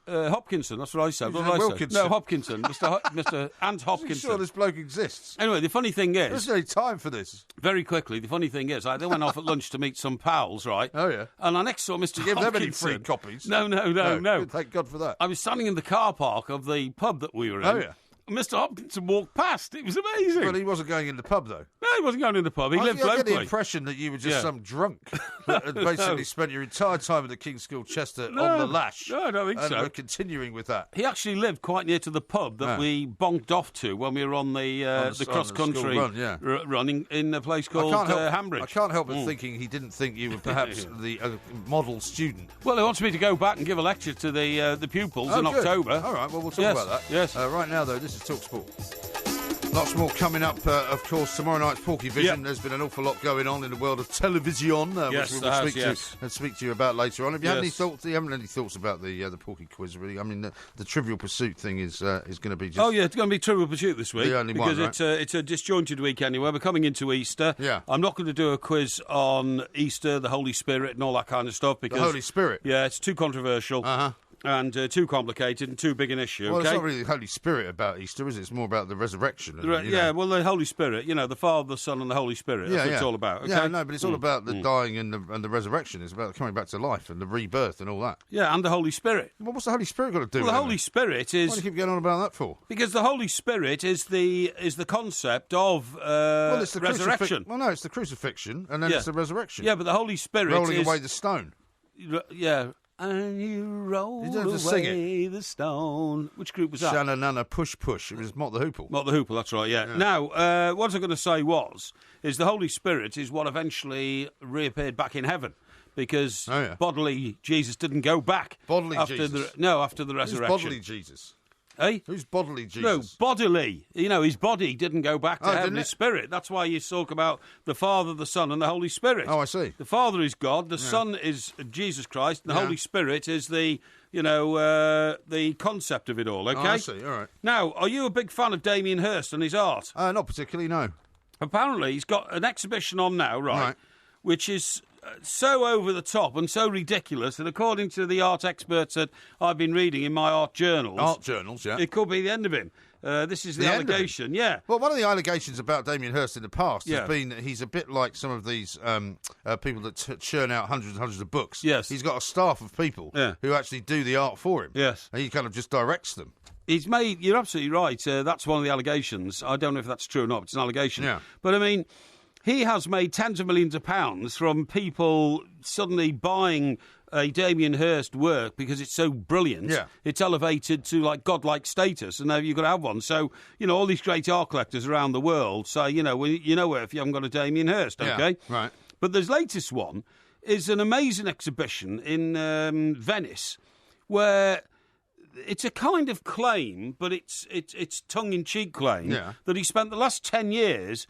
S2: Hopkinson, that's what I said.
S1: Wilkinson.
S2: No, Hopkinson. Mr. Ant Hopkinson.
S1: I'm sure this bloke exists.
S2: Anyway, the funny thing is...
S1: There's no time for this.
S2: Very quickly, the funny thing is, they went off at lunch to meet some pals, right?
S1: Oh, yeah.
S2: And I next saw Mr.
S1: Give
S2: Hopkinson.
S1: them any free copies?
S2: No.
S1: Good, thank God for that.
S2: I was standing in the car park of the pub that we were in.
S1: Oh, yeah.
S2: Mr. Hopkinson walked past. It was amazing.
S1: But he wasn't going in the pub, though.
S2: No, he wasn't going in the pub. He lived locally.
S1: I get the impression that you were just some drunk that had basically spent your entire time at the King's School Chester on the lash.
S2: No, I don't think so.
S1: And we're continuing with that.
S2: He actually lived quite near to the pub that we bonked off to when we were on the cross-country running in a place called Hambridge.
S1: I can't help but thinking he didn't think you were perhaps the model student.
S2: Well, he wants me to go back and give a lecture to the pupils in October.
S1: All right, well, we'll talk about that.
S2: Yes.
S1: Right now, though, this is Talk Sport. Lots more coming up, of course, tomorrow night's Porky Vision. There's been an awful lot going on in the world of television, which we will speak to you about later on. Have you had any thoughts? You haven't any thoughts about the Porky quiz, really? I mean, the Trivial Pursuit thing is going to be just...
S2: Oh, yeah, it's going to be Trivial Pursuit this week.
S1: The only one, right?
S2: Because it's a disjointed week anyway. We're coming into Easter.
S1: Yeah.
S2: I'm not going to do a quiz on Easter, the Holy Spirit and all that kind of stuff. Because,
S1: the Holy Spirit?
S2: Yeah, it's too controversial.
S1: Uh-huh.
S2: And too complicated and too big an issue.
S1: Well, it's not really the Holy Spirit about Easter, is it? It's more about the resurrection.
S2: Well, the Holy Spirit, the Father, the Son, and the Holy Spirit. That's what it's all about. Okay?
S1: Yeah, no, but it's all about the dying and the resurrection. It's about coming back to life and the rebirth and all that.
S2: Yeah, and the Holy Spirit.
S1: Well, what's the Holy Spirit got to do with it?
S2: Well, the Holy Spirit is...
S1: Why do you keep going on about that for?
S2: Because the Holy Spirit is the concept of resurrection.
S1: Well, no, it's the crucifixion, and then it's the resurrection.
S2: Yeah, but the Holy Spirit
S1: rolling away the stone.
S2: Yeah. And you roll away the stone. Which group was that?
S1: Shanna Nana Push Push. It was Mott the Hoople.
S2: Mott the Hoople, that's right, yeah. Now, what I was going to say is the Holy Spirit is what eventually reappeared back in heaven. Because bodily Jesus didn't go back. After the resurrection.
S1: Who's bodily Jesus?
S2: Eh?
S1: Who's bodily Jesus?
S2: No, bodily. His body didn't go back to heaven, his spirit. That's why you talk about the Father, the Son, and the Holy Spirit.
S1: Oh, I see.
S2: The Father is God, the Son is Jesus Christ, and the Holy Spirit is the concept of it all, okay?
S1: Oh, I see, all right.
S2: Now, are you a big fan of Damien Hirst and his art?
S1: Not particularly, no.
S2: Apparently, he's got an exhibition on now, right. Which is... so over the top and so ridiculous that according to the art experts that I've been reading in my art journals...
S1: Art journals, yeah.
S2: It could be the end of him. This is the allegation, yeah.
S1: Well, one of the allegations about Damien Hirst in the past has been that he's a bit like some of these people that churn out hundreds and hundreds of books.
S2: Yes.
S1: He's got a staff of people who actually do the art for him.
S2: Yes.
S1: And he kind of just directs them.
S2: You're absolutely right. That's one of the allegations. I don't know if that's true or not, but it's an allegation.
S1: Yeah.
S2: But, I mean... he has made tens of millions of pounds from people suddenly buying a Damien Hirst work because it's so brilliant.
S1: Yeah.
S2: It's elevated to godlike status, and now you've got to have one. So, all these great art collectors around the world say, if you haven't got a Damien Hirst, okay?
S1: Yeah, right.
S2: But the latest one is an amazing exhibition in Venice where... it's a kind of claim, but it's tongue-in-cheek claim that he spent the last 10 years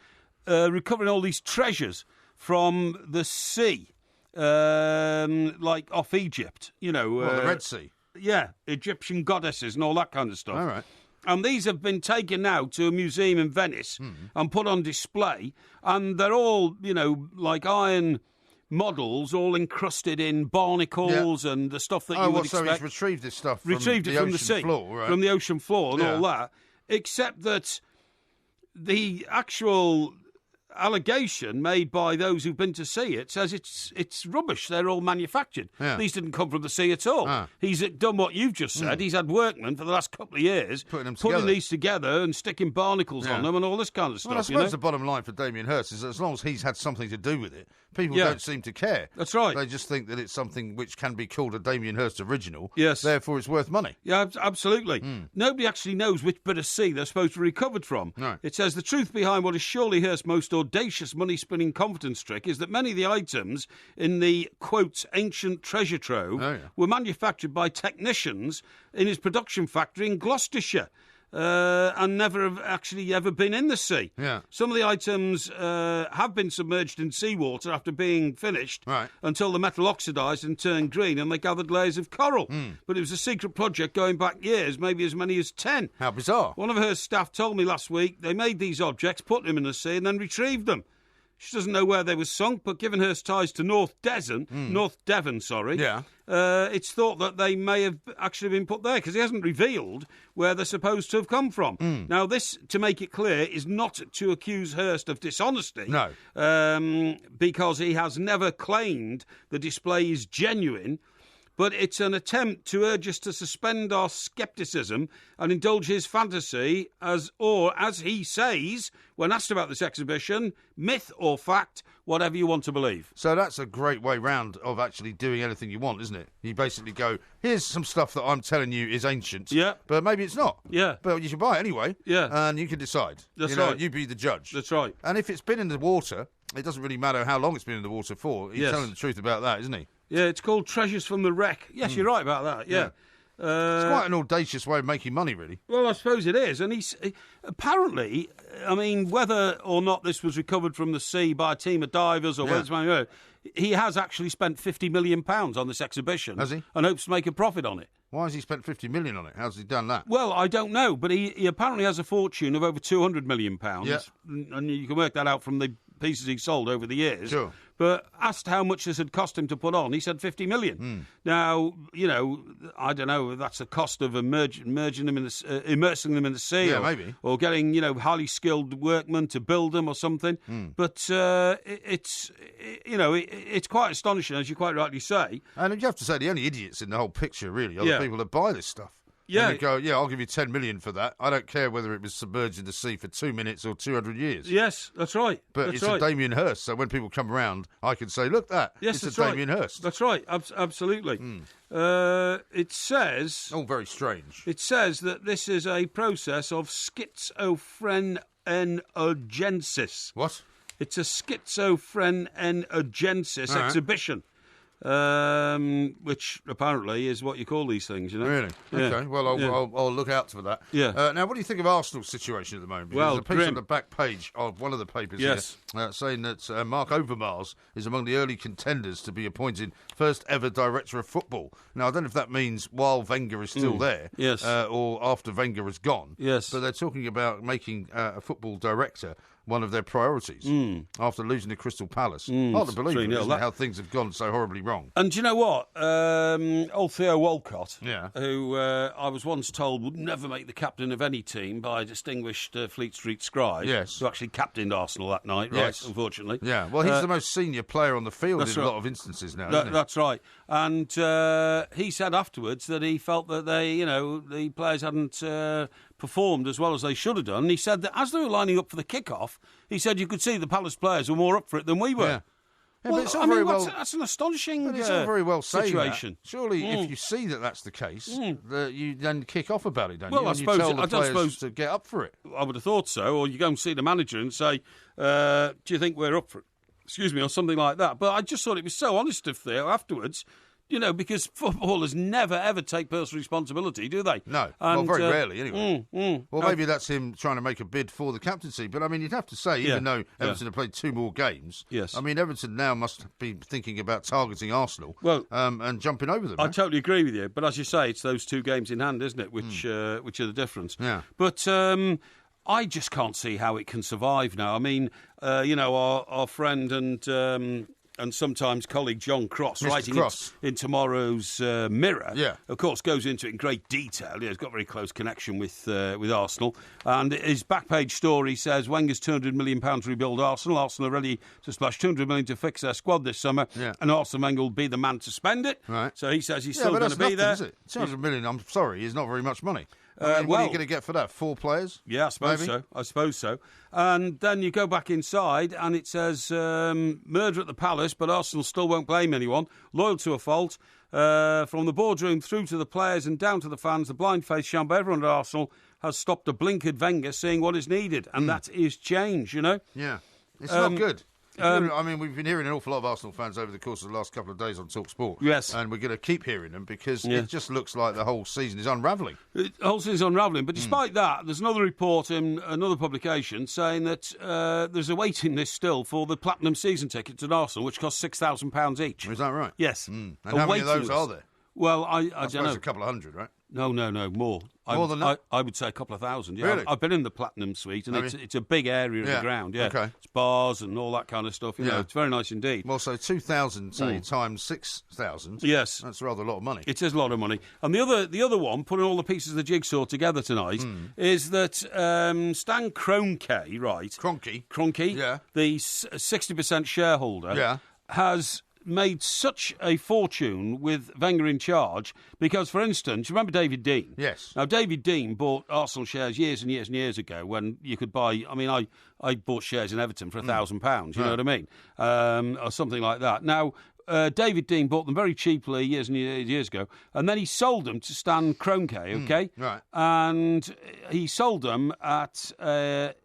S2: recovering all these treasures from the sea, like off Egypt.
S1: The Red Sea.
S2: Egyptian goddesses and all that kind of stuff.
S1: All right.
S2: And these have been taken now to a museum in Venice and put on display. And they're all, like iron models, all encrusted in barnacles and the stuff that you would expect.
S1: So he's retrieved this stuff from
S2: the sea,
S1: floor, right?
S2: From the ocean floor and all that. Except that the actual allegation made by those who've been to see it says it's rubbish. They're all manufactured.
S1: Yeah.
S2: These didn't come from the sea at all. He's done what you've just said. He's had workmen for the last couple of years
S1: putting
S2: these together and sticking barnacles on them and all this kind of stuff.
S1: Well, I suppose the bottom line for Damien Hirst is that as long as he's had something to do with it, people don't seem to care.
S2: That's right.
S1: They just think that it's something which can be called a Damien Hirst original.
S2: Yes.
S1: Therefore, it's worth money.
S2: Yeah, absolutely. Nobody actually knows which bit of sea they're supposed to be recovered from.
S1: Right.
S2: It says the truth behind what is surely Hirst's most audacious money-spinning confidence trick is that many of the items in the, quote, ancient treasure trove were manufactured by technicians in his production factory in Gloucestershire. And never have actually ever been in the sea.
S1: Yeah.
S2: Some of the items have been submerged in seawater after being finished until the metal oxidised and turned green and they gathered layers of coral. But it was a secret project going back years, maybe as many as 10.
S1: How bizarre.
S2: One of her staff told me last week they made these objects, put them in the sea and then retrieved them. She doesn't know where they were sunk, but given her ties to North Devon, it's thought that they may have actually been put there because he hasn't revealed where they're supposed to have come from. Now, this, to make it clear, is not to accuse Hirst of dishonesty.
S1: No.
S2: Because he has never claimed the display is genuine. But it's an attempt to urge us to suspend our scepticism and indulge his fantasy as he says, when asked about this exhibition, myth or fact, whatever you want to believe.
S1: So that's a great way round of actually doing anything you want, isn't it? You basically go, here's some stuff that I'm telling you is ancient, but maybe it's not.
S2: Yeah.
S1: But you should buy it anyway, and you can decide.
S2: That's right.
S1: You be the judge.
S2: That's right.
S1: And if it's been in the water, it doesn't really matter how long it's been in the water for. He's telling the truth about that, isn't he?
S2: Yeah, it's called Treasures from the Wreck. Yes, you're right about that, yeah.
S1: It's quite an audacious way of making money, really.
S2: Well, I suppose it is. And he's apparently, I mean, whether or not this was recovered from the sea by a team of divers or whether it's he has actually spent £50 million on this exhibition.
S1: Has he?
S2: And hopes to make a profit on it.
S1: Why has he spent $50 million on it? How's he done that?
S2: Well, I don't know, but he apparently has a fortune of over £200 million.
S1: Yeah.
S2: And you can work that out from the pieces he sold over the years.
S1: Sure.
S2: But asked how much this had cost him to put on, he said 50 million. Now, I don't know if that's the cost of immersing them in the sea,
S1: maybe,
S2: or getting highly skilled workmen to build them or something. But it's quite astonishing, as you quite rightly say.
S1: And you have to say the only idiots in the whole picture really are the people that buy this stuff.
S2: Yeah.
S1: And they go, I'll give you 10 million for that. I don't care whether it was submerged in the sea for 2 minutes or 200 years.
S2: Yes, that's right.
S1: But it's a Damien Hirst, so when people come around, I can say, look, it's a Damien Hirst.
S2: That's right, absolutely. It says...
S1: Oh, very strange.
S2: It says that this is a process of schizophrenogenesis.
S1: What?
S2: It's a schizophrenogenesis exhibition. Which apparently is what you call these things,
S1: Really?
S2: Yeah.
S1: Okay. Well, I'll look out for that.
S2: Yeah.
S1: Now, what do you think of Arsenal's situation at the moment? Because there's a piece on the back page of one of the papers here saying that Mark Overmars is among the early contenders to be appointed first ever director of football. Now, I don't know if that means while Wenger is still there, or after Wenger has gone.
S2: Yes.
S1: But they're talking about making a football director one of their priorities after losing to Crystal Palace. Hard to believe it, isn't it, how things have gone so horribly wrong.
S2: And do you know what? Old Theo Walcott, who I was once told would never make the captain of any team by a distinguished Fleet Street scribe, who actually captained Arsenal that night, unfortunately.
S1: Yeah, well, he's the most senior player on the field in a lot of instances now, isn't he?
S2: That's right. And he said afterwards that he felt that the players hadn't performed as well as they should have done. And he said that as they were lining up for the kick-off, he said you could see the Palace players were more up for it than we were.
S1: Yeah. Yeah, well,
S2: that's an astonishing
S1: it's all very well
S2: situation.
S1: That. Surely, if you see that that's the case, that you then kick off about it, don't you?
S2: Well, I suppose
S1: you tell the players to get up for it.
S2: I would have thought so. Or you go and see the manager and say, do you think we're up for it? Excuse me, or something like that. But I just thought it was so honest of Theo afterwards because footballers never, ever take personal responsibility, do they?
S1: No. Well, very rarely, anyway. Well, maybe that's him trying to make a bid for the captaincy. But, I mean, you'd have to say, even though Everton have played 2 more games, I mean, Everton now must be thinking about targeting Arsenal and jumping over them.
S2: I totally agree with you. But as you say, it's those 2 games in hand, isn't it, which are the difference.
S1: Yeah.
S2: But I just can't see how it can survive now. I mean, our friend and sometimes colleague John Cross, writing in tomorrow's Mirror, of course, goes into it in great detail. He's got a very close connection with Arsenal. And his back page story says Wenger's £200 million to rebuild Arsenal. Arsenal are ready to splash £200 million to fix their squad this summer. Yeah. And Arsene Wenger will be the man to spend it.
S1: Right.
S2: So he says he's still going to be there.
S1: Is it? £200 million, I'm sorry, is not very much money. What are you going to get for that? 4 players?
S2: Yeah, I suppose so. And then you go back inside and it says murder at the Palace, but Arsenal still won't blame anyone. Loyal to a fault. From the boardroom through to the players and down to the fans, the blind-faced sham by everyone at Arsenal has stopped a blinkered Wenger seeing what is needed. And that is change,
S1: Yeah. It's not good. I mean, we've been hearing an awful lot of Arsenal fans over the course of the last couple of days on Talk Sport.
S2: Yes.
S1: And we're going to keep hearing them because it just looks like the whole season is unravelling.
S2: The whole season is unravelling. But despite that, there's another report in another publication saying that there's a waiting list still for the platinum season tickets at Arsenal, which cost £6,000 each.
S1: Is that right?
S2: Yes.
S1: And how many of those are there?
S2: Well, I
S1: don't know. A couple of hundred, right?
S2: No, more.
S1: More than that?
S2: I would say a couple of thousand. Yeah.
S1: Really?
S2: I've been in the Platinum Suite, and it's a big area of the ground. Yeah,
S1: okay.
S2: It's bars and all that kind of stuff. You know, it's very nice indeed.
S1: Well, so 2,000 times 6,000.
S2: Yes,
S1: that's rather a lot of money.
S2: It is a lot of money. And the other one, putting all the pieces of the jigsaw together tonight, is that Stan Kroenke, right? Kroenke, the 60% shareholder, has made such a fortune with Wenger in charge because, for instance, you remember David Dean?
S1: Yes.
S2: Now, David Dean bought Arsenal shares years and years and years ago when you could buy... I mean, I bought shares in Everton for £1,000, you know what I mean? Or something like that. Now, David Dean bought them very cheaply years and years ago, and then he sold them to Stan Kroenke, okay?
S1: Right.
S2: And he sold them at...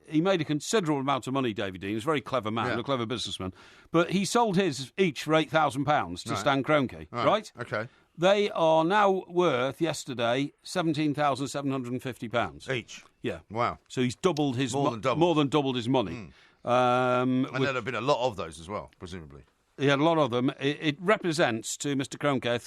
S2: he made a considerable amount of money, David Dean. He's a very clever man, a clever businessman. But he sold his each for £8,000 to Stan Kroenke, right?
S1: Okay.
S2: They are now worth, yesterday, £17,750.
S1: Each?
S2: Yeah.
S1: Wow.
S2: So he's doubled his... More than doubled his money.
S1: And there'd have been a lot of those as well, presumably.
S2: He had a lot of them. It represents to Mr. Kroenke a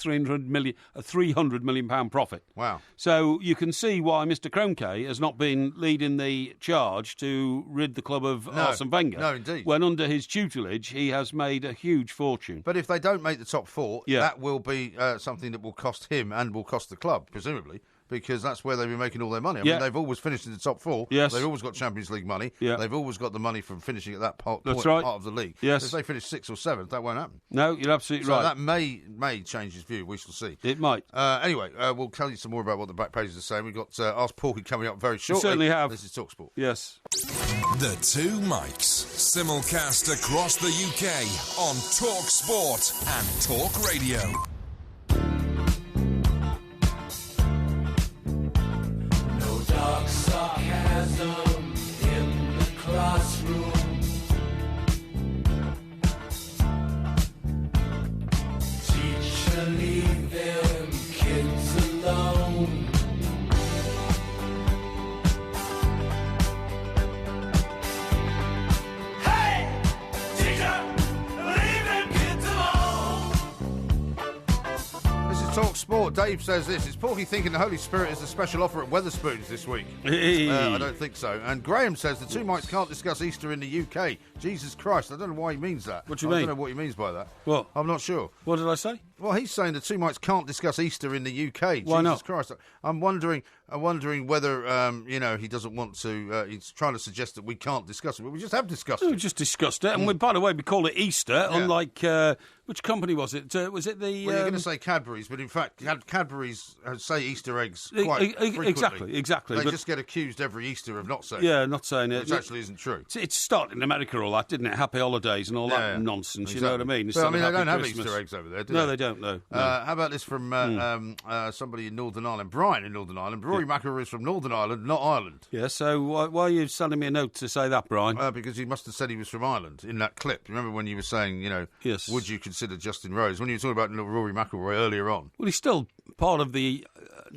S2: £300 million profit.
S1: Wow.
S2: So you can see why Mr. Kroenke has not been leading the charge to rid the club of Arsene Wenger.
S1: No, indeed.
S2: When under his tutelage, he has made a huge fortune.
S1: But if they don't make the top 4, that will be something that will cost him and will cost the club, presumably. Because that's where they've been making all their money. I mean, they've always finished in the top 4.
S2: Yes.
S1: They've always got Champions League money.
S2: Yeah.
S1: They've always got the money from finishing at that part of the league.
S2: Yes.
S1: If they finish 6th or 7th, that won't happen.
S2: No, you're absolutely right.
S1: So that may change his view. We shall see.
S2: It might.
S1: Anyway, we'll tell you some more about what the back pages are saying. We've got Ask Porky coming up very shortly.
S2: We certainly have.
S1: This is TalkSport.
S2: Yes.
S6: The Two Mics. Simulcast across the UK on TalkSport and Talk Radio.
S7: Dark sarcasm in the classroom. Teacher, leave them kids alone. Hey! Teacher, leave them kids alone.
S1: This is TalkSport. Dave says this. Is Porky thinking the Holy Spirit is a special offer at Wetherspoons this week? I don't think so. And Graham says the Two Mics can't discuss Easter in the UK. Jesus Christ, I don't know why he means that.
S2: What do you mean?
S1: I don't know what he means by that.
S2: What?
S1: I'm not sure.
S2: What did I say?
S1: Well, he's saying the Two Mics can't discuss Easter in the UK.
S2: Why not?
S1: Jesus Christ. I'm wondering whether, he doesn't want to... he's trying to suggest that we can't discuss it. But we just have discussed it.
S2: We just discussed it. And by the way, we call it Easter, unlike... which company was it? Was it the...
S1: Well, you're going to say Cadbury's, but in fact, Cadbury's say Easter eggs quite frequently.
S2: Exactly.
S1: They just get accused every Easter of not saying
S2: it. Not saying it.
S1: Which actually isn't true.
S2: It started in America, all that, didn't it? Happy holidays and all that nonsense, you know what I mean?
S1: But, they don't have Easter eggs over there, do they?
S2: No, they don't. don't know. No.
S1: How about this from somebody in Northern Ireland? Brian in Northern Ireland. Rory McIlroy is from Northern Ireland, not Ireland.
S2: Yeah, so why are you sending me a note to say that, Brian?
S1: Because he must have said he was from Ireland in that clip. Remember when you were saying,
S2: yes.
S1: Would you consider Justin Rose? When you were talking about Rory McIlroy earlier on.
S2: Well, he's still part of the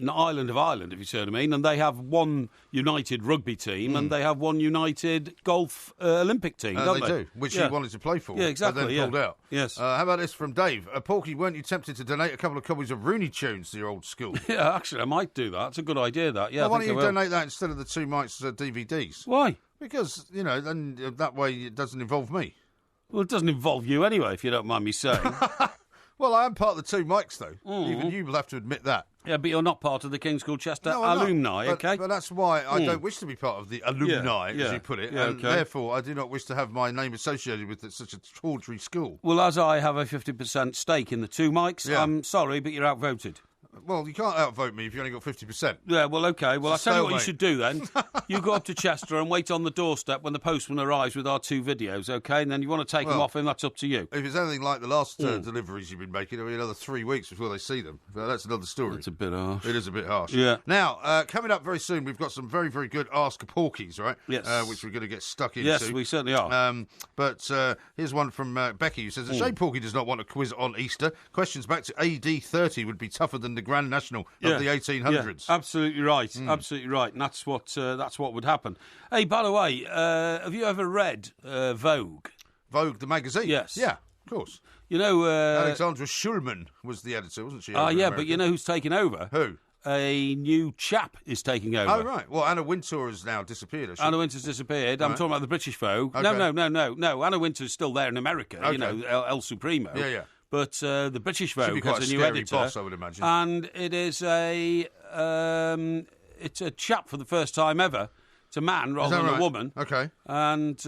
S2: island of Ireland, if you see what I mean, and they have one united rugby team and they have one united golf Olympic team, don't
S1: they do, which he wanted to play for.
S2: Yeah, exactly.
S1: But then pulled out.
S2: Yes.
S1: How about this from Dave? Porky, weren't you tempted to donate a couple of copies of Rooney Tunes to your old school?
S2: Yeah, actually, I might do that. It's a good idea, that. Yeah,
S1: why don't you donate that instead of the Two Mics DVDs?
S2: Why?
S1: Because, then that way it doesn't involve me.
S2: Well, it doesn't involve you anyway, if you don't mind me saying.
S1: Well, I am part of the Two Mics, though. Even you will have to admit that.
S2: Yeah, but you're not part of the King's School Chester alumni, okay?
S1: But that's why I don't wish to be part of the alumni, as you put it, and therefore I do not wish to have my name associated with such a tawdry school.
S2: Well, as I have a 50% stake in the Two Mics, I'm sorry, but you're outvoted.
S1: Well, you can't outvote me if you only got 50%.
S2: Yeah, well, OK. Well, I'll tell you what you should do then. You go up to Chester and wait on the doorstep when the postman arrives with our 2 videos, OK? And then you want to take them off him, that's up to you.
S1: If it's anything like the last deliveries you've been making, it'll be another 3 weeks before they see them. But that's another story.
S2: It's a bit harsh.
S1: It is a bit harsh.
S2: Yeah.
S1: Now, coming up very soon, we've got some very, very good Ask Porkies, right?
S2: Yes.
S1: Which we're going to get stuck into.
S2: Yes, we certainly are.
S1: But here's one from Becky who says, a shame Porky does not want a quiz on Easter. Questions back to AD 30 would be tougher than the Grand National of the 1800s.
S2: Yeah, absolutely right. Absolutely right. And that's what would happen. Hey, by the way, have you ever read Vogue?
S1: Vogue, the magazine?
S2: Yes.
S1: Yeah, of course.
S2: Alexandra
S1: Schulman was the editor, wasn't she?
S2: Yeah, but you know who's taken over?
S1: Who?
S2: A new chap is taking over.
S1: Oh, right. Well, Anna Wintour has now disappeared.
S2: Anna Wintour's disappeared. I'm talking about the British Vogue.
S1: Okay.
S2: No. Anna Wintour's still there in America, El Supremo.
S1: Yeah.
S2: But the British Vogue has a new editor.
S1: Boss, I would imagine.
S2: And it is it's a chap for the first time ever. It's a man rather than a woman.
S1: Okay.
S2: And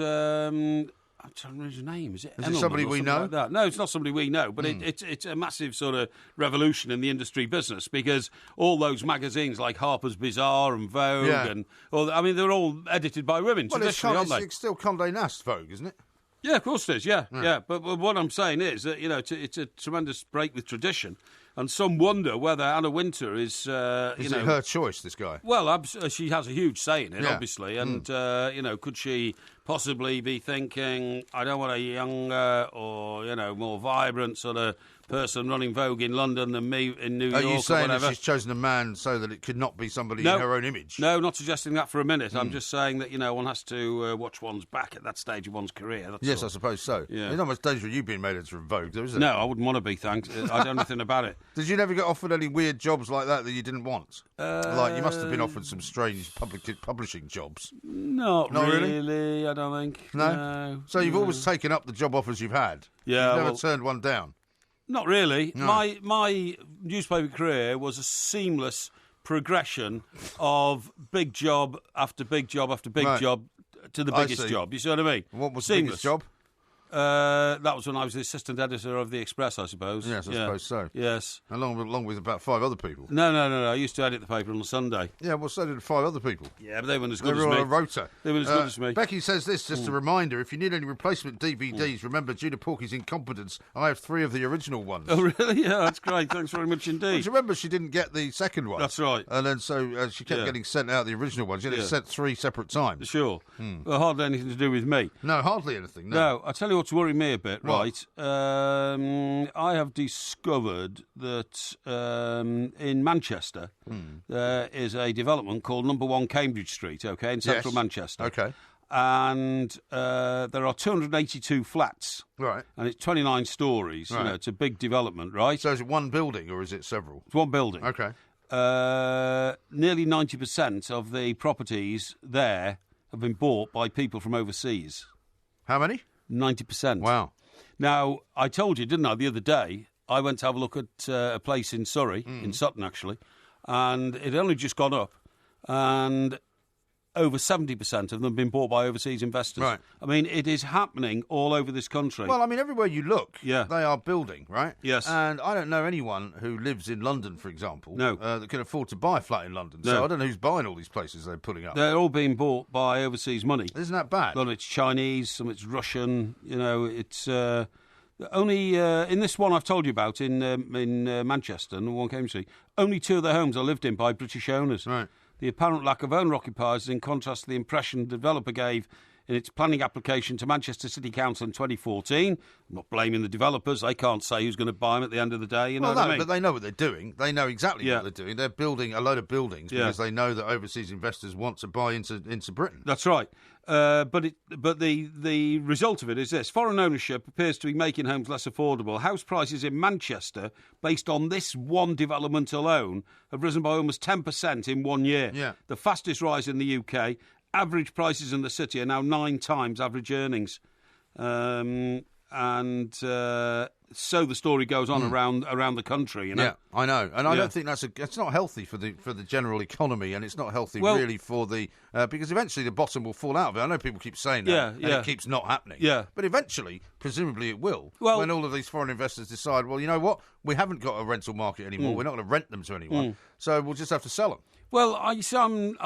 S2: I'm trying to remember his name. Is it
S1: somebody we know?
S2: Like no, it's not somebody we know, but it's a massive sort of revolution in the industry business because all those magazines like Harper's Bazaar and Vogue they're all edited by women traditionally, aren't they?
S1: It's still Condé Nast Vogue, isn't it?
S2: Yeah, of course it is, yeah. But what I'm saying is that, it's a tremendous break with tradition, and some wonder whether Anna Wintour is,
S1: Is it her choice, this guy?
S2: Well, she has a huge say in it, obviously, and, could she possibly be thinking, I don't want a younger or, more vibrant sort of person running Vogue in London than me in New York or whatever.
S1: Are you saying that she's chosen a man so that it could not be somebody in her own image?
S2: No, not suggesting that for a minute. I'm just saying that, one has to watch one's back at that stage of one's career. That's
S1: I suppose so.
S2: Yeah.
S1: There's not much danger of you being made editor of Vogue, though, is there?
S2: No, I wouldn't want to be, thanks. I don't know anything about it.
S1: Did you never get offered any weird jobs like that you didn't want? Like, you must have been offered some strange publishing jobs.
S2: Not really, I don't think.
S1: No? So you've always taken up the job offers you've had?
S2: Yeah.
S1: You've never turned one down?
S2: Not really.
S1: No.
S2: My newspaper career was a seamless progression of big job after big job after big job to the biggest job. You see what I mean?
S1: What was the biggest job?
S2: That was when I was the assistant editor of The Express, I suppose.
S1: Yes, I suppose so.
S2: Yes.
S1: Along with about 5 other people.
S2: No. I used to edit the paper on a Sunday.
S1: Yeah, well, so did 5 other people.
S2: Yeah, but they weren't as good
S1: as me. They were on a rota.
S2: They weren't as good as me.
S1: Becky says this, just a reminder, if you need any replacement DVDs, remember, due to Porky's incompetence, I have 3 of the original ones.
S2: Oh, really? Yeah, that's great. Thanks very much indeed.
S1: Well, do you remember she didn't get the second one?
S2: That's right.
S1: And then so she kept getting sent out the original ones. She had sent 3 separate times.
S2: Sure. Well, hardly anything to do with me.
S1: No, hardly anything.
S2: No, I tell you what's worrying me a bit. Right. I have discovered that in Manchester there is a development called Number 1 Cambridge Street, in central Manchester.
S1: Okay.
S2: And there are 282 flats.
S1: Right.
S2: And it's 29 stories.
S1: Right.
S2: It's a big development, right?
S1: So is it one building or is it several?
S2: It's one building.
S1: Okay.
S2: Nearly 90% of the properties there have been bought by people from overseas.
S1: How many?
S2: 90%.
S1: Wow.
S2: Now, I told you, didn't I, the other day, I went to have a look at a place in Surrey, in Sutton actually, and it had only just gone up, and over 70% of them have been bought by overseas investors.
S1: Right.
S2: I mean, it is happening all over this country.
S1: Well, I mean, everywhere you look, they are building, right?
S2: Yes.
S1: And I don't know anyone who lives in London, for example, that can afford to buy a flat in London.
S2: No.
S1: So I don't know who's buying all these places they're putting up.
S2: They're all being bought by overseas money.
S1: Isn't that bad?
S2: A lot of it's Chinese, some of it's Russian, it's... Only in this one I've told you about in Manchester, number 1 Cambridge Street, only 2 of the homes are lived in by British owners.
S1: Right.
S2: The apparent lack of owner-occupiers is in contrast to the impression the developer gave in its planning application to Manchester City Council in 2014. I'm not blaming the developers. They can't say who's going to buy them at the end of the day. You know what I mean?
S1: But they know what they're doing. They know exactly what they're doing. They're building a load of buildings because they know that overseas investors want to buy into Britain.
S2: That's right. But the result of it is this. Foreign ownership appears to be making homes less affordable. House prices in Manchester, based on this one development alone, have risen by almost 10% in 1 year.
S1: Yeah.
S2: The fastest rise in the UK. Average prices in the city are now 9 times average earnings. So the story goes on around the country, you know.
S1: Yeah, I know, and I don't think it's not healthy for the general economy, and it's not healthy really for the because eventually the bottom will fall out of it. I know people keep saying that, and it keeps not happening.
S2: Yeah,
S1: but eventually, presumably, it will. When all of these foreign investors decide, well, you know what, we haven't got a rental market anymore. We're not going to rent them to anyone, so we'll just have to sell them.
S2: Well, I'm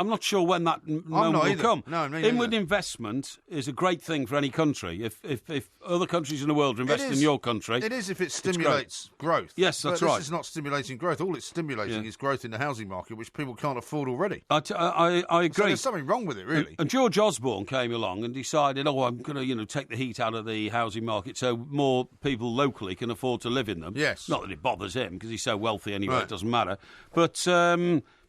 S2: not sure when that moment will come.
S1: No,
S2: inward investment is a great thing for any country. If other countries in the world invest in your country,
S1: it is if it stimulates growth.
S2: Yes, that's right.
S1: This is not stimulating growth. All it's stimulating is growth in the housing market, which people can't afford already.
S2: I agree.
S1: So there's something wrong with it, really.
S2: And George Osborne came along and decided, I'm going to take the heat out of the housing market so more people locally can afford to live in them.
S1: Yes.
S2: Not that it bothers him because he's so wealthy anyway. Right. It doesn't matter.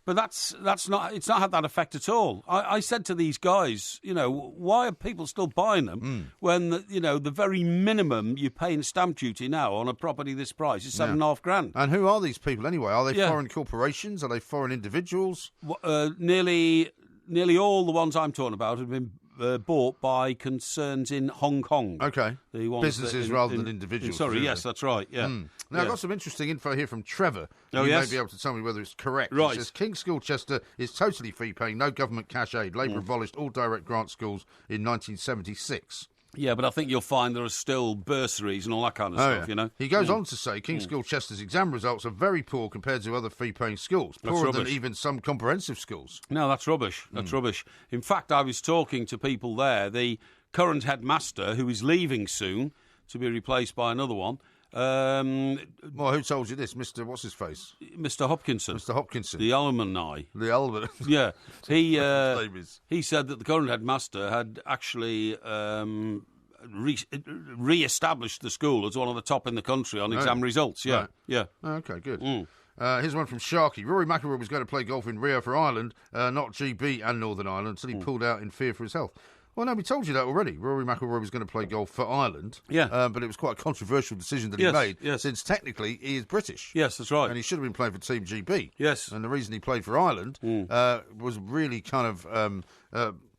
S2: But that's not. It's not had that effect at all. I said to these guys, why are people still buying them when the very minimum you pay in stamp duty now on a property this price is $7,500?
S1: And who are these people anyway? Are they foreign corporations? Are they foreign individuals?
S2: Nearly all the ones I'm talking about have been bought by concerns in Hong Kong.
S1: Okay.
S2: The ones
S1: businesses rather than individuals.
S2: Sorry, yes, that's right. Yeah.
S1: Now, I've got some interesting info here from Trevor. You may be able to tell me whether it's correct.
S2: Right.
S1: It says King's School Chester is totally fee-paying, no government cash aid. Labour abolished all direct grant schools in 1976.
S2: Yeah, but I think you'll find there are still bursaries and all that kind of stuff, you know.
S1: He goes on to say King's School Chester's exam results are very poor compared to other fee-paying schools, poorer than even some comprehensive schools.
S2: No, that's rubbish. That's rubbish. In fact, I was talking to people there. The current headmaster, who is leaving soon to be replaced by another one.
S1: Well, who told you this? Mr. What's-his-face?
S2: Mr. Hopkinson.
S1: Mr. Hopkinson.
S2: The alumni.
S1: The alumni.
S2: Yeah. He said that the current headmaster had actually re-established the school as one of the top in the country on exam results. Yeah.
S1: Right.
S2: Yeah.
S1: Okay, good. Here's one from Sharky. Rory McIlroy was going to play golf in Rio for Ireland, not GB and Northern Ireland, until he pulled out in fear for his health. Well, no, we told you that already. Rory McIlroy was going to play golf for Ireland.
S2: Yeah.
S1: But it was quite a controversial decision that he made, since technically he is British.
S2: Yes, that's right.
S1: And he should have been playing for Team GB.
S2: Yes.
S1: And the reason he played for Ireland was really kind of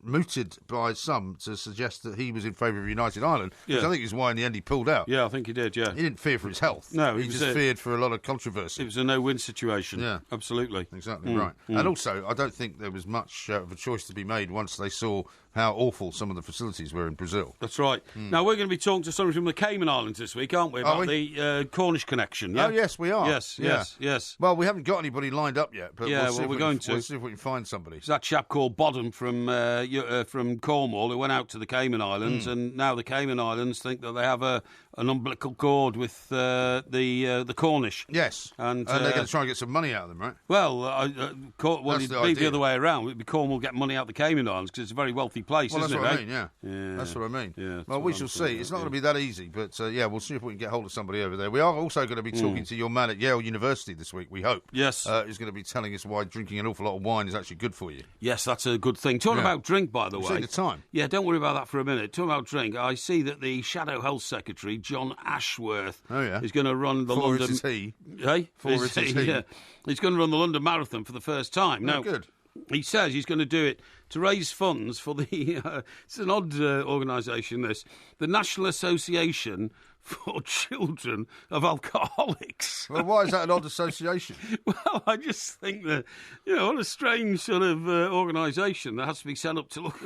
S1: mooted by some to suggest that he was in favour of United Ireland, which I think is why in the end he pulled out.
S2: Yeah, I think he did, yeah.
S1: He didn't fear for his health.
S2: No,
S1: he just feared for a lot of controversy.
S2: It was a no-win situation.
S1: Yeah.
S2: Absolutely.
S1: Exactly right. And also, I don't think there was much of a choice to be made once they saw how awful some of the facilities were in Brazil.
S2: That's right. Now, we're going to be talking to somebody from the Cayman Islands this week, aren't we, about the Cornish connection, yeah?
S1: Oh, yes, we are.
S2: Yes.
S1: Well, we haven't got anybody lined up yet, but we'll see
S2: we'll
S1: see if we can find somebody.
S2: There's that chap called Bodham from Cornwall who went out to the Cayman Islands, and now the Cayman Islands think that they have an umbilical cord with the Cornish.
S1: Yes, and they're going to try and get some money out of them, right?
S2: Well, it'd be the other way around. It'd be Cornwall get money out of the Cayman Islands because it's a very wealthy place,
S1: isn't
S2: it?
S1: That's what I mean, yeah. That's what I mean.
S2: Yeah,
S1: well, we shall see. It's not going to be that easy, but we'll see if we can get hold of somebody over there. We are also going to be talking to your man at Yale University this week, we hope.
S2: Yes.
S1: He's going to be telling us why drinking an awful lot of wine is actually good for you.
S2: Yes, that's a good thing. Talking about drink, by the way.
S1: Seen the time.
S2: Yeah, don't worry about that for a minute. Talking about drink, I see that the Shadow Health Secretary, John Ashworth, is going to run the London...
S1: Yeah.
S2: He's going to run the London Marathon for the first time. Now,
S1: good.
S2: He says he's going to do it to raise funds for the... it's an odd organisation, this. The National Association for Children of Alcoholics.
S1: Well, why is that an odd association?
S2: Well, I just think that, what a strange sort of organisation that has to be set up to look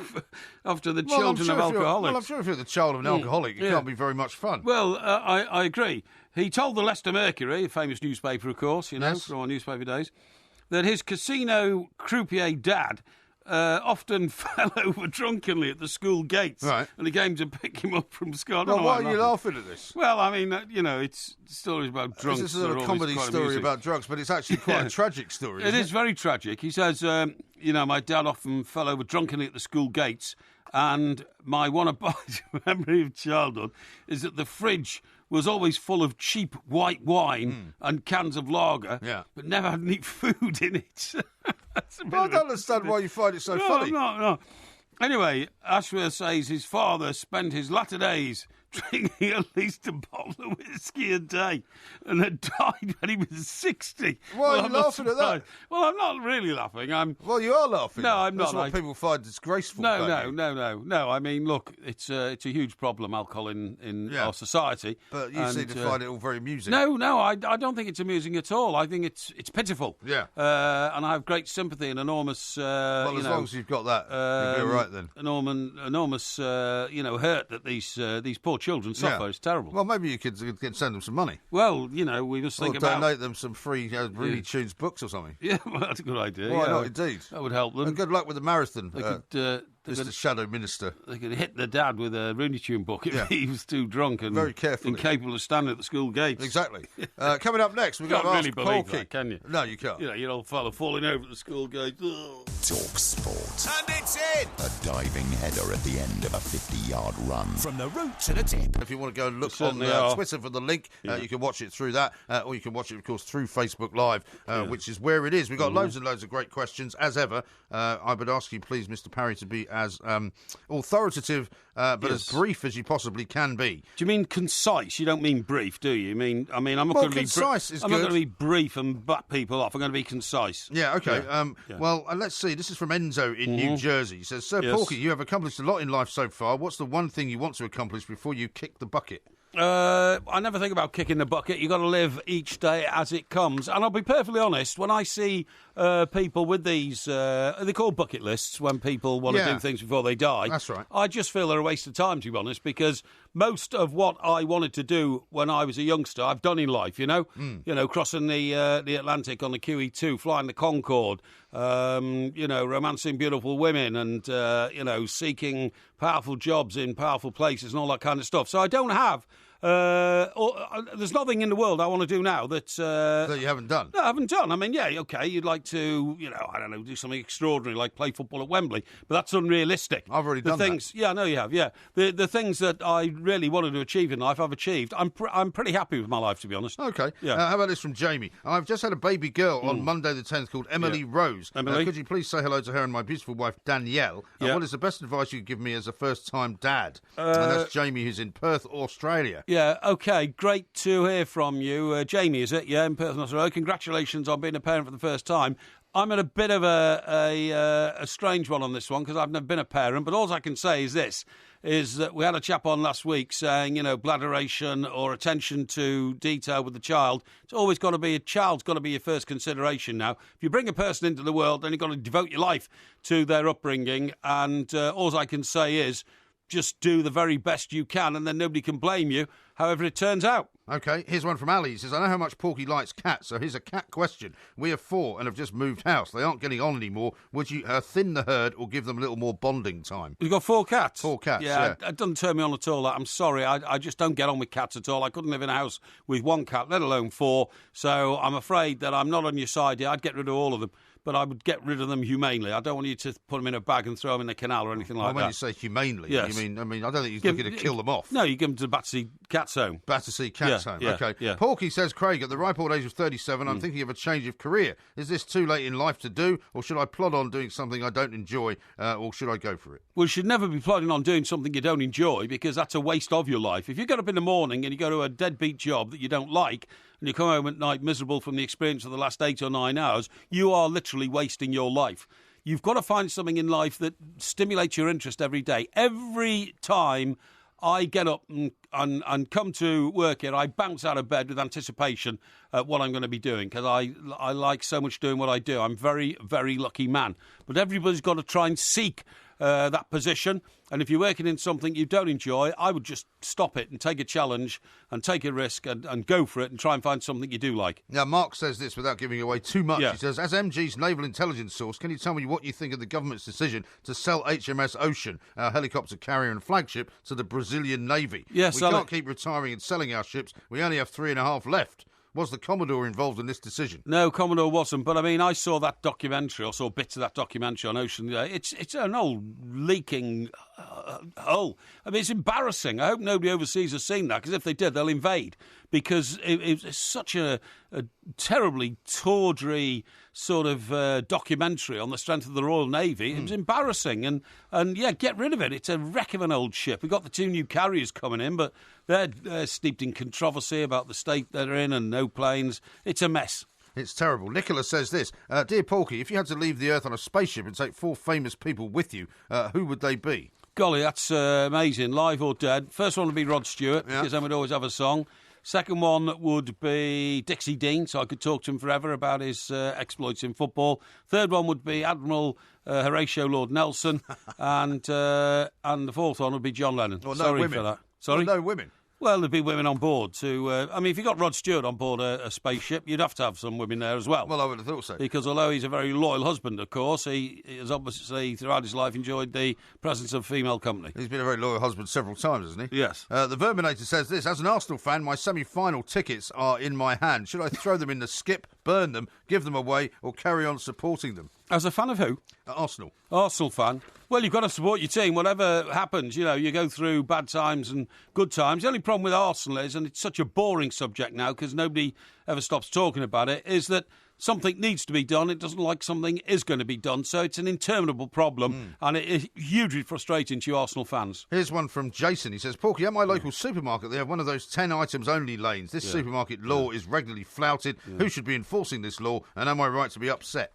S2: after the children of alcoholics.
S1: Well, I'm sure if you're the child of an alcoholic, it can't be very much fun.
S2: Well, I agree. He told the Leicester Mercury, a famous newspaper, of course, from our newspaper days, that his casino croupier dad often fell over drunkenly at the school gates.
S1: Right.
S2: And he came to pick him up from school.
S1: Well, why are you laughing at this?
S2: Well, I mean, it's stories about drunks.
S1: This is a comedy story about drugs, but it's actually quite a tragic story.
S2: It is very tragic. He says, my dad often fell over drunkenly at the school gates, and my one abiding memory of childhood is that the fridge was always full of cheap white wine and cans of lager, but never had any food in it.
S1: I don't understand why you find it so funny.
S2: No. Anyway, Ashworth says his father spent his latter days drinking at least a bottle of whiskey a day and had died when he was 60.
S1: Why are you laughing at that?
S2: Well, I'm not really laughing.
S1: Well, you are laughing.
S2: No, I'm not.
S1: That's what people find disgraceful.
S2: No. I mean, look, it's a huge problem, alcohol in our society.
S1: But you seem to find it all very amusing.
S2: No, I don't think it's amusing at all. I think it's pitiful.
S1: Yeah.
S2: And I have great sympathy and enormous.
S1: Well, as long as you've got that, you'll be all right then.
S2: Enormous, hurt that these poor children suffer. It's terrible.
S1: Well, maybe you could send them some money.
S2: Well, we must think about...
S1: donate them some free Rooney Tunes books or something.
S2: Yeah, well, that's a good idea.
S1: Why not, indeed?
S2: That would help them.
S1: And good luck with the marathon,
S2: Mr.
S1: Shadow Minister.
S2: They could hit the dad with a Rooney Tune book if he was too drunk and
S1: very carefully,
S2: incapable of standing at the school gates.
S1: Exactly. Coming up next, we've got to ask
S2: believe
S1: Porky.
S2: that, can you?
S1: No, you can't.
S2: Your old fellow falling over at the school gate. Ugh.
S5: Talk Sport.
S6: And it's in!
S5: A diving header at the end of a 50-yard run.
S6: From the root to the tip.
S1: If you want to go and look on Twitter for the link, you can watch it through that, or you can watch it, of course, through Facebook Live, which is where it is. We've got loads and loads of great questions, as ever. I would ask you, please, Mr. Parry, to be as authoritative but as brief as you possibly can be.
S2: Do you mean concise? You don't mean brief, do you? I'm not going to be
S1: concise.
S2: I'm not going to be brief and butt people off. I'm going to be concise.
S1: Yeah, okay. Well, let's see. This is from Enzo in New Jersey. He says, Sir Porky, you have accomplished a lot in life so far. What's the one thing you want to accomplish before you kick the bucket?
S2: I never think about kicking the bucket. You've got to live each day as it comes. And I'll be perfectly honest, when I see people with these, they're called bucket lists, when people want to do things before they die.
S1: That's right.
S2: I just feel they're a waste of time, to be honest, because most of what I wanted to do when I was a youngster, I've done in life, crossing the Atlantic on the QE2, flying the Concorde, romancing beautiful women and, seeking powerful jobs in powerful places and all that kind of stuff. So I don't have... there's nothing in the world I want to do now that
S1: you haven't done.
S2: No, I haven't done. I mean, okay, you'd like to, do something extraordinary like play football at Wembley, but that's unrealistic.
S1: I've already done that.
S2: Yeah, I know you have. Yeah, the things that I really wanted to achieve in life, I've achieved. I'm pretty happy with my life, to be honest.
S1: Okay.
S2: Yeah.
S1: How about this from Jamie? I've just had a baby girl on Monday the 10th called Emily Rose.
S2: Emily,
S1: could you please say hello to her and my beautiful wife Danielle? What is the best advice you could give me as a first-time dad? And that's Jamie, who's in Perth, Australia.
S2: Yeah. Okay. Great to hear from you. Jamie, is it? Yeah, in Perth, Australia. Congratulations on being a parent for the first time. I'm in a bit of a strange one on this one because I've never been a parent, but all I can say is this, is that we had a chap on last week saying, bladderation or attention to detail with the child, it's always got to be a child's got to be your first consideration now. If you bring a person into the world, then you've got to devote your life to their upbringing, and all I can say is just do the very best you can, and then nobody can blame you, however it turns out.
S1: Okay, here's one from Ali. He says, I know how much Porky likes cats, so here's a cat question. We have 4 and have just moved house. They aren't getting on anymore. Would you thin the herd or give them a little more bonding time?
S2: You've got 4 cats?
S1: 4 cats,
S2: yeah. It doesn't turn me on at all. I'm sorry. I just don't get on with cats at all. I couldn't live in a house with 1 cat, let alone 4. So I'm afraid that I'm not on your side here. I'd get rid of all of them. But I would get rid of them humanely. I don't want you to put them in a bag and throw them in the canal or anything like that.
S1: When you say humanely,
S2: yes.
S1: I mean, I don't think you're looking to kill them off.
S2: No, you give them to the Battersea Cat's Home.
S1: Battersea Cat's Home, okay.
S2: Yeah.
S1: Porky says, Craig, at the ripe old age of 37, I'm thinking of a change of career. Is this too late in life to do, or should I plod on doing something I don't enjoy, or should I go for it?
S2: Well, you should never be plodding on doing something you don't enjoy, because that's a waste of your life. If you get up in the morning and you go to a deadbeat job that you don't like, and you come home at night miserable from the experience of the last 8 or 9 hours, you are literally wasting your life. You've got to find something in life that stimulates your interest every day. Every time I get up and come to work here, I bounce out of bed with anticipation at what I'm going to be doing, because I like so much doing what I do. I'm a very, very lucky man. But everybody's got to try and seek that position. And if you're working in something you don't enjoy, I would just stop it and take a challenge and take a risk and go for it and try and find something you do like.
S1: Now, Mark says this without giving away too much.
S2: Yeah.
S1: He says, as MG's naval intelligence source, can you tell me what you think of the government's decision to sell HMS Ocean, our helicopter carrier and flagship, to the Brazilian Navy?
S2: Yes,
S1: we can't keep retiring and selling our ships. We only have 3.5 left. Was the Commodore involved in this decision?
S2: No, Commodore wasn't. But, I mean, I saw that documentary, or saw bits of that documentary on Ocean. It's an old leaking hull. I mean, it's embarrassing. I hope nobody overseas has seen that, because if they did, they'll invade. Because it's such a terribly tawdry sort of documentary on the strength of the Royal Navy. It was embarrassing. And yeah, get rid of it. It's a wreck of an old ship. We've got the 2 new carriers coming in, but they're steeped in controversy about the state they're in and no planes. It's a mess.
S1: It's terrible. Nicola says this, Dear Porky, if you had to leave the Earth on a spaceship and take 4 famous people with you, who would they be?
S2: Golly, that's amazing. Live or dead. First one would be Rod Stewart, because then we'd always have a song. Second one would be Dixie Dean, so I could talk to him forever about his exploits in football. Third one would be Admiral Horatio Lord Nelson. and the fourth one would be John Lennon.
S1: Well,
S2: Sorry
S1: women.
S2: for that. Sorry?
S1: Well, no women.
S2: Well, there'd be women on board too. I mean, if you got Rod Stewart on board a spaceship, you'd have to have some women there as well.
S1: Well, I would have thought so.
S2: Because although he's a very loyal husband, of course, he has obviously throughout his life enjoyed the presence of female company.
S1: He's been a very loyal husband several times, hasn't he?
S2: Yes.
S1: The Verminator says this, as an Arsenal fan, my semi-final tickets are in my hand. Should I throw them in the skip, burn them, give them away, or carry on supporting them?
S2: As a fan of who?
S1: Arsenal.
S2: Arsenal fan. Well, you've got to support your team. Whatever happens, you know, you go through bad times and good times. The only problem with Arsenal is, and it's such a boring subject now because nobody ever stops talking about it, is that something needs to be done. It doesn't like something is going to be done. So it's an interminable problem, and it is hugely frustrating to you Arsenal fans.
S1: Here's one from Jason. He says, Porky, at my local supermarket, they have one of those 10 items only lanes. This supermarket law is regularly flouted. Who should be enforcing this law, and am I right to be upset?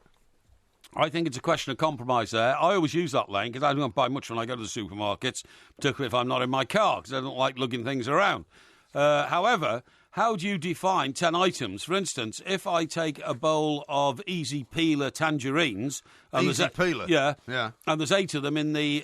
S2: I think it's a question of compromise there. I always use that lane because I don't buy much when I go to the supermarkets, particularly if I'm not in my car, because I don't like lugging things around. However, how do you define 10 items? For instance, if I take a bowl of easy peeler tangerines, and
S1: easy peeler,
S2: yeah, and there's 8 of them in the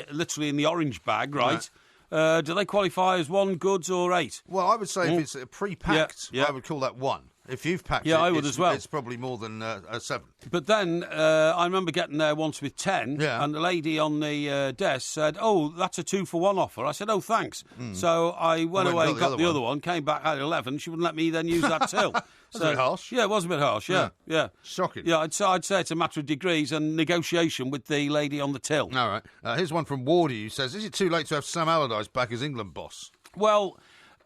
S2: literally in the orange bag, right? Do they qualify as 1 goods or 8?
S1: Well, I would say if it's pre-packed, I would call that 1. If you've packed it,
S2: I would as well.
S1: It's probably more than 7.
S2: But then I remember getting there once with 10, and the lady on the desk said, "Oh, that's a 2-for-1 offer." I said, "Oh, thanks." So I went away and got the other one, came back at 11. She wouldn't let me then use that till.
S1: That's a bit harsh.
S2: Yeah, it was a bit harsh, yeah.
S1: Shocking.
S2: Yeah, I'd say it's a matter of degrees and negotiation with the lady on the till.
S1: All right. Here's one from Wardy who says, is it too late to have Sam Allardyce back as England boss?
S2: Well,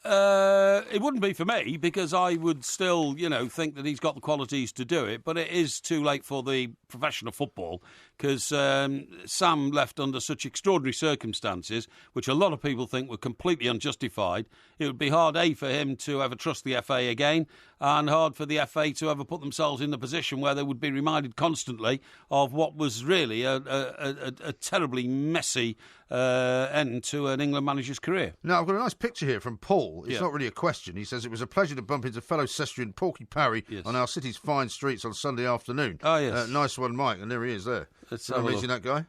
S2: it wouldn't be for me because I would still, think that he's got the qualities to do it. But it is too late for the profession of football because Sam left under such extraordinary circumstances, which a lot of people think were completely unjustified. It would be hard, A, for him to ever trust the FA again, and hard for the FA to ever put themselves in the position where they would be reminded constantly of what was really a terribly messy end to an England manager's career.
S1: Now, I've got a nice picture here from Paul. It's not really a question. He says, it was a pleasure to bump into fellow Cestrian Porky Parry on our city's fine streets on Sunday afternoon.
S2: Oh, yes.
S1: Nice one, Mike. And there he is there. You that guy?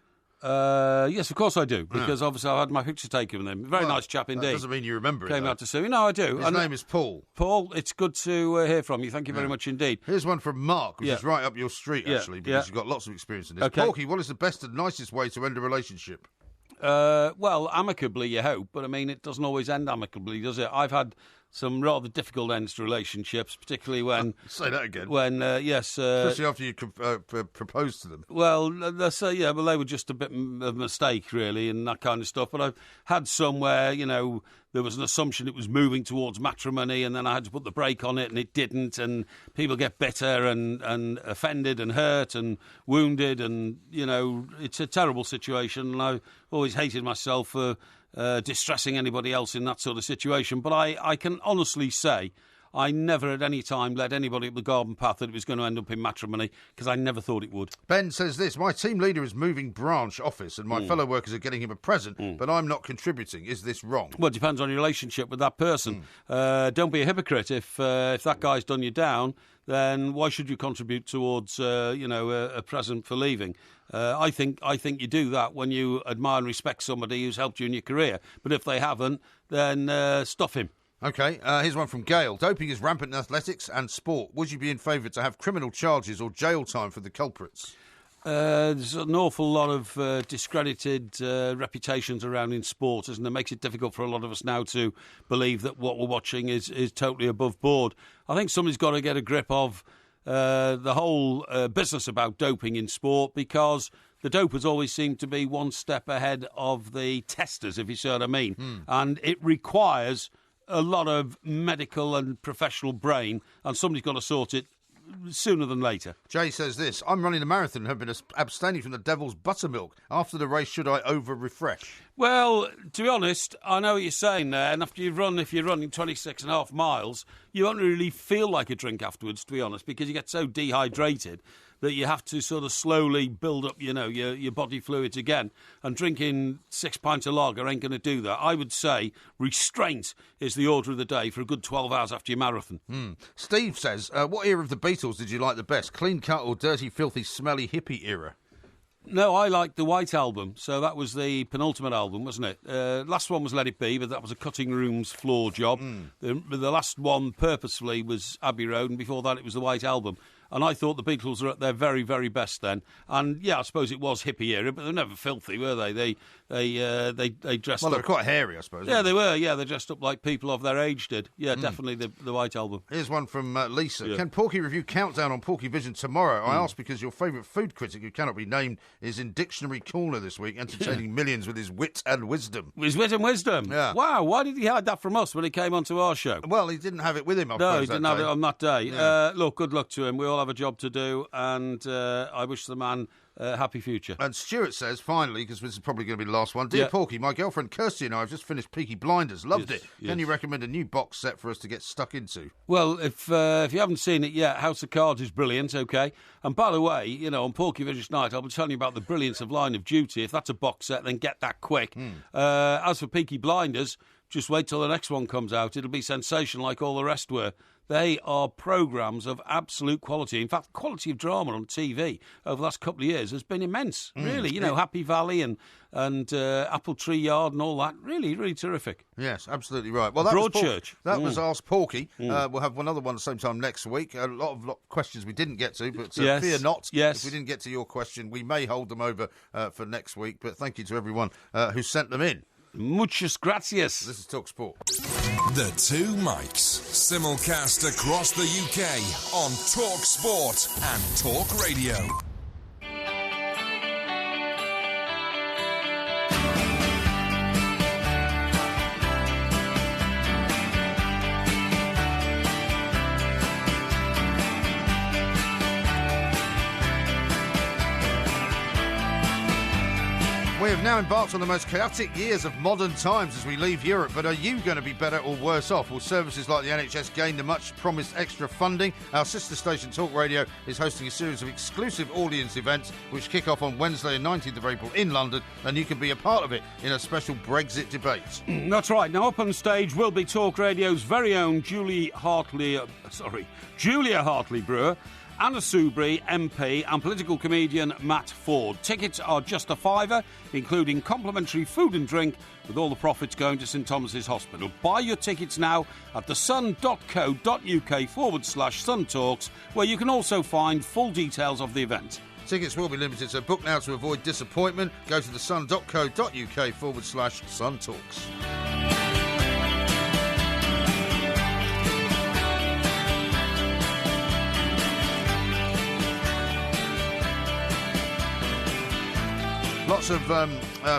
S2: Yes, of course I do, because obviously I had my picture taken with him. Very nice chap indeed.
S1: That doesn't mean you remember it.
S2: Came out to see me. No, I do.
S1: His name is Paul.
S2: Paul, it's good to hear from you. Thank you very much indeed.
S1: Here's one from Mark, which is right up your street, actually, because you've got lots of experience in this.
S2: Okay.
S1: Porky, what is the best and nicest way to end a relationship?
S2: Well, amicably, you hope, but I mean, it doesn't always end amicably, does it? I've had some rather difficult ends to relationships, particularly when...
S1: Say that again.
S2: When,
S1: especially after you proposed to them.
S2: Well, they were just a bit of a mistake, really, and that kind of stuff. But I've had some where, there was an assumption it was moving towards matrimony, and then I had to put the brake on it, and it didn't, and people get bitter and offended and hurt and wounded, and, it's a terrible situation, and I've always hated myself for distressing anybody else in that sort of situation. But I can honestly say I never at any time led anybody up the garden path that it was going to end up in matrimony, because I never thought it would.
S1: Ben says this, my team leader is moving branch office and my fellow workers are getting him a present, but I'm not contributing. Is this wrong?
S2: Well, it depends on your relationship with that person. Don't be a hypocrite. If that guy's done you down, then why should you contribute towards, a present for leaving? I think you do that when you admire and respect somebody who's helped you in your career. But if they haven't, then stuff him.
S1: OK, here's one from Gail. Doping is rampant in athletics and sport. Would you be in favour to have criminal charges or jail time for the culprits?
S2: There's an awful lot of discredited reputations around in sport, isn't there? It makes it difficult for a lot of us now to believe that what we're watching is totally above board. I think somebody's got to get a grip of the whole business about doping in sport, because the dopers always seem to be one step ahead of the testers, if you see what I mean. And it requires a lot of medical and professional brain, and somebody's got to sort it sooner than later.
S1: Jay says this: I'm running a marathon and have been abstaining from the devil's buttermilk. After the race, should I over-refresh?
S2: Well, to be honest, I know what you're saying there, and if you're running 26.5 miles, you won't really feel like a drink afterwards, to be honest, because you get so dehydrated that you have to sort of slowly build up, your body fluids again. And drinking 6 pints of lager ain't going to do that. I would say restraint is the order of the day for a good 12 hours after your marathon.
S1: Steve says, what era of the Beatles did you like the best? Clean cut or dirty, filthy, smelly hippie era?
S2: No, I liked the White Album, so that was the penultimate album, wasn't it? Last one was Let It Be, but that was a cutting room's floor job. The last one, purposefully, was Abbey Road, and before that it was the White Album. And I thought the Beatles were at their very, very best then. And, yeah, I suppose it was hippie era, but they were never filthy, were they? They dressed up...
S1: Well, they were quite hairy, I suppose.
S2: Yeah, they were. Yeah, they dressed up like people of their age did. Yeah, definitely the White Album.
S1: Here's one from Lisa.
S2: Yeah.
S1: Can Porky review Countdown on Porky Vision tomorrow? I ask because your favourite food critic, who cannot be named, is in Dictionary Corner this week, entertaining millions with his wit and wisdom.
S2: His wit and wisdom?
S1: Yeah.
S2: Wow, why did he hide that from us when he came onto our show?
S1: Well, he didn't have it with him, I
S2: No,
S1: suppose,
S2: he didn't have it on that day. Yeah. Look, good luck to him. We all have a job to do, and I wish the man a happy future.
S1: And Stuart says, finally, because this is probably going to be the last one, Dear Porky, my girlfriend Kirsty and I have just finished Peaky Blinders. Loved it. Can you recommend a new box set for us to get stuck into?
S2: Well, if you haven't seen it yet, House of Cards is brilliant, OK? And by the way, on Porky Vision Night, I'll be telling you about the brilliance of Line of Duty. If that's a box set, then get that quick. As for Peaky Blinders, just wait till the next one comes out. It'll be sensational like all the rest were. They are programmes of absolute quality. In fact, quality of drama on TV over the last couple of years has been immense, really. Happy Valley and Apple Tree Yard and all that. Really, really terrific.
S1: Yes, absolutely right. Well, that
S2: Broadchurch.
S1: That was Ask Porky. We'll have another one at the same time next week. A lot of questions we didn't get to, but fear not.
S2: Yes.
S1: If we didn't get to your question, we may hold them over for next week. But thank you to everyone who sent them in.
S2: Muchas gracias.
S1: This is Talk Sport.
S6: The Two Mics, simulcast across the UK on Talk Sport and Talk Radio.
S1: We have now embarked on the most chaotic years of modern times as we leave Europe, but are you going to be better or worse off? Will services like the NHS gain the much-promised extra funding? Our sister station, Talk Radio, is hosting a series of exclusive audience events which kick off on Wednesday, 19th of April in London, and you can be a part of it in a special Brexit debate.
S2: That's right. Now, up on stage will be Talk Radio's very own Julia Hartley Brewer, Anna Soubry, MP, and political comedian Matt Ford. Tickets are just a £5, including complimentary food and drink, with all the profits going to St Thomas's Hospital. Buy your tickets now at thesun.co.uk/Sun Talks, where you can also find full details of the event.
S1: Tickets will be limited, so book now to avoid disappointment. Go to thesun.co.uk/Sun Talks. Lots of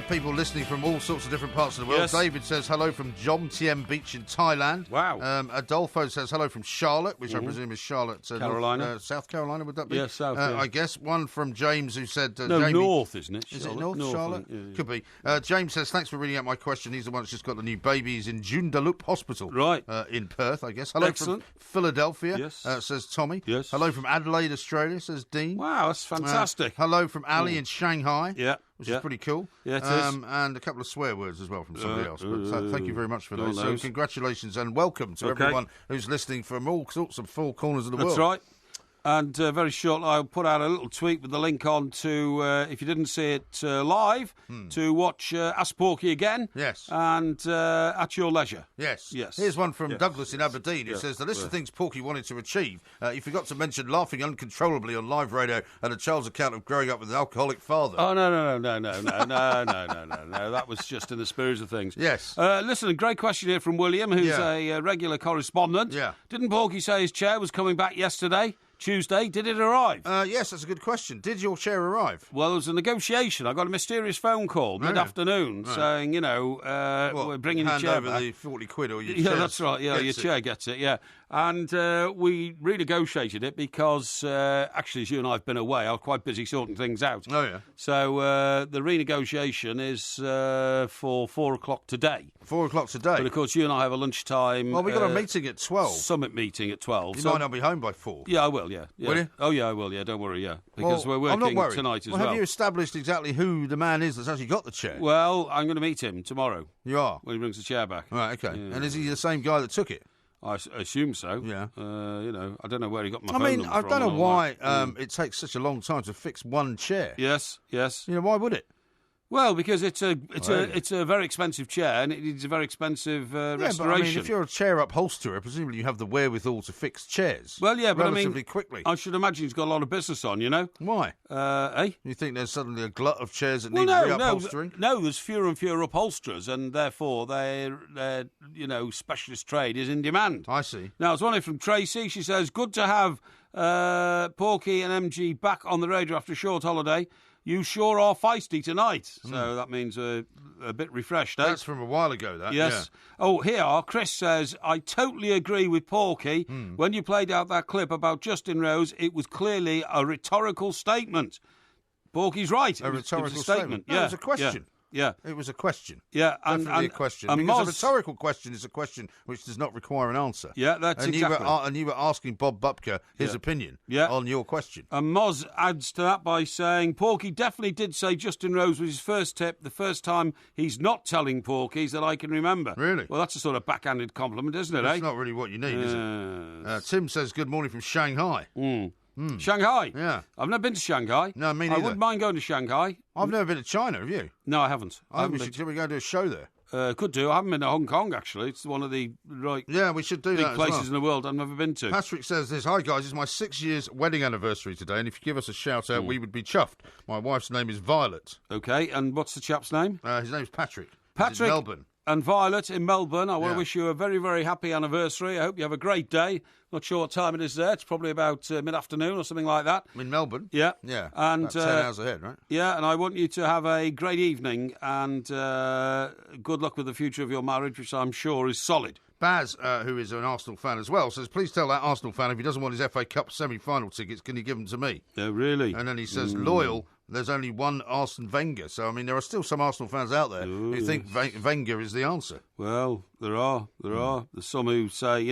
S1: people listening from all sorts of different parts of the world.
S2: Yes.
S1: David says hello from Jom Tiem Beach in Thailand.
S2: Wow.
S1: Adolfo says hello from Charlotte, which I presume is Charlotte,
S2: Carolina.
S1: South Carolina, would that be?
S2: Yes, South, yeah.
S1: I guess. One from James who said...
S2: Jamie, North, isn't it?
S1: Is it North, Charlotte?
S2: Yeah.
S1: Could be. James says, thanks for reading out my question. He's the one that's just got the new babies in Joondalup Hospital.
S2: Right.
S1: In Perth, I guess. Hello
S2: Excellent.
S1: from Philadelphia,
S2: Yes.
S1: Says Tommy.
S2: Yes.
S1: Hello from Adelaide, Australia, says Dean.
S2: Wow, that's fantastic.
S1: Hello from Ali in Shanghai.
S2: Yeah.
S1: Which is pretty cool.
S2: Yeah, it is.
S1: And a couple of swear words as well from somebody else. But thank you very much for those. So
S2: those.
S1: congratulations and welcome to everyone who's listening from all sorts of four corners of the world.
S2: That's right. And very shortly, I'll put out a little tweet with the link on to, if you didn't see it live, to watch Ask Porky again.
S1: Yes.
S2: And at your leisure.
S1: Yes.
S2: Yes.
S1: Here's one from Douglas in Aberdeen. It
S2: Yeah.
S1: says, the list of things Porky wanted to achieve. He forgot to mention laughing uncontrollably on live radio and a child's account of growing up with an alcoholic father.
S2: Oh, no. That was just in the spirit of things.
S1: Yes.
S2: Listen, a great question here from William, who's a regular correspondent.
S1: Yeah.
S2: Didn't Porky say his chair was coming back yesterday? Tuesday, did it arrive?
S1: Yes, that's a good question. Did your chair arrive?
S2: Well, there was a negotiation. I got a mysterious phone call mid-afternoon saying, we're bringing your chair
S1: hand over
S2: back.
S1: the 40 quid or your
S2: Yeah,
S1: chair
S2: that's right. Yeah, your chair gets it, yeah. And we renegotiated it because, actually, as you and I have been away, I was quite busy sorting things out.
S1: Oh, yeah.
S2: So the renegotiation is for 4 o'clock today.
S1: 4 o'clock today?
S2: But, of course, you and I have a lunchtime...
S1: Well, we've got a meeting at 12.
S2: Summit meeting at 12.
S1: You might not be home by 4.
S2: Yeah, I will, yeah.
S1: Will you?
S2: Oh, yeah, I will, yeah, don't worry, yeah. Because we're working
S1: I'm not worried.
S2: tonight as well.
S1: Have you established exactly who the man is that's actually got the chair?
S2: Well, I'm going to meet him tomorrow.
S1: You are?
S2: When he brings the chair back.
S1: Right, okay.
S2: Yeah.
S1: And is he the same guy that took it?
S2: I assume so.
S1: Yeah.
S2: I don't know where he got my phone number
S1: I
S2: from
S1: don't know
S2: and all
S1: why
S2: that.
S1: it takes such a long time to fix one chair.
S2: Yes.
S1: Why would it?
S2: Well, because it's a very expensive chair and it needs a very expensive restoration.
S1: But, I mean, if you're a chair upholsterer, presumably you have the wherewithal to fix chairs.
S2: Well, yeah, but
S1: relatively quickly.
S2: I should imagine he's got a lot of business on, you know.
S1: Why? You think there's suddenly a glut of chairs that need reupholstering?
S2: No, there's fewer and fewer upholsterers, and therefore their specialist trade is in demand.
S1: I see.
S2: Now, it's one from Tracy. She says, good to have Porky and MG back on the radio after a short holiday. You sure are feisty tonight. So that means a bit refreshed, eh?
S1: That's from a while ago, that.
S2: Yes.
S1: Yeah.
S2: Oh, here, Chris says, I totally agree with Porky. When you played out that clip about Justin Rose, it was clearly a rhetorical statement. Porky's right.
S1: A rhetorical
S2: statement.
S1: No,
S2: Yeah.
S1: it was a question.
S2: Yeah.
S1: It was a question.
S2: Yeah.
S1: Definitely a question.
S2: And
S1: because a rhetorical question is a question which does not require an answer.
S2: Yeah, that's exactly.
S1: And you were asking Bob Bupka his opinion on your question.
S2: And Moz adds to that by saying, Porky definitely did say Justin Rose was his first tip, the first time he's not telling Porky's that I can remember.
S1: Really?
S2: Well, that's a sort of backhanded compliment, isn't it,
S1: That's not really what you need, is it? Tim says, good morning from Shanghai.
S2: Shanghai?
S1: Yeah.
S2: I've never been to Shanghai.
S1: No, me neither.
S2: I wouldn't mind going to Shanghai.
S1: I've never been to China, have you?
S2: No, I haven't.
S1: Should we go do a show there?
S2: Could do. I haven't been to Hong Kong, actually. It's one of the
S1: Yeah, we should do
S2: big
S1: that
S2: places
S1: as well.
S2: in the world I've never been to.
S1: Patrick says this, hi guys, it's my 6 years wedding anniversary today, and if you give us a shout out, we would be chuffed. My wife's name is Violet.
S2: Okay, and what's the chap's name?
S1: His name's Patrick.
S2: Patrick.
S1: He's in Melbourne.
S2: And Violet in Melbourne, I want to wish you a very, very happy anniversary. I hope you have a great day. Not sure what time it is there. It's probably about mid-afternoon or something like that.
S1: In Melbourne?
S2: Yeah.
S1: Yeah.
S2: And,
S1: about 10 hours ahead, right?
S2: Yeah, and I want you to have a great evening and good luck with the future of your marriage, which I'm sure is solid.
S1: Baz, who is an Arsenal fan as well, says, please tell that Arsenal fan if he doesn't want his FA Cup semi-final tickets, can he give them to me?
S2: Oh, really?
S1: And then he says, loyal, there's only one Arsene Wenger. So, I mean, there are still some Arsenal fans out there who think Wenger is the answer.
S2: Well, there are. There's some who say,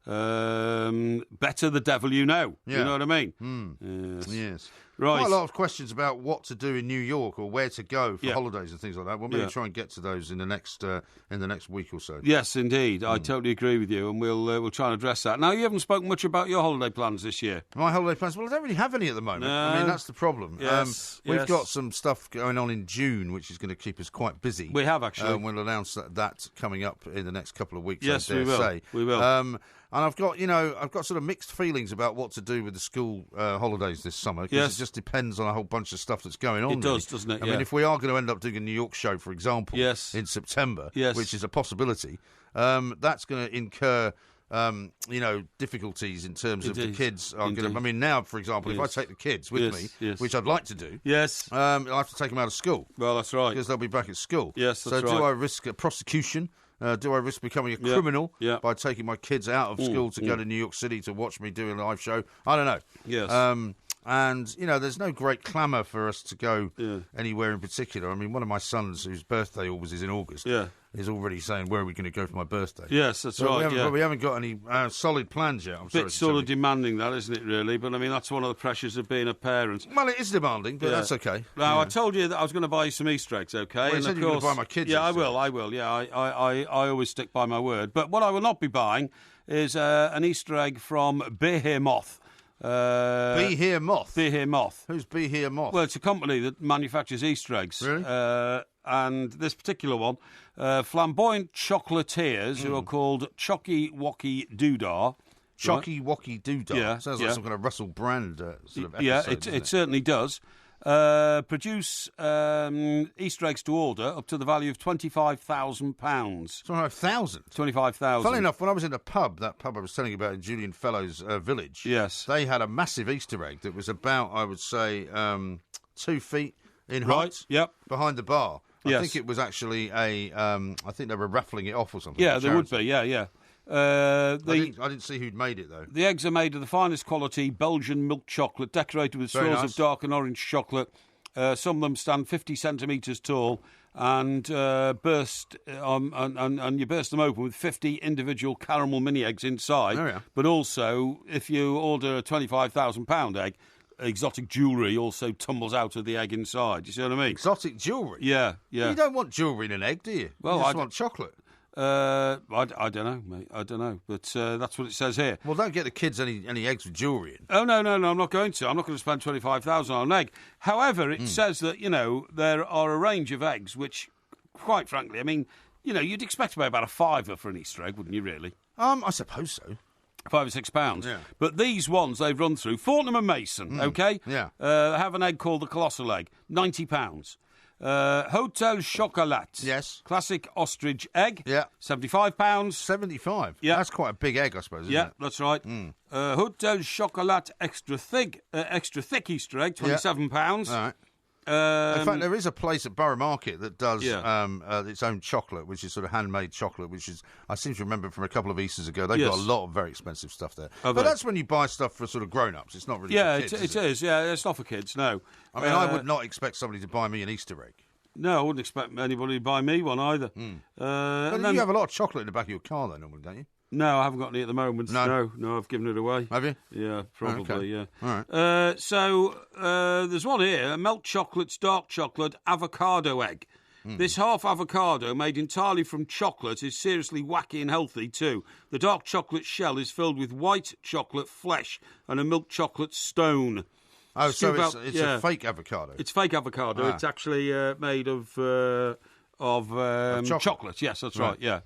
S2: better the devil you know.
S1: Yeah.
S2: You know what I mean?
S1: Yes.
S2: Right.
S1: Quite a lot of questions about what to do in New York or where to go for holidays and things like that. We'll maybe try and get to those in the next week or so.
S2: Yes, indeed. I totally agree with you, and we'll try and address that. Now, you haven't spoken much about your holiday plans this year.
S1: My holiday plans? Well, I don't really have any at the moment.
S2: No.
S1: I mean, that's the problem.
S2: Yes,
S1: we've got some stuff going on in June, which is going to keep us quite busy.
S2: We have, actually.
S1: We'll announce that coming up in the next couple of weeks.
S2: Yes,
S1: I dare say.
S2: We will.
S1: And I've got sort of mixed feelings about what to do with the school holidays this summer. Because it just depends on a whole bunch of stuff that's going on.
S2: It does, doesn't it?
S1: I mean, if we are going to end up doing a New York show, for example, in September, which is a possibility, that's going to incur difficulties in terms of the kids are going to... I mean, now, for example, if I take the kids with me, which I'd like to do, I'll have to take them out of school.
S2: Well, that's right.
S1: Because they'll be back at school.
S2: Yes, that's right.
S1: So do I risk a prosecution? Do I risk becoming a criminal by taking my kids out of school to go to New York City to watch me do a live show? I don't know.
S2: Yes.
S1: And, there's no great clamour for us to go anywhere in particular. I mean, one of my sons, whose birthday always is in August, is already saying, where are we going to go for my birthday?
S2: Yes, that's right.
S1: But we haven't got any solid plans yet. I'm
S2: bit sort of demanding that, isn't it, really? But, I mean, that's one of the pressures of being a parent.
S1: Well, it is demanding, but that's okay.
S2: Now, I told you that I was going to buy you some Easter eggs, okay?
S1: Well, you said you were going to buy my kids
S2: I will, yeah. I always stick by my word. But what I will not be buying is an Easter egg from Behemoth.
S1: Be Here Moth?
S2: Be Here Moth.
S1: Who's Be Here Moth?
S2: Well, it's a company that manufactures Easter eggs.
S1: Really?
S2: And this particular one, flamboyant chocolatiers who are called Chocky Wocky Doodah.
S1: Chocky Wocky Doodah.
S2: Yeah,
S1: Sounds like some kind of Russell Brand sort of episode.
S2: Yeah, it certainly does. Produce Easter eggs to order up to the value of £25,000.
S1: 25,000?
S2: 25,000.
S1: Funnily enough, when I was in that pub I was telling you about in Julian Fellowes' village,
S2: yes,
S1: they had a massive Easter egg that was about, I would say, 2 feet in height.
S2: Yep.
S1: Behind the bar. I
S2: Yes.
S1: think it was actually I think they were raffling it off or something.
S2: Yeah, there would be. Yeah.
S1: I didn't see who'd made it, though.
S2: The eggs are made of the finest quality Belgian milk chocolate, decorated with
S1: Very
S2: straws
S1: nice.
S2: of dark and orange chocolate. Some of them stand 50 centimetres tall, and burst and you burst them open with 50 individual caramel mini eggs inside.
S1: Oh, yeah.
S2: But also, if you order a £25,000 egg, exotic jewellery also tumbles out of the egg inside. You see what I mean?
S1: Exotic jewellery?
S2: Yeah.
S1: You don't want jewellery in an egg, do you?
S2: Well,
S1: you just want chocolate.
S2: I don't know, mate. I don't know, but that's what it says here.
S1: Well, don't get the kids any eggs with jewellery in.
S2: Oh, no, I'm not going to. I'm not going to spend £25,000 on an egg. However, it says that, there are a range of eggs which, quite frankly, I mean, you'd expect to pay about a £5 for an Easter egg, wouldn't you, really?
S1: I suppose so.
S2: £5 or £6.
S1: Yeah.
S2: But these ones they've run through, Fortnum and Mason, okay?
S1: Yeah.
S2: They have an egg called the Colossal Egg, £90. Hotel Chocolat.
S1: Yes.
S2: Classic ostrich egg.
S1: Yeah.
S2: £75.
S1: 75?
S2: Yeah.
S1: That's quite a big egg, I suppose, isn't
S2: Yeah,
S1: it?
S2: that's right. Hotel Chocolat extra thick Easter egg, £27.
S1: All right. In fact, there is a place at Borough Market that does its own chocolate, which is sort of handmade chocolate, which is, I seem to remember from a couple of Easters ago, they've got a lot of very expensive stuff there. But that's when you buy stuff for sort of grown-ups. It's not really for kids,
S2: it is. Yeah, it's not for kids, no.
S1: I mean, I would not expect somebody to buy me an Easter egg.
S2: No, I wouldn't expect anybody to buy me one either.
S1: But you have a lot of chocolate in the back of your car, though, normally, don't you?
S2: No, I haven't got any at the moment. No, I've given it away.
S1: Have you?
S2: Yeah, probably,
S1: Okay.
S2: yeah.
S1: All right.
S2: So there's one here, milk chocolate's dark chocolate avocado egg. This half avocado, made entirely from chocolate, is seriously wacky and healthy too. The dark chocolate shell is filled with white chocolate flesh and a milk chocolate stone.
S1: Oh, so it's a fake avocado.
S2: It's fake avocado. It's actually made of chocolate. Yes, that's right. Yeah.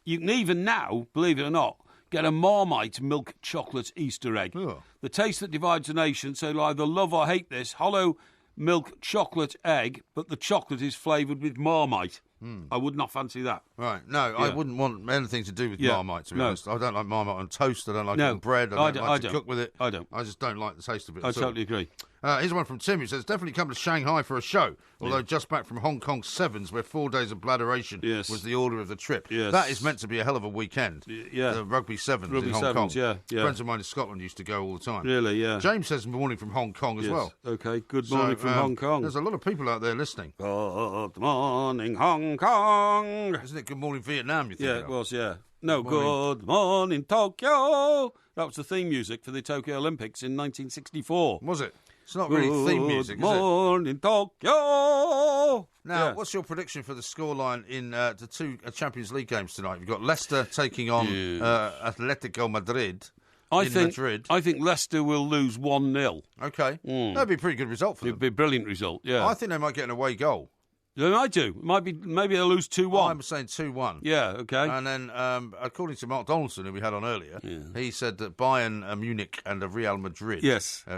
S2: You can even now, believe it or not, get a Marmite milk chocolate Easter egg.
S1: Oh.
S2: The taste that divides a nation, so you'll either love or hate this hollow milk chocolate egg, but the chocolate is flavoured with Marmite. I would not fancy that.
S1: Right. No, I wouldn't want anything to do with Marmite, to be honest. I don't like Marmite on toast. I don't like it on bread. I don't like to cook with it.
S2: I don't.
S1: I just don't like the taste of it.
S2: I totally agree.
S1: Here's one from Tim who says, definitely come to Shanghai for a show, although just back from Hong Kong Sevens, where 4 days of bladderation was the order of the trip.
S2: Yes.
S1: That is meant to be a hell of a weekend.
S2: Yeah.
S1: The Rugby Sevens in Hong Kong.
S2: Yeah.
S1: Friends of mine in Scotland used to go all the time.
S2: Really, yeah.
S1: James says morning from Hong Kong as well.
S2: Okay, good morning from Hong Kong.
S1: There's a lot of people out there listening.
S2: Good morning, Hong Kong.
S1: Isn't it Good Morning Vietnam, you think?
S2: Yeah, it was, yeah. No, good morning, Tokyo. That was the theme music for the Tokyo Olympics in 1964.
S1: Was it? It's not really theme music, is it?
S2: Good morning, Tokyo.
S1: Now, what's your prediction for the scoreline in the two Champions League games tonight? You've got Leicester taking on Atletico Madrid.
S2: I think Leicester will lose 1-0.
S1: Okay. That'd be a pretty good result for them.
S2: It'd be a brilliant result, yeah.
S1: I think they might get an away goal.
S2: They might do. Maybe they'll lose 2-1.
S1: I'm saying 2-1.
S2: Yeah, okay.
S1: And then, according to Mark Donaldson, who we had on earlier, he said that Bayern, Munich and Real Madrid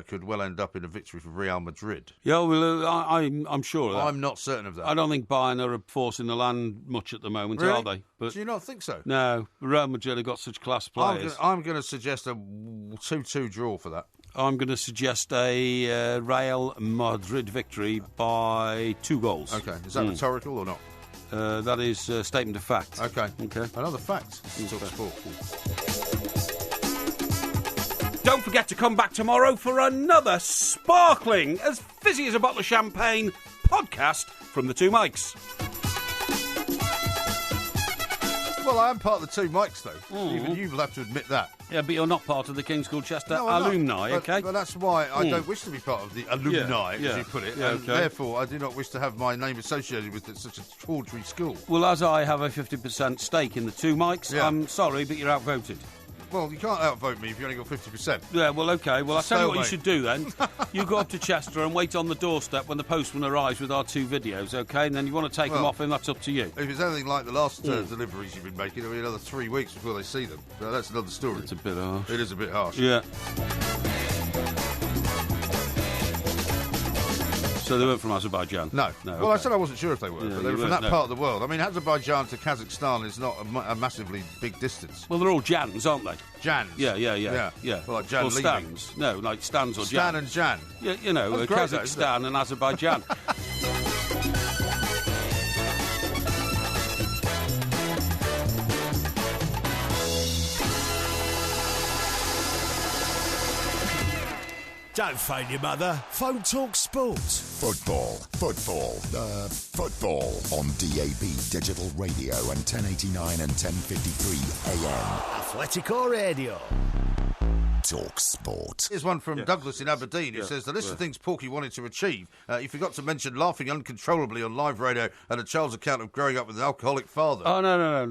S1: could well end up in a victory for Real Madrid.
S2: Yeah, well, I'm sure of that.
S1: I'm not certain of that.
S2: I don't think Bayern are a force in the land much at the moment,
S1: really?
S2: are they?
S1: But do you not think so?
S2: No, Real Madrid have got such class players.
S1: I'm going to suggest a 2-2 draw for that.
S2: I'm going to suggest a Real Madrid victory by 2 goals.
S1: Okay. Is that rhetorical or not?
S2: That is a statement of fact.
S1: Okay. Another fact. Talk sport.
S2: Don't forget to come back tomorrow for another sparkling, as fizzy as a bottle of champagne podcast from the Two Mics.
S1: Well, I am part of the Two Mics, though. Even you will have to admit that.
S2: Yeah, but you're not part of the King's School Chester alumni, okay?
S1: But that's why I don't wish to be part of the alumni, as you put it.
S2: Yeah,
S1: and therefore, I do not wish to have my name associated with such a tawdry school.
S2: Well, as I have a 50% stake in the Two Mics, I'm sorry, but you're outvoted.
S1: Well, you can't outvote me if you only got 50%.
S2: Yeah, well, OK. Well, I'll tell you what you should do then. You go up to Chester and wait on the doorstep when the postman arrives with our 2 videos, OK? And then you want to take them off him, that's up to you.
S1: If it's anything like the last deliveries you've been making, it'll be another 3 weeks before they see them. So that's another story.
S2: It's a bit harsh.
S1: It is a bit harsh.
S2: Yeah. So they weren't from Azerbaijan?
S1: No.
S2: Well,
S1: okay. I said I wasn't sure if they were, but they were from that part of the world. I mean, Azerbaijan to Kazakhstan is not a massively big distance.
S2: Well, they're all Jans, aren't they?
S1: Jans?
S2: Yeah.
S1: Well, like Jan
S2: Stans. No, like Stans or Jan.
S1: Stan and Jan.
S2: Yeah, you know, Kazakhstan and Azerbaijan.
S8: Don't phone your mother. Phone Talk Sport.
S5: Football on DAB Digital Radio and 1089 and 1053 AM.
S8: Athletico Radio.
S5: Talk Sport.
S1: Here's one from Douglas in Aberdeen who says the list of things Porky wanted to achieve. He forgot to mention laughing uncontrollably on live radio and a child's account of growing up with an alcoholic father.
S2: Oh, no.